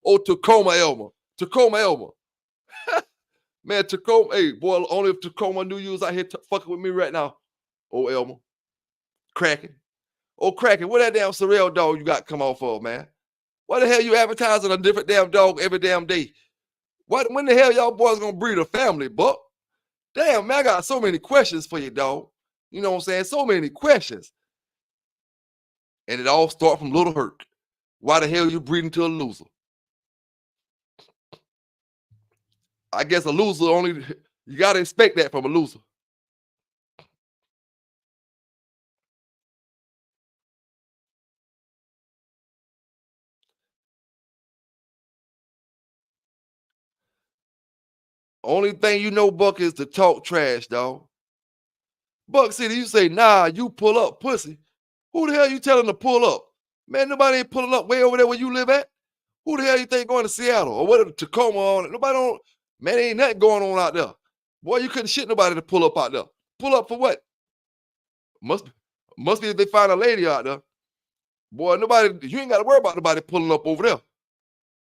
[SPEAKER 3] Old Tacoma Elmer. Tacoma Elmer. Man, Tacoma, hey, boy, only if Tacoma knew you was out here fucking with me right now. Old Elmer. Cracking. Oh, cracking. What that damn Sorrel dog you got come off of, man? Why the hell you advertising a different damn dog every damn day? When the hell y'all boys gonna breed a family, Buck? Damn, man, I got so many questions for you, dog. You know what I'm saying? So many questions. And it all start from Little Hurt. Why the hell you breeding to a loser? I guess a loser only, you gotta expect that from a loser. Only thing you know, Buck, is to talk trash, dog. Buck City, you say, nah, you pull up, pussy. Who the hell you telling to pull up? Man, nobody ain't pulling up way over there where you live at. Who the hell you think going to Seattle or what Tacoma on it? Nobody don't, man, ain't nothing going on out there. Boy, you couldn't shit nobody to pull up out there. Pull up for what? Must be if they find a lady out there. Boy, nobody, you ain't got to worry about nobody pulling up over there.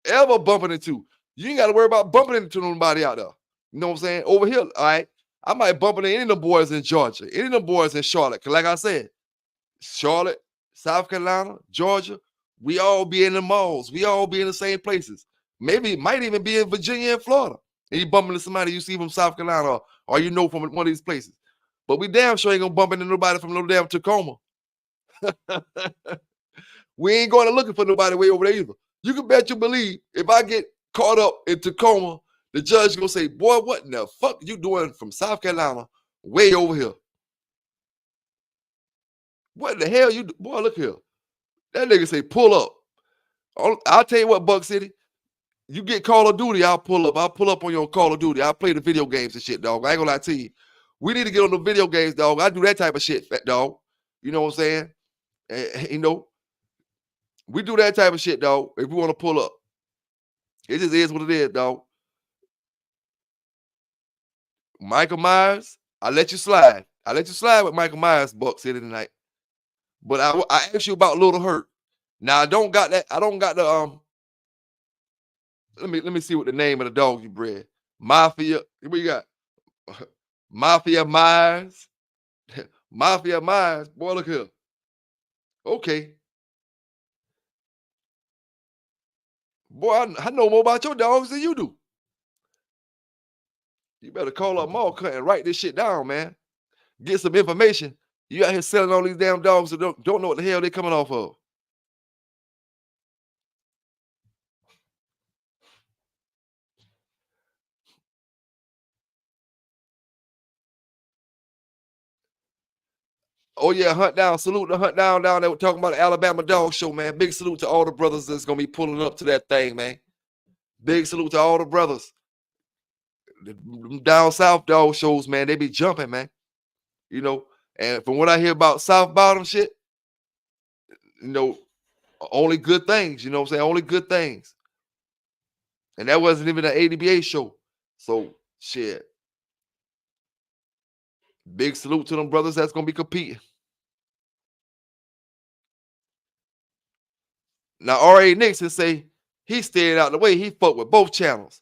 [SPEAKER 3] Ever bumping into. You ain't got to worry about bumping into nobody out there. You know what I'm saying? Over here, all right, I might bump into any of the boys in Georgia, any of the boys in Charlotte. Because like I said, Charlotte, South Carolina, Georgia, we all be in the malls. We all be in the same places. Maybe it might even be in Virginia and Florida. And you bump into somebody you see from South Carolina or you know from one of these places. But we damn sure ain't gonna bump into nobody from no damn Tacoma. We ain't going to looking for nobody way over there either. You can bet you believe if I get caught up in Tacoma, the judge gonna say, boy, what in the fuck you doing from South Carolina way over here? What the hell you do? Boy, look here. That nigga say, pull up. I'll tell you what, Buck City, you get Call of Duty, I'll pull up. I'll pull up on your Call of Duty. I'll play the video games and shit, dog. I ain't gonna lie to you. We need to get on the video games, dog. I do that type of shit, fat dog. You know what I'm saying? You know, we do that type of shit, dog, if we want to pull up. It just is what it is, dog. Michael Myers, I let you slide. I let you slide with Michael Myers, Buck City tonight. But I asked you about Little Hurt. Now I don't got that. I don't got the Let me see what the name of the dog you bred. Mafia. What you got? Mafia Myers. Mafia Myers. Boy, look here. Okay. Boy, I know more about your dogs than you do. You better call up Mall Cut and write this shit down, man. Get some information. You out here selling all these damn dogs that don't know what the hell they coming off of. Oh yeah, Hunt Down. Salute to Hunt Down down there. Talking about the Alabama Dog Show, man. Big salute to all the brothers that's gonna be pulling up to that thing, man. Big salute to all the brothers. Them down south dog shows, man. They be jumping, man. You know, and from what I hear about South Bottom shit, you know, only good things. You know what I'm saying? Only good things. And that wasn't even an ADBA show. So shit. Big salute to them brothers that's gonna be competing. Now R.A. Nixon say he stayed out the way. He fucked with both channels.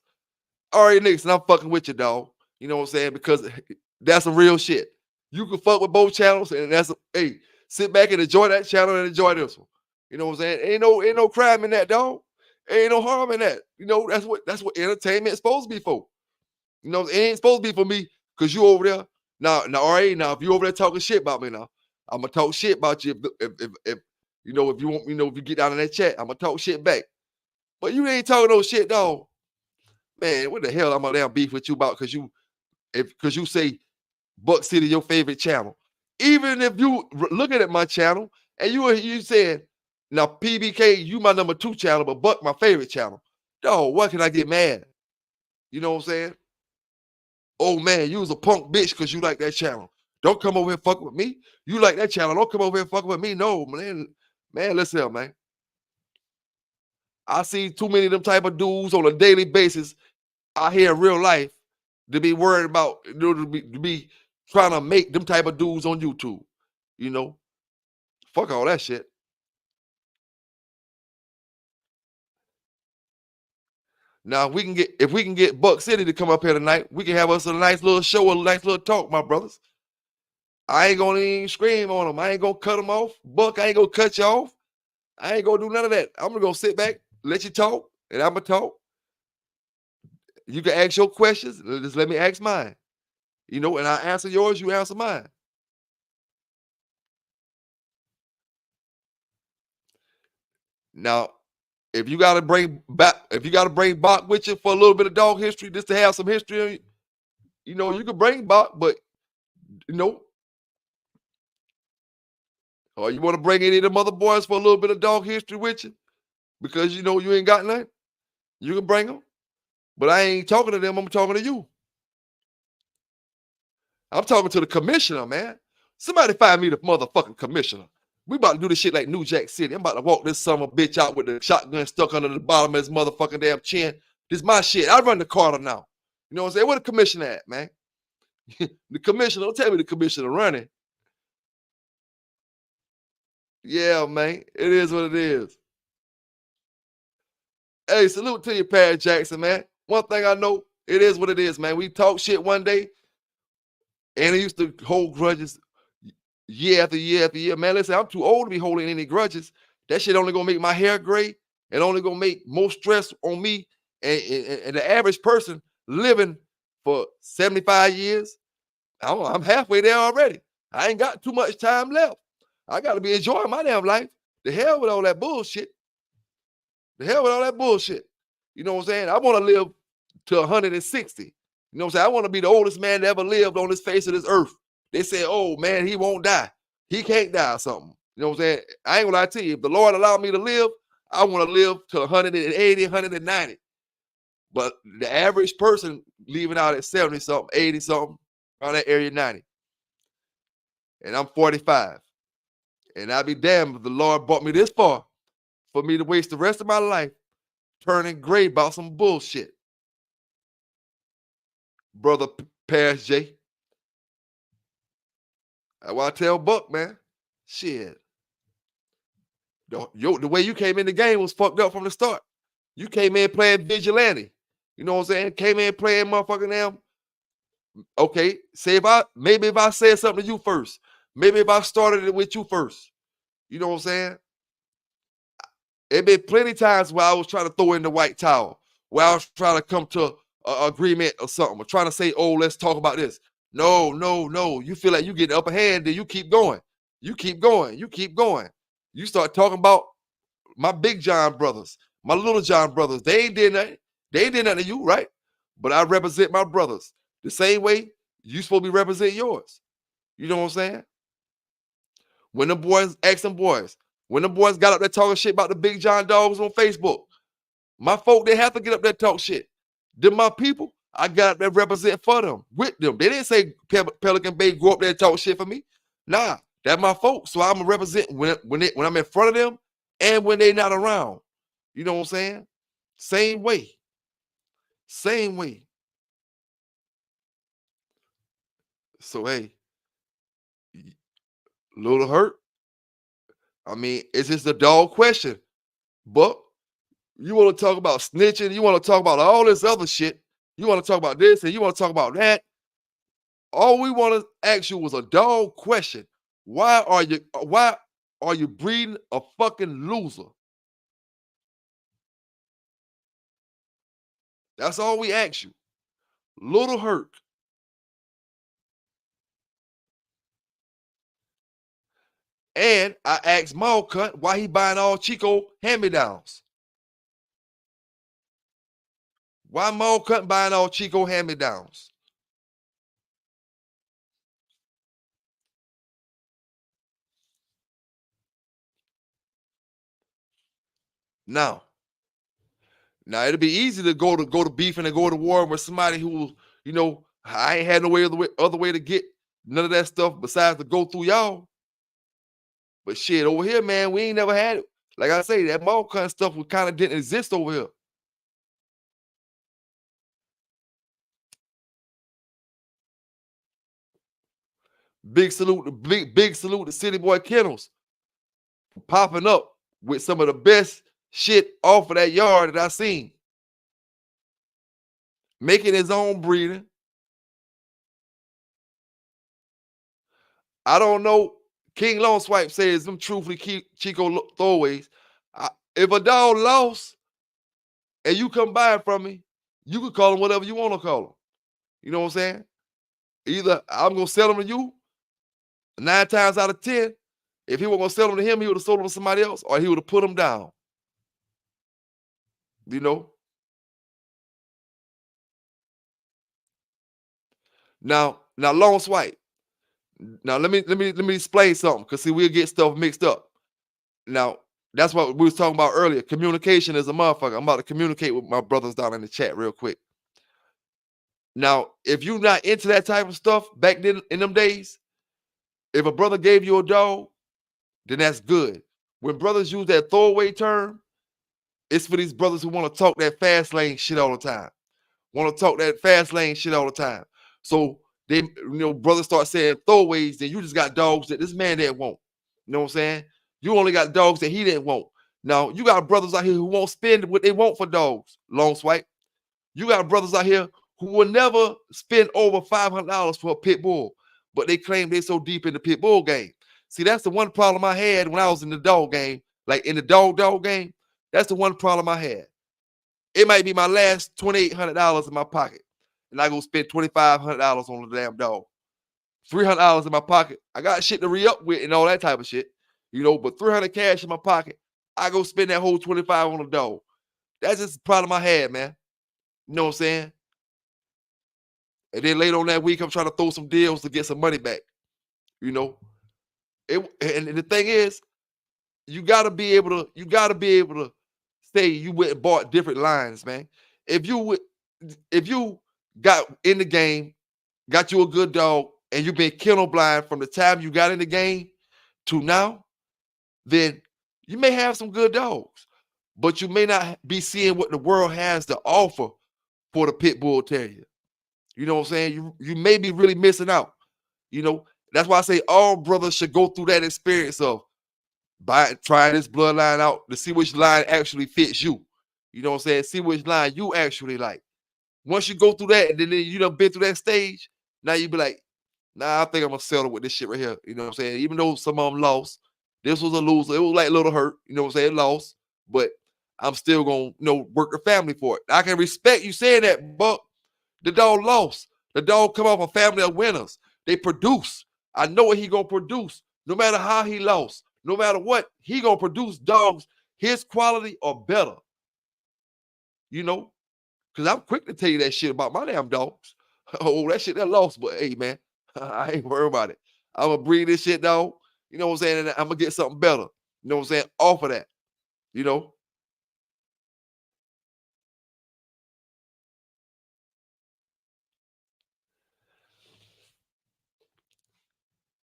[SPEAKER 3] R.A. Nixon, I'm fucking with you, dog. You know what I'm saying? Because that's some real shit. You can fuck with both channels, and hey, sit back and enjoy that channel and enjoy this one. You know what I'm saying? Ain't no crime in that, dog. Ain't no harm in that. You know, that's what entertainment is supposed to be for. You know, it ain't supposed to be for me because you over there. Now, R.A., now, if you over there talking shit about me now, I'm gonna talk shit about you if you know, if you want, you know, if you get down in that chat, I'm gonna talk shit back. But you ain't talking no shit, dog. Man, what the hell I'm gonna damn beef with you about because you say Buck City your favorite channel. Even if you looking at my channel and you saying, now PBK, you my number 2 channel, but Buck my favorite channel. Dog, what can I get mad? You know what I'm saying? Oh man, you was a punk bitch because you like that channel. Don't come over here fuck with me. You like that channel. Don't come over here fuck with me. No, man. Man, listen here, man. I see too many of them type of dudes on a daily basis out here in real life to be worried about, you know, to be trying to make them type of dudes on YouTube. You know, fuck all that shit. Now if we can get Buck City to come up here tonight, we can have us a nice little show, a nice little talk, my brothers. I ain't gonna even scream on them. I ain't gonna cut them off. Buck, I ain't gonna cut you off. I ain't gonna do none of that. I'm gonna go sit back, let you talk, and I'm gonna talk. You can ask your questions. Just let me ask mine. You know, and I answer yours, you answer mine. Now, if you gotta bring Bach with you for a little bit of dog history, just to have some history, you know, you can bring Bach, but you know, or you want to bring any of the mother boys for a little bit of dog history with you, because you know you ain't got nothing, you can bring them. But I ain't talking to them, I'm talking to you. I'm talking to the commissioner, man. Somebody find me the motherfucking commissioner. We about to do this shit like New Jack City. I'm about to walk this son of a bitch out with the shotgun stuck under the bottom of his motherfucking damn chin. This is my shit. I run the Carter now. You know what I'm saying? Where the commissioner at, man? The commissioner, don't tell me the commissioner running. Yeah, man. It is what it is. Hey, salute to you, Pat Jackson, man. One thing I know, it is what it is, man. We talk shit one day, and he used to hold grudges year after year after year. Man, listen, I'm too old to be holding any grudges. That shit only gonna make my hair gray and only gonna make more stress on me and the average person living for 75 years. I'm halfway there already. I ain't got too much time left. I got to be enjoying my damn life. The hell with all that bullshit. The hell with all that bullshit. You know what I'm saying? I want to live to 160. You know what I'm saying? I want to be the oldest man that ever lived on this face of this earth. They say, oh man, he won't die. He can't die or something. You know what I'm saying? I ain't gonna lie to you. If the Lord allowed me to live, I want to live to 180, 190. But the average person leaving out at 70 something, 80 something, around that area 90. And I'm 45. And I'll be damned if the Lord brought me this far for me to waste the rest of my life turning gray about some bullshit. Brother Paris J. That's why I tell Buck, man. Shit. The way you came in the game was fucked up from the start. You came in playing vigilante. You know what I'm saying? Came in playing motherfucking damn. Okay, maybe if I said something to you first. Maybe if I started it with you first. You know what I'm saying? There been plenty times where I was trying to throw in the white towel, where I was trying to come to an agreement or something, or trying to say, oh, let's talk about this. No. You feel like you get the upper hand, then you keep going. You keep going. You start talking about my Big John brothers, my Little John brothers. They ain't did nothing. They ain't did nothing to you, right? But I represent my brothers the same way you supposed to be representing yours. You know what I'm saying? When the boys, ask them boys, when the boys got up there talking shit about the Big John dogs on Facebook, my folk, they have to get up there talk shit. Them my people, I got up there represent for them, with them. They didn't say Pelican BAy go up there and talk shit for me. Nah, that's my folks. So I'm gonna represent when I'm in front of them and when they not around. You know what I'm saying? Same way. Same way. So hey, little hurt. I mean, it's just a dog question. But you want to talk about snitching, you want to talk about all this other shit. You want to talk about this and you want to talk about that. All we want to ask you was a dog question. Why are you breeding a fucking loser? That's all we ask you. Little hurt. And I asked Maul Cunt why he buying all Chico hand-me-downs. Why Maul Cunt buying all Chico hand-me-downs? Now it'll be easy to go to beefing and go to war with somebody who, you know, I ain't had no other way to get none of that stuff besides to go through y'all. But shit, over here, man, we ain't never had it. Like I say, that Maul Cunt stuff kind of didn't exist over here. Big salute to City Boy Kennels popping up with some of the best shit off of that yard that I seen. Making his own breeding. I don't know. King Long Swipe says them truthfully Chico throwaways. If a dog lost and you come by from me, you can call him whatever you want to call him. You know what I'm saying? Either I'm gonna sell him to you 9 times out of 10. If he was gonna sell them to him, he would have sold them to somebody else, or he would have put them down. You know. Now, Long Swipe. Now let me explain something, because see, we'll get stuff mixed up. Now, that's what we was talking about earlier. Communication is a motherfucker. I'm about to communicate with my brothers down in the chat real quick. Now, if you're not into that type of stuff back then in them days, if a brother gave you a dog, then that's good. When brothers use that throwaway term, it's for these brothers who want to talk that fast lane shit all the time. Want to talk that fast lane shit all the time. So they, you know, brothers start saying throwaways, then you just got dogs that this man didn't want. You know what I'm saying? You only got dogs that he didn't want. Now, you got brothers out here who won't spend what they want for dogs. Long Swipe. You got brothers out here who will never spend over $500 for a pit bull, but they claim they're so deep in the pit bull game. See, that's the one problem I had when I was in the dog game, like in the dog game. That's the one problem I had. It might be my last $2,800 in my pocket, and I go spend $2,500 on the damn dog. $300 in my pocket. I got shit to re-up with and all that type of shit, you know. But $300 cash in my pocket, I go spend that whole $25 on the dog. That's just the problem I had, man. You know what I'm saying? And then later on that week, I'm trying to throw some deals to get some money back. You know, and the thing is, you gotta be able to say you went and bought different lines, man. If you got in the game, got you a good dog, and you've been kennel blind from the time you got in the game to now, then you may have some good dogs, but you may not be seeing what the world has to offer for the pit bull terrier. You know what I'm saying? You may be really missing out. You know, that's why I say all brothers should go through that experience of trying this bloodline out to see which line actually fits you. You know what I'm saying? See which line you actually like. Once you go through that, and then you done been through that stage, now you be like, nah, I think I'm gonna settle with this shit right here. You know what I'm saying? Even though some of them lost, this was a loser. It was like a little hurt. You know what I'm saying? It lost, but I'm still gonna, you know, work the family for it. I can respect you saying that, but the dog lost. The dog come off a family of winners. They produce. I know what he gonna produce. No matter how he lost, no matter what, he gonna produce dogs his quality or better. You know, because I'm quick to tell you that shit about my damn dogs. Oh, that shit that lost, but hey, man, I ain't worried about it. I'm gonna breed this shit, dog. You know what I'm saying? And I'm gonna get something better. You know what I'm saying? Off of that. You know.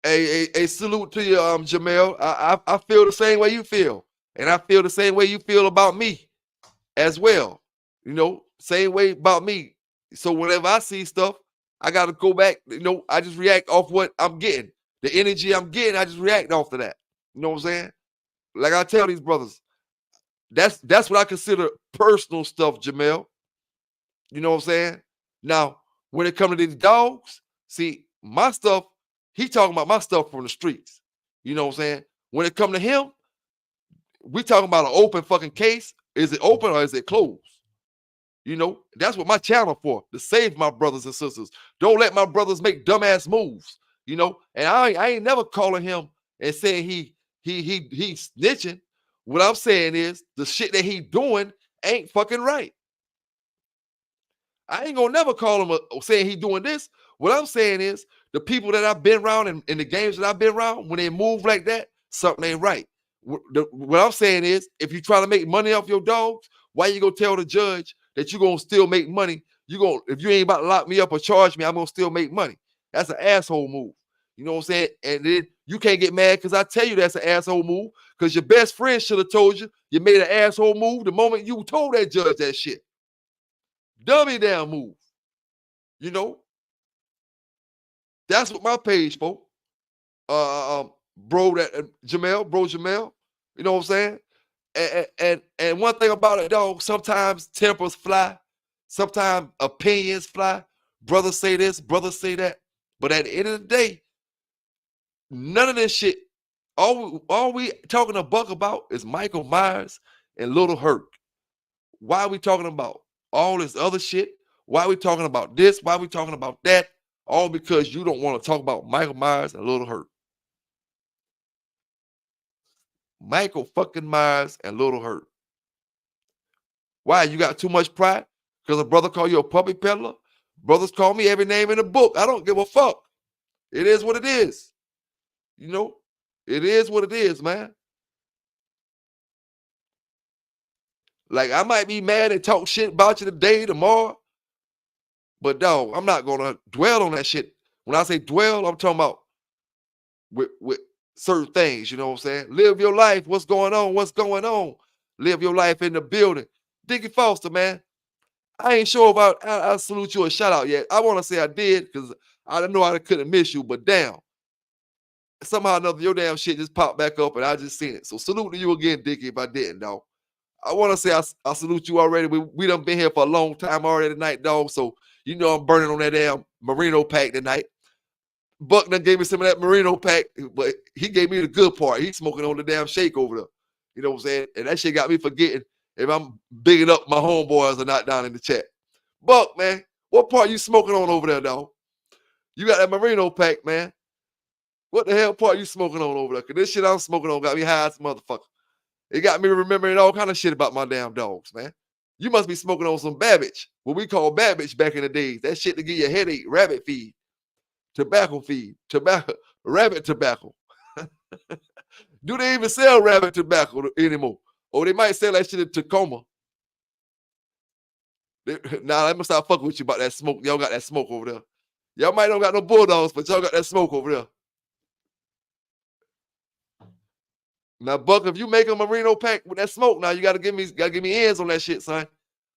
[SPEAKER 3] A salute to you, Jamel. I feel the same way you feel, and I feel the same way you feel about me as well. You know, same way about me. So whenever I see stuff, I gotta go back. You know, I just react off what I'm getting, the energy I'm getting. I just react off of that. You know what I'm saying? Like I tell these brothers, that's what I consider personal stuff, Jamel. You know what I'm saying? Now, when it comes to these dogs, see, my stuff, he talking about my stuff from the streets. You know what I'm saying? When it come to him, we talking about an open fucking case. Is it open or is it closed? You know, that's what my channel for, to save my brothers and sisters. Don't let my brothers make dumbass moves. You know, and I ain't never calling him and saying he snitching. What I'm saying is the shit that he doing ain't fucking right. I ain't gonna never call him saying he doing this. What I'm saying is the people that I've been around and in the games that I've been around, when they move like that, something ain't right. What I'm saying is, if you try to make money off your dogs, why you gonna tell the judge that you gonna still make money? If you ain't about to lock me up or charge me, I'm gonna still make money. That's an asshole move. You know what I'm saying? And then you can't get mad because I tell you that's an asshole move, because your best friend should have told you you made an asshole move the moment you told that judge that shit. Dummy down move. You know, that's what my page for. Bro, Jamel. You know what I'm saying? And one thing about it, dog, sometimes tempers fly, sometimes opinions fly. Brothers say this, brothers say that. But at the end of the day, none of this shit, all we talking to Buck about is Michael Myers and Little Hurt. Why are we talking about all this other shit? Why are we talking about this? Why are we talking about that? All because you don't want to talk about Michael Myers and Little Hurt. Michael fucking Myers and Little Hurt. Why? You got too much pride? Because a brother call you a puppy peddler? Brothers call me every name in the book. I don't give a fuck. It is what it is. You know? It is what it is, man. Like, I might be mad and talk shit about you today, tomorrow. But dog, I'm not gonna dwell on that shit. When I say dwell, I'm talking about with certain things, you know what I'm saying? Live your life. What's going on? What's going on? Live your life in the building. Dickie Foster, man. I ain't sure about I salute you a shout out yet. I want to say I did because I know I couldn't miss you, but damn. Somehow or another, your damn shit just popped back up and I just seen it. So salute to you again, Dickie, if I didn't, dog. I want to say I salute you already. We done been here for a long time already tonight, dog. So you know I'm burning on that damn Merino pack tonight. Buck done gave me some of that Merino pack, but he gave me the good part. He's smoking on the damn shake over there. You know what I'm saying? And that shit got me forgetting if I'm bigging up my homeboys or not down in the chat. Buck, man, what part you smoking on over there, dog? You got that Merino pack, man. What the hell part you smoking on over there? Because this shit I'm smoking on got me high as a motherfucker. It got me remembering all kind of shit about my damn dogs, man. You must be smoking on some Babbage, what we call Babbage back in the days. That shit to give you a headache, rabbit feed. Tobacco feed, rabbit tobacco. Do they even sell rabbit tobacco anymore? Or they might sell that shit in Tacoma. Nah, I'm gonna stop fucking with you about that smoke. Y'all got that smoke over there. Y'all might not got no bulldogs, but y'all got that smoke over there. Now, Buck, if you make a Merino pack with that smoke, now you gotta give me hands on that shit, son.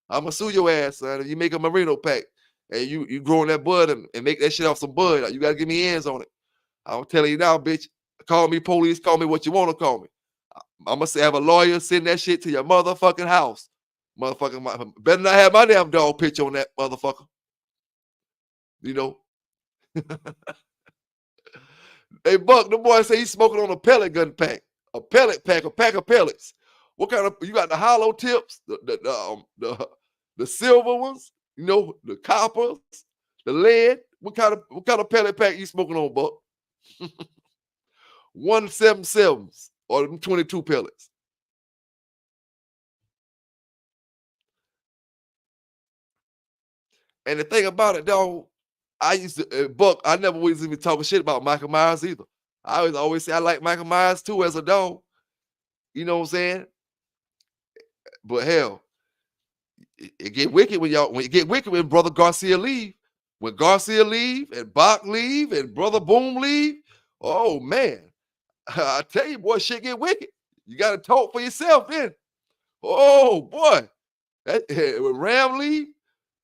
[SPEAKER 3] I'ma sue your ass, son. If you make a Merino pack and you growing that bud and make that shit off some bud, you gotta give me hands on it. I'm telling you now, bitch. Call me police, call me what you want to call me. I'm gonna have a lawyer send that shit to your motherfucking house. Motherfucking better not have my damn dog picture on that motherfucker. You know. Hey, Buck, the boy say he's smoking on a pellet gun pack. A pellet pack, a pack of pellets. What kind of, you got the hollow tips, the silver ones, you know, the coppers, the lead. What kind of pellet pack you smoking on, Buck? 177s or 22 pellets. And the thing about it, dog, I used to, Buck, I never was even talking shit about Michael Myers either. I always say I like Michael Myers too as a dog. You know what I'm saying? But hell, it get wicked when it get wicked when Brother Garcia leave. When Garcia leave and Bach leave and Brother Boom leave, oh man. I tell you, boy, shit get wicked. You gotta talk for yourself then. Oh boy. When Ram leave,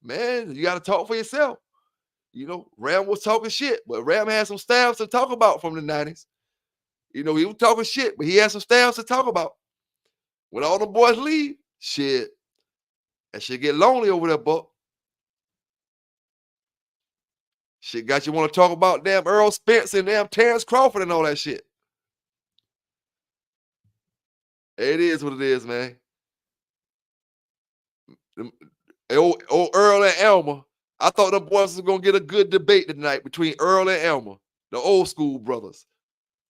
[SPEAKER 3] man, you gotta talk for yourself. You know, Ram was talking shit, but Ram had some stabs to talk about from the 90s. You know, he was talking shit, but he had some stabs to talk about. When all the boys leave, shit, that shit get lonely over there, Buck. Shit got you want to talk about damn Earl Spence and damn Terrence Crawford and all that shit. It is what it is, man. Old Earl and Elmer. I thought the boys was gonna get a good debate tonight between Earl and Elmer, the old school brothers.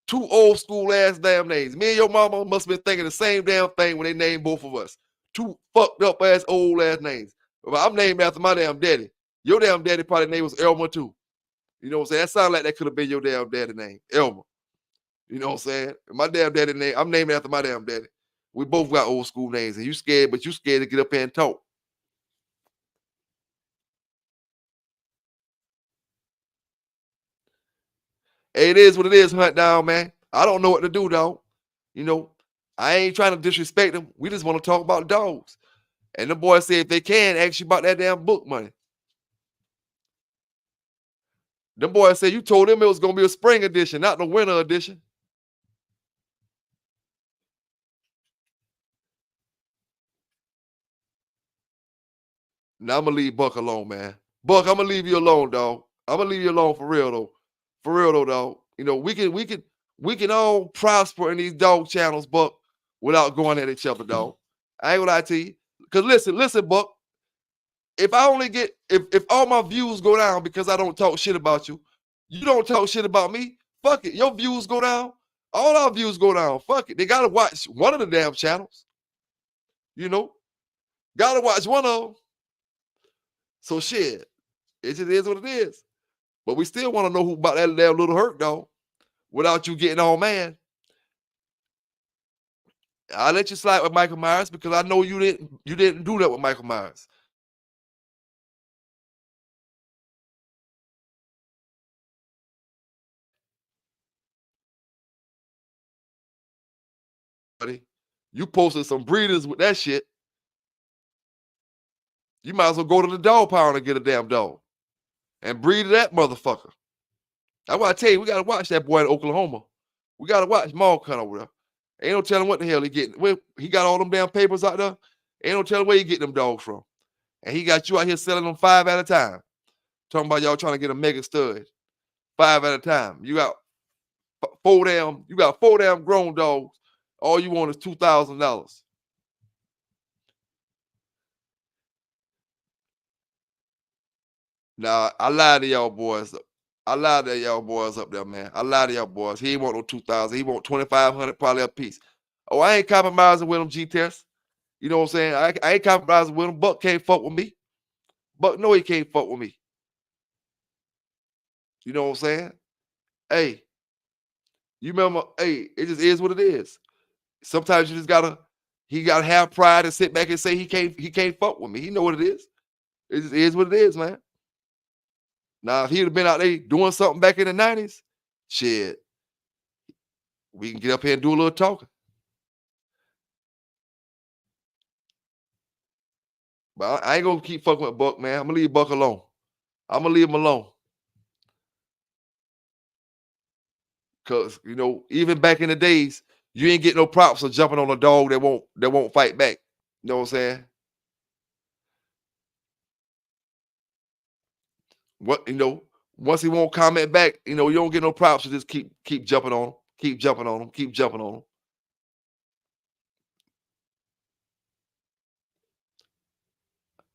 [SPEAKER 3] Two old school ass damn names. Me and your mama must have been thinking the same damn thing when they named both of us. Two fucked up ass old ass names. But I'm named after my damn daddy. Your damn daddy probably name was Elmer too. You know what I'm saying? That sounds like that could have been your damn daddy name, Elmer. You know what I'm saying? My damn daddy name, I'm named after my damn daddy. We both got old school names, and you scared, but you scared to get up here and talk. Hey, it is what it is, Hunt Down, man. I don't know what to do, dog. You know, I ain't trying to disrespect them. We just want to talk about dogs. And the boy said if they can, ask you about that damn book money. The boy said you told him it was going to be a spring edition, not the winter edition. Now I'm going to leave Buck alone, man. Buck, I'm going to leave you alone, dog. I'm going to leave you alone for real, though. For real, though, dog. You know, we can all prosper in these dog channels, Buck, without going at each other, dog. I ain't gonna lie to you. Cause listen, Buck. If I only get if all my views go down because I don't talk shit about you, you don't talk shit about me. Fuck it. Your views go down. All our views go down. Fuck it. They gotta watch one of the damn channels. You know, gotta watch one of them. So shit, it just is what it is. But we still want to know who about that damn little hurt dog without you getting all mad. I'll let you slide with Michael Myers because I know you didn't do that with Michael Myers. Buddy, you posted some breeders with that shit. You might as well go to the dog pound and get a damn dog and breed that motherfucker. That's why I tell you, we gotta watch that boy in Oklahoma. We gotta watch Maul Cunt over there. Ain't no telling what the hell he getting. Well, he got all them damn papers out there. Ain't no telling where he getting them dogs from. And he got you out here selling them 5 at a time. Talking about y'all trying to get a mega stud. 5 at a time. You got four damn grown dogs. All you want is $2,000. Nah, I lied to y'all boys. I lied to y'all boys up there, man. I lied to y'all boys. He ain't want no 2,000. He want 2,500 probably a piece. Oh, I ain't compromising with him, G-Test. You know what I'm saying? I ain't compromising with him. Buck can't fuck with me. Buck know he can't fuck with me. You know what I'm saying? Hey, you remember, hey, it just is what it is. Sometimes you just he gotta have pride and sit back and say he can't fuck with me. He know what it is. It just is what it is, man. Now, if he'd have been out there doing something back in the 90s, shit, we can get up here and do a little talking. But I ain't gonna keep fucking with Buck, man. I'm gonna leave Buck alone. I'm gonna leave him alone. Cause you know, even back in the days, you ain't get no props for jumping on a dog that won't fight back. You know what I'm saying? What you know, once he won't comment back, you know, you don't get no props to just keep jumping on him, keep jumping on him, keep jumping on him.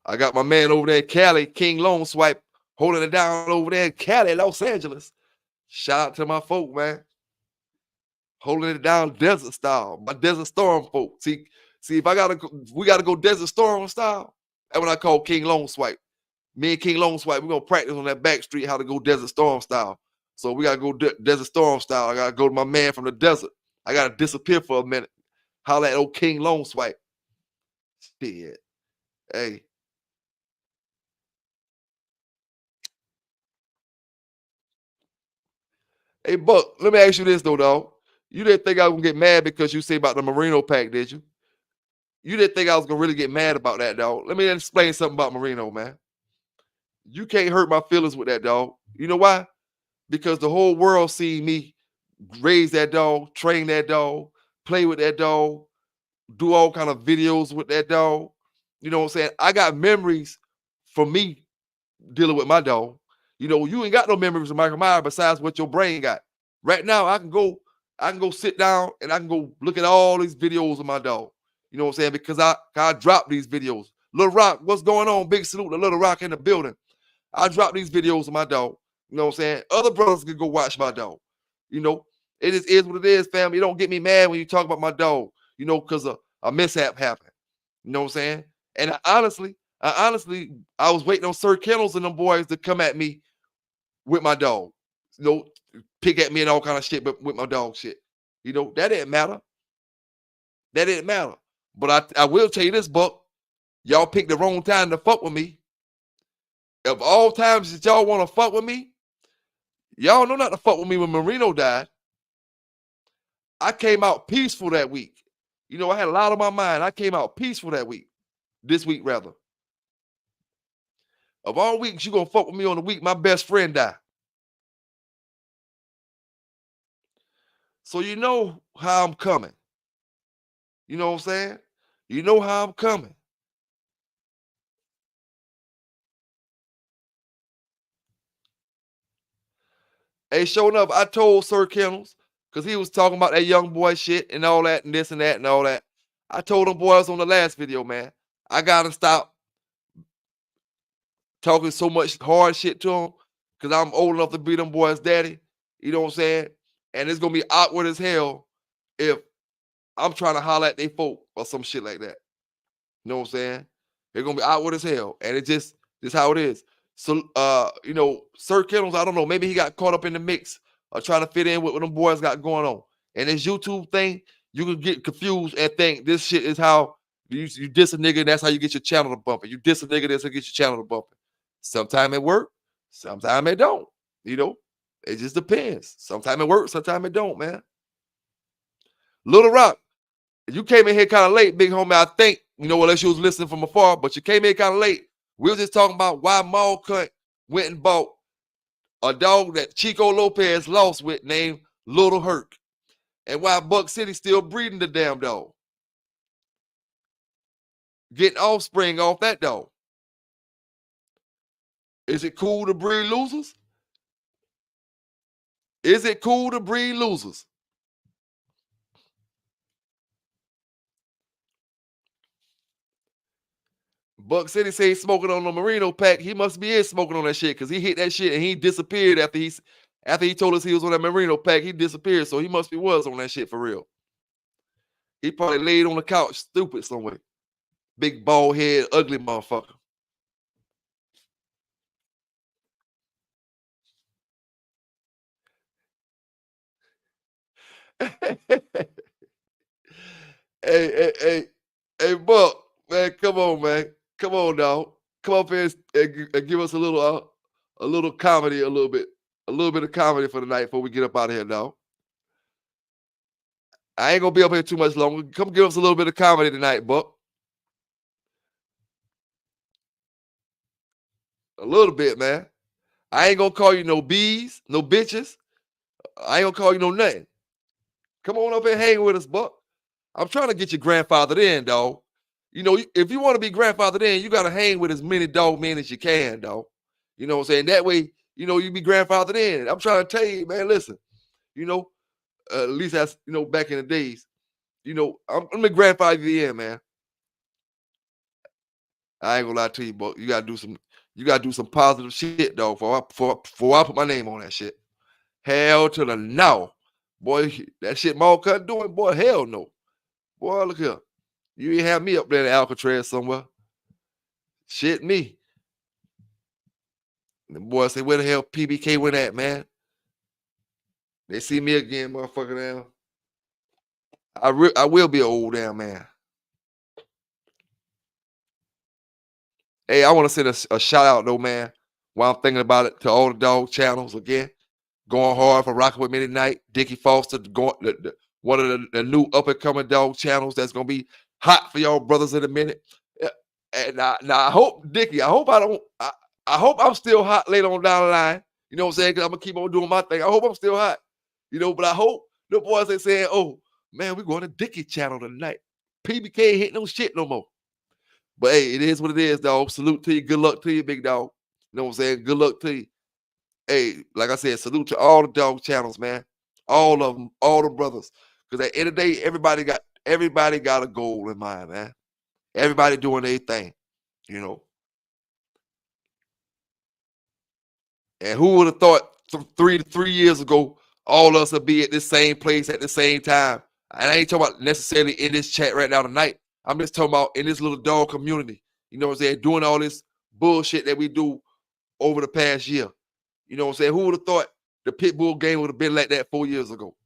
[SPEAKER 3] I got my man over there in Cali, King Lone Swipe, holding it down over there in Cali, Los Angeles. Shout out to my folk, man. Holding it down desert style, my Desert Storm folk. See, if we gotta go Desert Storm style. That's what I call King Lone Swipe. Me and King Lone Swipe, we're gonna practice on that back street how to go Desert Storm style. So we gotta go Desert Storm style. I gotta go to my man from the desert. I gotta disappear for a minute. Holla at old King Lone Swipe. Shit. Hey. Hey, Buck, let me ask you this though, dog. You didn't think I was gonna get mad because you say about the Merino pack, did you? You didn't think I was gonna really get mad about that, dog. Let me explain something about Merino, man. You can't hurt my feelings with that, dog. You know why? Because the whole world seen me raise that dog, train that dog, play with that dog, do all kind of videos with that dog. You know what I'm saying? I got memories from me dealing with my dog. You know, you ain't got no memories of Michael Myers besides what your brain got. Right now, I can go sit down and I can go look at all these videos of my dog. You know what I'm saying? Because I dropped these videos. Little Rock, what's going on? Big salute to Little Rock in the building. I dropped these videos of my dog. You know what I'm saying? Other brothers can go watch my dog. You know, it just is what it is, family. You don't get me mad when you talk about my dog, you know, because a mishap happened. You know what I'm saying? And I honestly, I was waiting on Sir Kennels and them boys to come at me with my dog. You know, pick at me and all kind of shit, but with my dog shit. You know, that didn't matter. That didn't matter. But I will tell you this, Buck. Y'all picked the wrong time to fuck with me. Of all times that y'all want to fuck with me, y'all know not to fuck with me when Merino died. I came out peaceful that week. You know, I had a lot on my mind. I came out peaceful that week. This week, rather. Of all weeks, you gonna fuck with me on the week my best friend died. So you know how I'm coming. You know what I'm saying? You know how I'm coming. Hey, showing up, I told Sir Kennels, because he was talking about that young boy shit and all that and this and that and all that. I told them boys on the last video, man, I gotta stop talking so much hard shit to them because I'm old enough to be them boys' daddy. You know what I'm saying? And it's gonna be awkward as hell if I'm trying to holler at they folk or some shit like that. You know what I'm saying? It's gonna be awkward as hell. And it just how it is. So you know, Sir Kennels, I don't know, maybe he got caught up in the mix of trying to fit in with what them boys got going on. And this YouTube thing, you can get confused and think this shit is how you diss a nigga and that's how you get your channel to bumping. You diss a nigga, that's how you get your channel to bumping. Sometimes it work, sometimes it don't. You know, it just depends. Sometimes it works, sometimes it don't, man. Little Rock, you came in here kind of late, big homie. I think, you know, unless you was listening from afar, but you came in kind of late. We were just talking about why Maul Cunt went and bought a dog that Chico Lopez lost with named Little Herc. And why Buck City still breeding the damn dog. Getting offspring off that dog. Is it cool to breed losers? Is it cool to breed losers? Buck City say he's smoking on the Merino pack. He must be smoking on that shit because he hit that shit and he disappeared after he told us he was on that Merino pack. He disappeared, so he must be was on that shit for real. He probably laid on the couch stupid somewhere. Big bald head, ugly motherfucker. Hey, Buck, man, come on, man. Come on, dog. Come up here and give us a little comedy, a little bit of comedy for the night before we get up out of here, dog. I ain't gonna be up here too much longer. Come give us a little bit of comedy tonight, Buck. A little bit, man. I ain't gonna call you no bees, no bitches. I ain't gonna call you no nothing. Come on up and hang with us, Buck. I'm trying to get you grandfathered in, dog. You know, if you want to be grandfathered in, you gotta hang with as many dog men as you can, dog. You know what I'm saying? That way, you know, you be grandfathered in. I'm trying to tell you, man, listen, you know, at least that's, you know, back in the days, you know, I'm gonna grandfather you in, man. I ain't gonna lie to you, but you gotta do some positive shit, dog, before I put my name on that shit. Hell to the no. Boy, that shit Maul Cut doing, boy, hell no. Boy, look here. You ain't have me up there in Alcatraz somewhere. Shit me. The boy say, where the hell PBK went at, man? They see me again, motherfucker. Now I will be an old damn man. Hey, I want to send a shout out though, man. While I'm thinking about it, to all the dog channels again. Going hard for Rocking with Me Tonight. Dickie Foster, one of the new up and coming dog channels that's gonna be hot for y'all brothers in a minute. Yeah, and now I hope Dickie, I hope I'm still hot later on down the line. You know what I'm saying? Because I'm gonna keep on doing my thing. I hope I'm still hot. You know, but I hope the boys ain't saying, "Oh man, we're going to Dickie channel tonight." PBK ain't hitting no shit no more. But hey, it is what it is, dog. Salute to you. Good luck to you, big dog. You know what I'm saying? Good luck to you. Hey, like I said, salute to all the dog channels, man. All of them, all the brothers. Because at the end of the day, everybody got a goal in mind, man. Everybody doing their thing, you know. And who would have thought from 3 years ago, all of us would be at this same place at the same time? And I ain't talking about necessarily in this chat right now tonight. I'm just talking about in this little dog community. You know what I'm saying? Doing all this bullshit that we do over the past year. You know what I'm saying? Who would have thought the Pitbull game would have been like that 4 years ago?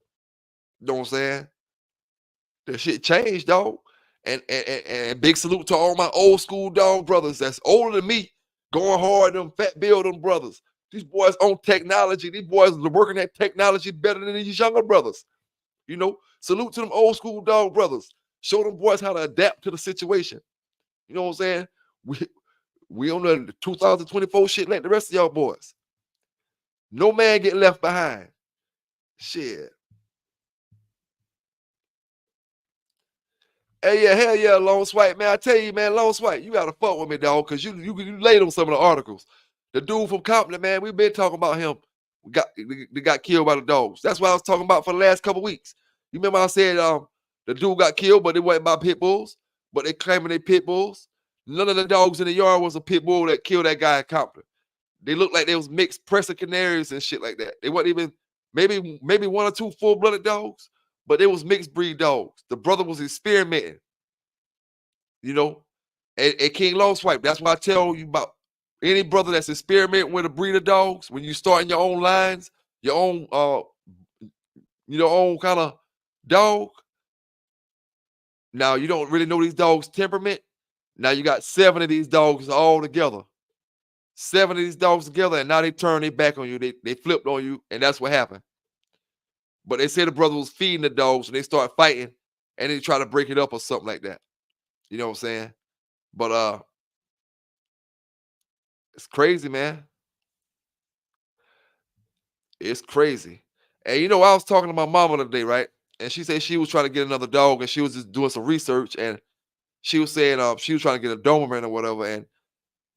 [SPEAKER 3] You know what I'm saying? The shit changed, dog. And big salute to all my old school dog brothers that's older than me, going hard, them fat building brothers. These boys on technology. These boys are working that technology better than these younger brothers. You know, salute to them old school dog brothers. Show them boys how to adapt to the situation. You know what I'm saying? We on the 2024 shit like the rest of y'all boys. No man get left behind. Shit. Hey, yeah, hell yeah, Lone Swipe, man. I tell you, man, Lone Swipe, you gotta fuck with me, dog, because you laid on some of the articles. The dude from Compton, man, we've been talking about him. They got killed by the dogs. That's what I was talking about for the last couple weeks. You remember I said the dude got killed, but it wasn't by pit bulls, but they claiming they pit bulls. None of the dogs in the yard was a pit bull that killed that guy in Compton. They looked like they was mixed Presa Canaries and shit like that. They wasn't even maybe one or two full-blooded dogs, but they was mixed breed dogs. The brother was experimenting, you know. And King Long Swipe, that's why I tell you about any brother that's experimenting with a breed of dogs. When you start in your own lines, your own own kind of dog. Now you don't really know these dogs' temperament. Now you got 7 of these dogs all together. 7 of these dogs together, and now they turn their back on you. They flipped on you, and that's what happened. But they said the brother was feeding the dogs, and they start fighting, and they try to break it up or something like that. You know what I'm saying? But it's crazy, man. It's crazy. And you know, I was talking to my mama today, right? And she said she was trying to get another dog, and she was just doing some research, and she was saying she was trying to get a Doberman or whatever. And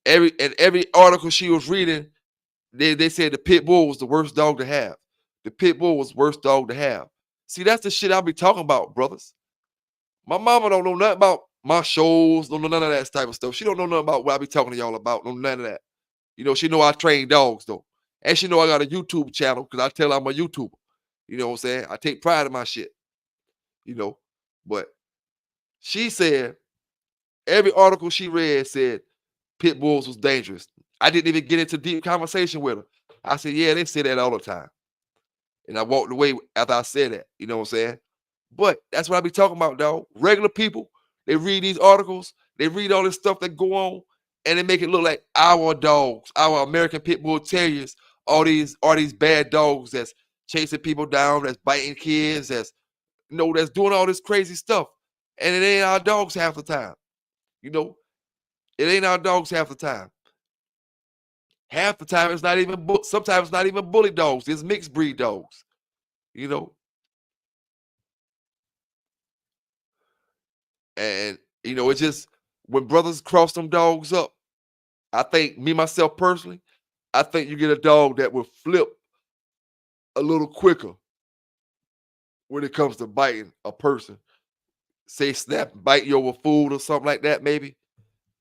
[SPEAKER 3] every article she was reading, they said the pit bull was the worst dog to have. The pit bull was the worst dog to have. See, that's the shit I be talking about, brothers. My mama don't know nothing about my shows, don't know none of that type of stuff. She don't know nothing about what I be talking to y'all about, no none of that. You know, she know I train dogs though. And she know I got a YouTube channel because I tell her I'm a YouTuber. You know what I'm saying? I take pride in my shit. You know, but she said every article she read said pit bulls was dangerous. I didn't even get into deep conversation with her. I said, yeah, they say that all the time. And I walked away after I said that. You know what I'm saying? But that's what I be talking about, dog. Regular people, they read these articles, they read all this stuff that go on, and they make it look like our dogs, our American Pit Bull Terriers, all these bad dogs that's chasing people down, that's biting kids, that's that's doing all this crazy stuff. And it ain't our dogs half the time. You know, it ain't our dogs half the time. Half the time it's not even sometimes it's not even bully dogs, it's mixed breed dogs. You know. And it's just when brothers cross them dogs up, I think me myself personally, I think you get a dog that will flip a little quicker when it comes to biting a person. Say snap, bite you over food or something like that, maybe.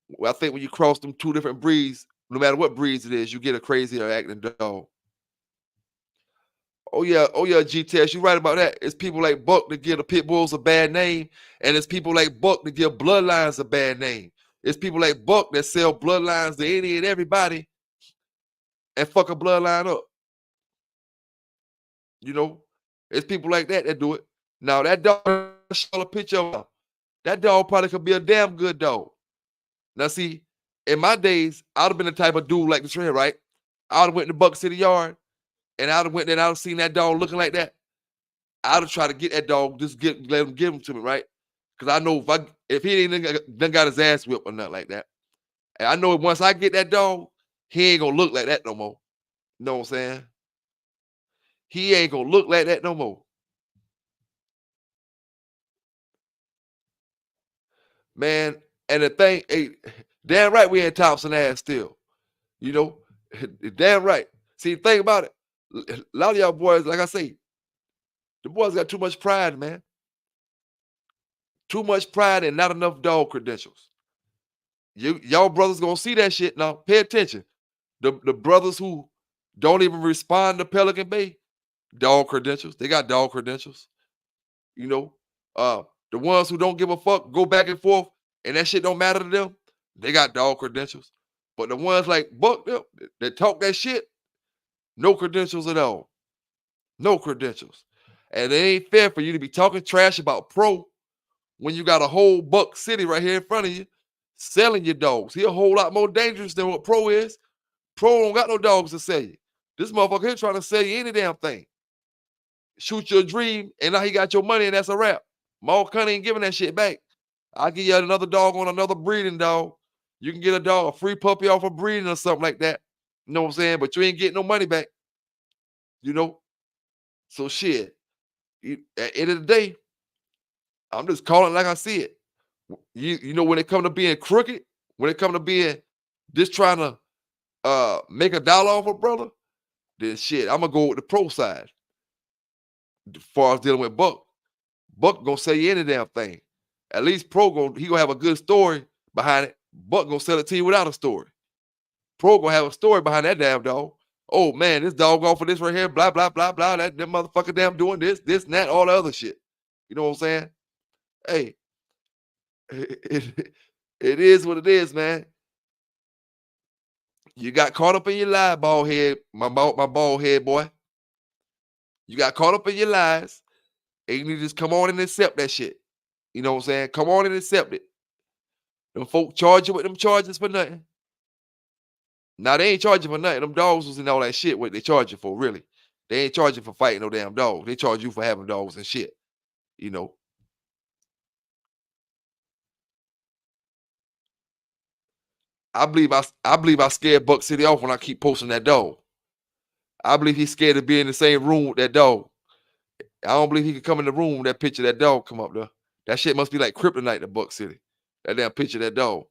[SPEAKER 3] Well, I think when you cross them 2 different breeds, no matter what breeds it is, you get a crazier acting dog. Oh yeah, GTS, you're right about that. It's people like Buck that give the pit bulls a bad name, and it's people like Buck that give bloodlines a bad name. It's people like Buck that sell bloodlines to any and everybody and fuck a bloodline up. You know, It's people like that do it. Now that dog, I saw a picture of him. That dog probably could be a damn good dog. Now see, in my days, I'd have been the type of dude like this right here, right? I'd have went to Buck City Yard and I'd have went there and I'd have seen that dog looking like that. I'd have tried to get that dog, just let him give him to me, right? Because I know if he ain't done got his ass whipped or nothing like that. And I know once I get that dog, he ain't gonna look like that no more. You know what I'm saying? He ain't gonna look like that no more. Man, and the thing, hey, damn right we ain't Thompson ass still. You know, damn right. See, think about it. A lot of y'all boys, like I say, the boys got too much pride, man. Too much pride and not enough dog credentials. Y'all brothers gonna see that shit now. Pay attention. The brothers who don't even respond to Pelican BAy, dog credentials. They got dog credentials. You know, the ones who don't give a fuck, go back and forth, and that shit don't matter to them. They got dog credentials. But the ones like Buck, that talk that shit, no credentials at all. No credentials. And it ain't fair for you to be talking trash about Pro when you got a whole Buck City right here in front of you selling your dogs. He a whole lot more dangerous than what Pro is. Pro don't got no dogs to sell you. This motherfucker here trying to sell you any damn thing. Shoot your dream, and now he got your money, and that's a wrap. Maul Cunny ain't giving that shit back. I'll give you another dog on another breeding dog. You can get a free puppy off of breeding or something like that. You know what I'm saying? But you ain't getting no money back. You know? So shit. At the end of the day, I'm just calling it like I see it. You know, when it come to being crooked, when it come to being just trying to make a dollar off a brother, then shit, I'm gonna go with the Pro side. As far as dealing with Buck. Buck gonna sell you any damn thing. At least Pro he gonna have a good story behind it. Buck gonna sell it to you without a story. Pro gonna have a story behind that damn dog. Oh man, this dog off for this right here, blah, blah, blah, blah. That motherfucker damn doing this, and that, all the other shit. You know what I'm saying? Hey, it is what it is, man. You got caught up in your lie, bald head, my bald head boy. You got caught up in your lies, and you need to just come on and accept that shit. You know what I'm saying? Come on and accept it. Them folk charge you with them charges for nothing. Now, they ain't charging for nothing. Them dogs was in all that shit, what they charge you for, really. They ain't charging for fighting no damn dog. They charge you for having dogs and shit. You know. I believe I scared Buck City off when I keep posting that dog. I believe he's scared to be in the same room with that dog. I don't believe he could come in the room with that picture of that dog come up there. That shit must be like kryptonite to Buck City. That damn picture of that dog.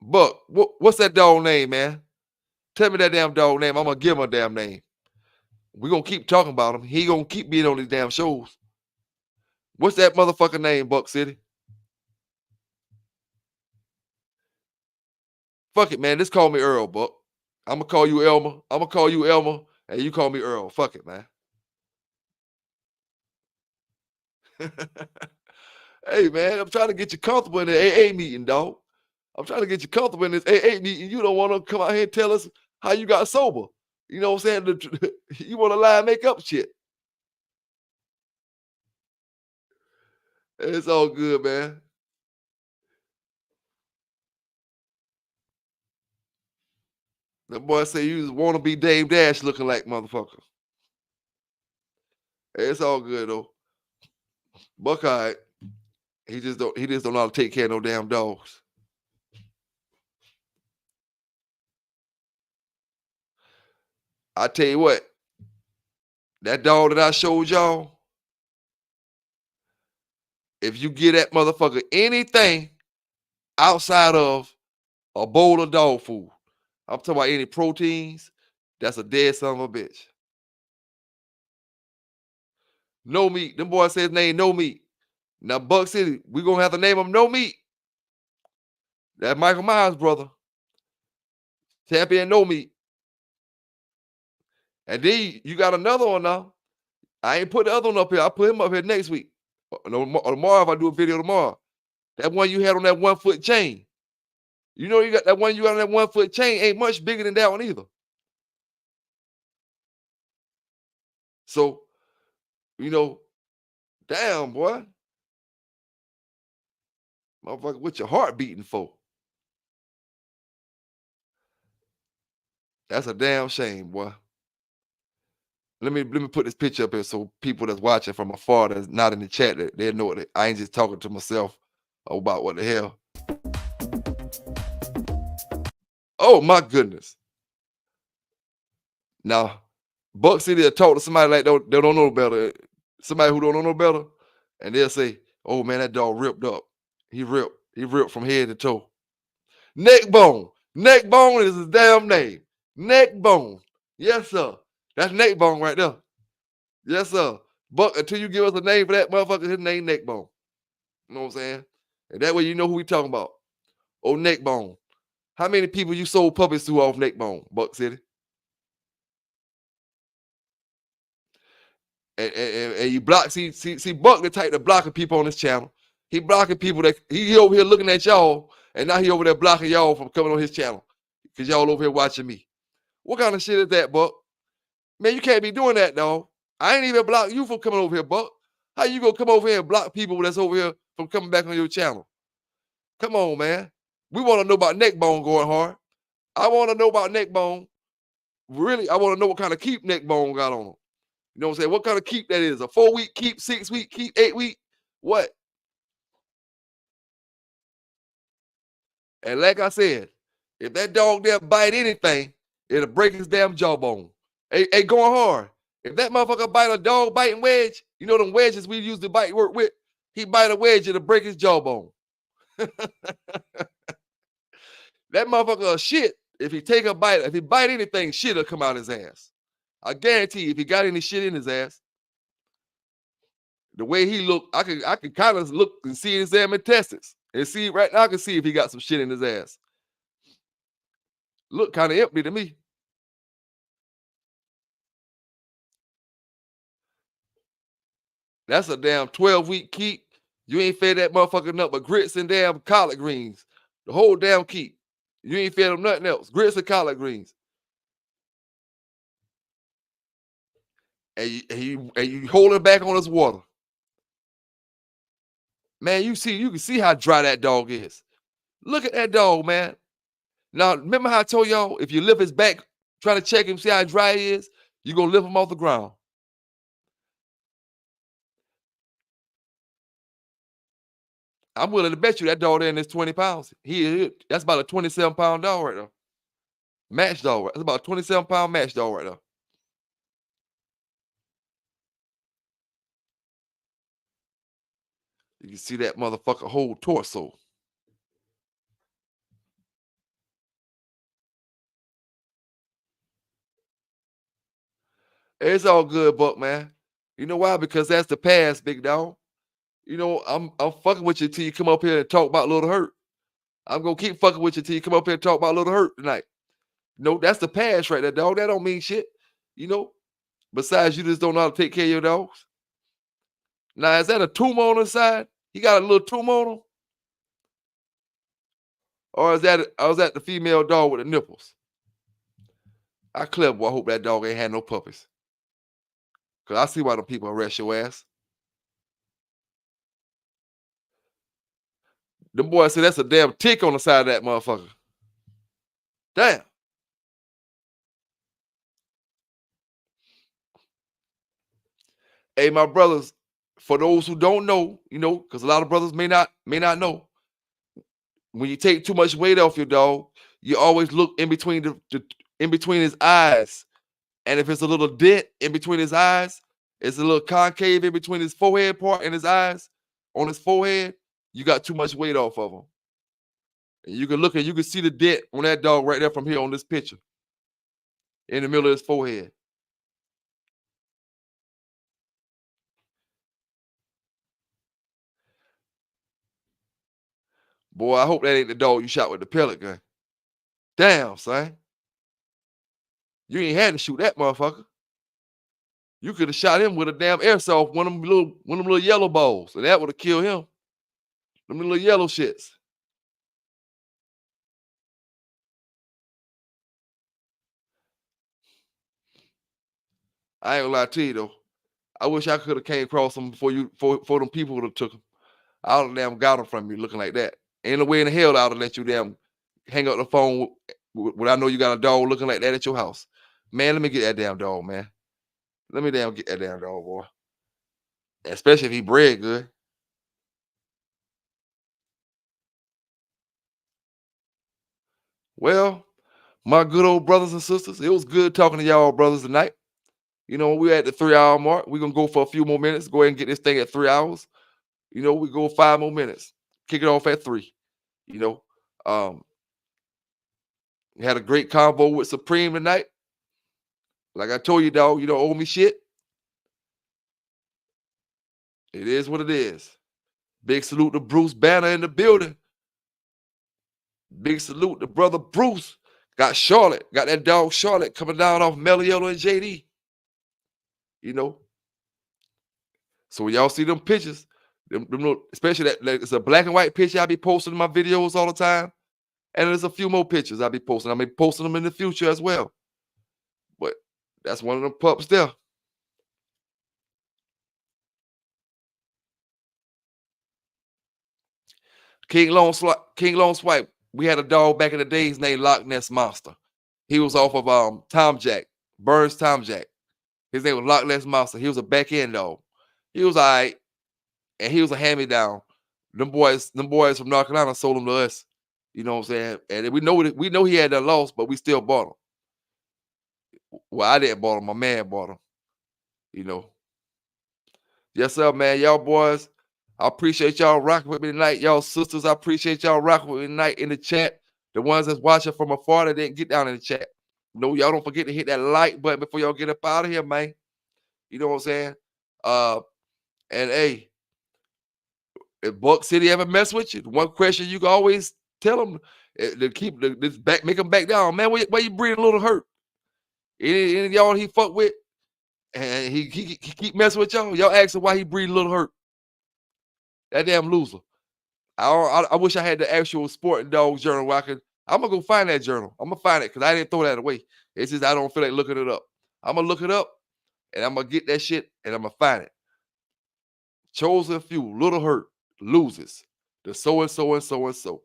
[SPEAKER 3] Buck, what's that dog name, man? Tell me that damn dog name. I'm gonna give him a damn name. We're gonna keep talking about him. He gonna keep being on these damn shows. What's that motherfucker name, Buck City? Fuck it, man. Just call me Earl, Buck. I'm gonna call you Elmer. I'm gonna call you Elmer, and you call me Earl. Fuck it, man. Hey, man, I'm trying to get you comfortable in the AA meeting, dog. I'm trying to get you comfortable in this AA meeting. You don't want to come out here and tell us how you got sober. You know what I'm saying? You want to lie and make up shit. It's all good, man. The boy say you want to be Dame Dash looking like motherfucker. It's all good though. Buckeye, he just don't know how to take care of no damn dogs. I tell you what, that dog that I showed y'all, if you give that motherfucker anything outside of a bowl of dog food, I'm talking about any proteins, that's a dead son of a bitch. No meat. Them boys say his name No Meat. Now, Buck City, we gonna have to name him No Meat. That Michael Myers brother. Champion No Meat. And then you got another one now. I ain't put the other one up here. I'll put him up here next week. Or tomorrow if I do a video tomorrow. That one you had on that 1 foot chain. You know you got that one you got on that 1 foot chain ain't much bigger than that one either. So, you know, damn, boy. Motherfucker, what your heart beating for? That's a damn shame, boy. Let me put this picture up here so people that's watching from afar that's not in the chat that they know that I ain't just talking to myself about what the hell. Oh my goodness. Now, Buck City will talk to somebody like they don't know better. Somebody who don't know no better, and they'll say, "Oh man, that dog ripped up. He ripped from head to toe. Neck bone. Neck bone is his damn name. Neck bone. Yes, sir. That's neck bone right there. Yes, sir. Buck, until you give us a name for that motherfucker, his name neck bone. You know what I'm saying? And that way you know who we talking about. Oh, neck bone. How many people you sold puppies to off neck bone, Buck City? And you block, see, Buck the type to blocking people on this channel. He blocking people that he over here looking at y'all, and now he over there blocking y'all from coming on his channel. Because y'all over here watching me. What kind of shit is that, Buck? Man, you can't be doing that, dog. I ain't even block you from coming over here, Buck. How you gonna come over here and block people that's over here from coming back on your channel? Come on, man. We want to know about neck bone going hard. I want to know about neck bone. Really, I want to know what kind of keep neck bone got on him. You know what I'm saying? What kind of keep that is? A 4-week keep, 6-week keep, 8-week? What? And like I said, if that dog there bite anything, it'll break his damn jawbone. Hey, going hard. If that motherfucker bite a dog biting wedge, you know them wedges we use to bite work with, he bite a wedge, it'll break his jawbone. That motherfucker shit, if he take a bite, if he bite anything, shit'll come out his ass. I guarantee you, if he got any shit in his ass, the way he look, I can kind of look and see his damn intestines. And see right now, I can see if he got some shit in his ass. Look kind of empty to me. That's a damn 12-week keep. You ain't fed that motherfucker nothing but grits and damn collard greens. The whole damn keep. You ain't fed him nothing else. Grits and collard greens. And you hold him back on his water. Man, you can see how dry that dog is. Look at that dog, man. Now, remember how I told y'all, if you lift his back, try to check him, see how dry he is, you're going to lift him off the ground. I'm willing to bet you that dog there is 20 pounds. That's about a 27-pound dog right there. Match dog. That's about a 27-pound match dog right there. You can see that motherfucker whole torso. It's all good, Buck, man. You know why? Because that's the past, big dog. You know, I'm fucking with you till you come up here and talk about Little Hurt. I'm gonna keep fucking with you till you come up here and talk about Little Hurt tonight. No, that's the past right there, dog. That don't mean shit. You know, besides you just don't know how to take care of your dogs. Now, is that a tumor on the side? He got a little tumor on him? Or is that the female dog with the nipples? I clever boy. I hope that dog ain't had no puppies. Cause I see why them people arrest your ass. Them boys say that's a damn tick on the side of that motherfucker. Damn. Hey, my brothers, for those who don't know, you know, because a lot of brothers may not know. When you take too much weight off your dog, you always look in between in between his eyes. And if it's a little dent in between his eyes, it's a little concave in between his forehead part and his eyes on his forehead, you got too much weight off of him. And you can look and you can see the dent on that dog right there from here on this picture. In the middle of his forehead. Boy, I hope that ain't the dog you shot with the pellet gun. Damn, son. You ain't had to shoot that motherfucker. You could have shot him with a damn airsoft, one of them little yellow balls, and that would have killed him. Them little yellow shits. I ain't gonna lie to you though. I wish I could have came across them before for them people would have took them. I would have damn got them from you looking like that. Ain't no way in the hell I would have let you damn hang up the phone when I know you got a dog looking like that at your house. Man, let me get that damn dog, man. Let me damn get that damn dog, boy. Especially if he bred good. Well, my good old brothers and sisters, it was good talking to y'all brothers tonight. You know, we're at the 3-hour mark. We're gonna go for a few more minutes. Go ahead and get this thing at 3 hours. You know, we go 5 more minutes. Kick it off at 3. You know, we had a great convo with Supreme tonight. Like I told you, dog, you don't owe me shit. It is what it is. Big salute to Bruce Banner in the building. Big salute to brother Bruce. Got Charlotte. Got that dog Charlotte coming down off Meliotto and JD. You know. So when y'all see them pictures, them especially that it's a black and white picture I be posting in my videos all the time. And there's a few more pictures I'll be posting. I'll be posting them in the future as well. But that's one of them pups there. King Long Swipe. We had a dog back in the days named Loch Ness Monster. He was off of Tom Jack, Burns Tom Jack. His name was Loch Ness Monster. He was a back end dog. He was all right, and he was a hand-me-down. Them boys from North Carolina sold him to us. You know what I'm saying? And we know he had that loss, but we still bought him. Well, I didn't bought him. My man bought him. You know. Yes, sir, man. Y'all boys, I appreciate y'all rocking with me tonight. Y'all sisters, I appreciate y'all rocking with me tonight in the chat. The ones that's watching from afar that didn't get down in the chat. No, y'all don't forget to hit that like button before y'all get up out of here, man. You know what I'm saying? And hey, if Buck City ever mess with you, one question you can always tell them to keep this back, make them back down, man. Why you breathing a little hurt? Any of y'all he fuck with, and he keep messing with y'all. Y'all ask him why he breathe a little hurt. That damn loser. I wish I had the actual Sporting Dogs journal where I'm gonna go find that journal. I'm gonna find it because I didn't throw that away. It's just I don't feel like looking it up. I'm gonna look it up and I'm gonna get that shit and I'm gonna find it. Chosen few, little hurt, loses. The so and so and so and so.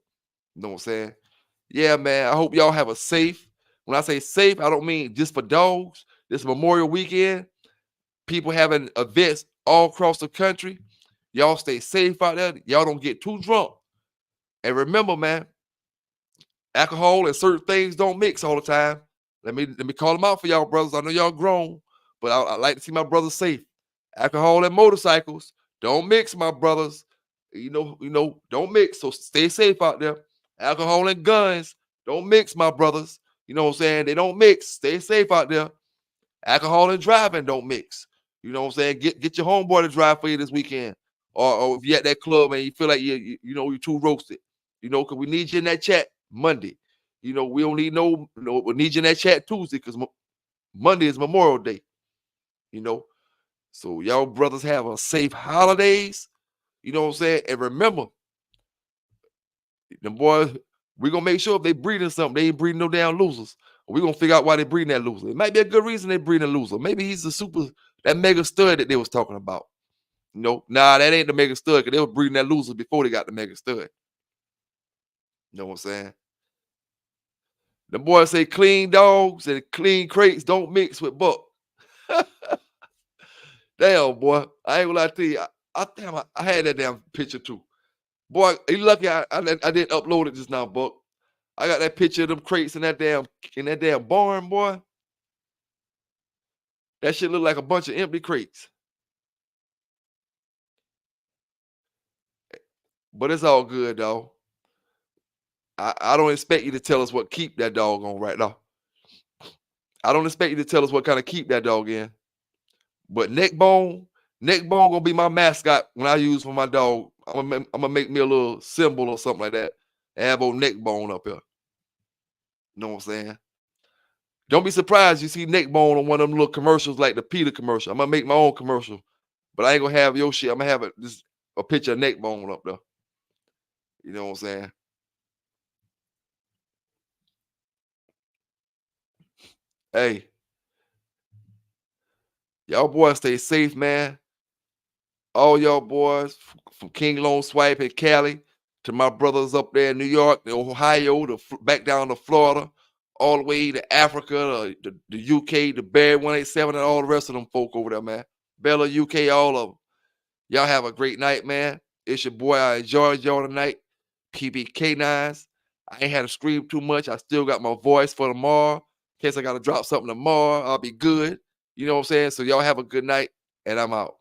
[SPEAKER 3] You know what I'm saying? Yeah, man. I hope y'all have a safe. When I say safe, I don't mean just for dogs. This Memorial Weekend, people having events all across the country. Y'all stay safe out there. Y'all don't get too drunk. And remember, man, alcohol and certain things don't mix all the time. Let me call them out for y'all brothers. I know y'all grown, but I like to see my brothers safe. Alcohol and motorcycles don't mix, my brothers. You know, don't mix. So stay safe out there. Alcohol and guns don't mix, my brothers. You know what I'm saying? They don't mix. Stay safe out there. Alcohol and driving don't mix. You know what I'm saying? Get your homeboy to drive for you this weekend. Or if you're at that club and you feel like you're too roasted. You know, because we need you in that chat Monday. You know, we don't need we need you in that chat Tuesday because Monday is Memorial Day. You know. So y'all brothers have a safe holidays. You know what I'm saying? And remember, the boys, we're gonna make sure if they breeding something, they ain't breeding no damn losers. We're gonna figure out why they breeding that loser. It might be a good reason they breeding a loser. Maybe he's that mega stud that they was talking about. You know, nah, that ain't the mega stud because they were breeding that loser before they got the mega stud. You know what I'm saying? The boys say clean dogs and clean crates don't mix with buck. Damn, boy. I ain't gonna lie to you. I had that damn picture too. Boy, you lucky I didn't upload it just now, Buck. I got that picture of them crates in that damn barn, boy. That shit look like a bunch of empty crates. But it's all good, though. I don't expect you to tell us what keep that dog on right now. I don't expect you to tell us what kind of keep that dog in. But neck bone gonna be my mascot when I use for my dog. I'm gonna make me a little symbol or something like that. And have old neck bone up here. You know what I'm saying? Don't be surprised you see neck bone on one of them little commercials like the Peter commercial. I'm gonna make my own commercial, but I ain't gonna have your shit. I'm gonna have a picture of neck bone up there. You know what I'm saying? Hey, Y'all boys stay safe, man. All y'all boys from King Lone Swipe in Cali to my brothers up there in New York, to Ohio, to back down to Florida, all the way to Africa, the UK, the Bear 187, and all the rest of them folk over there, man. Bella, UK, all of them. Y'all have a great night, man. It's your boy. I enjoyed y'all tonight. PB K9s. I ain't had to scream too much. I still got my voice for tomorrow. In case I got to drop something tomorrow, I'll be good. You know what I'm saying? So y'all have a good night, and I'm out.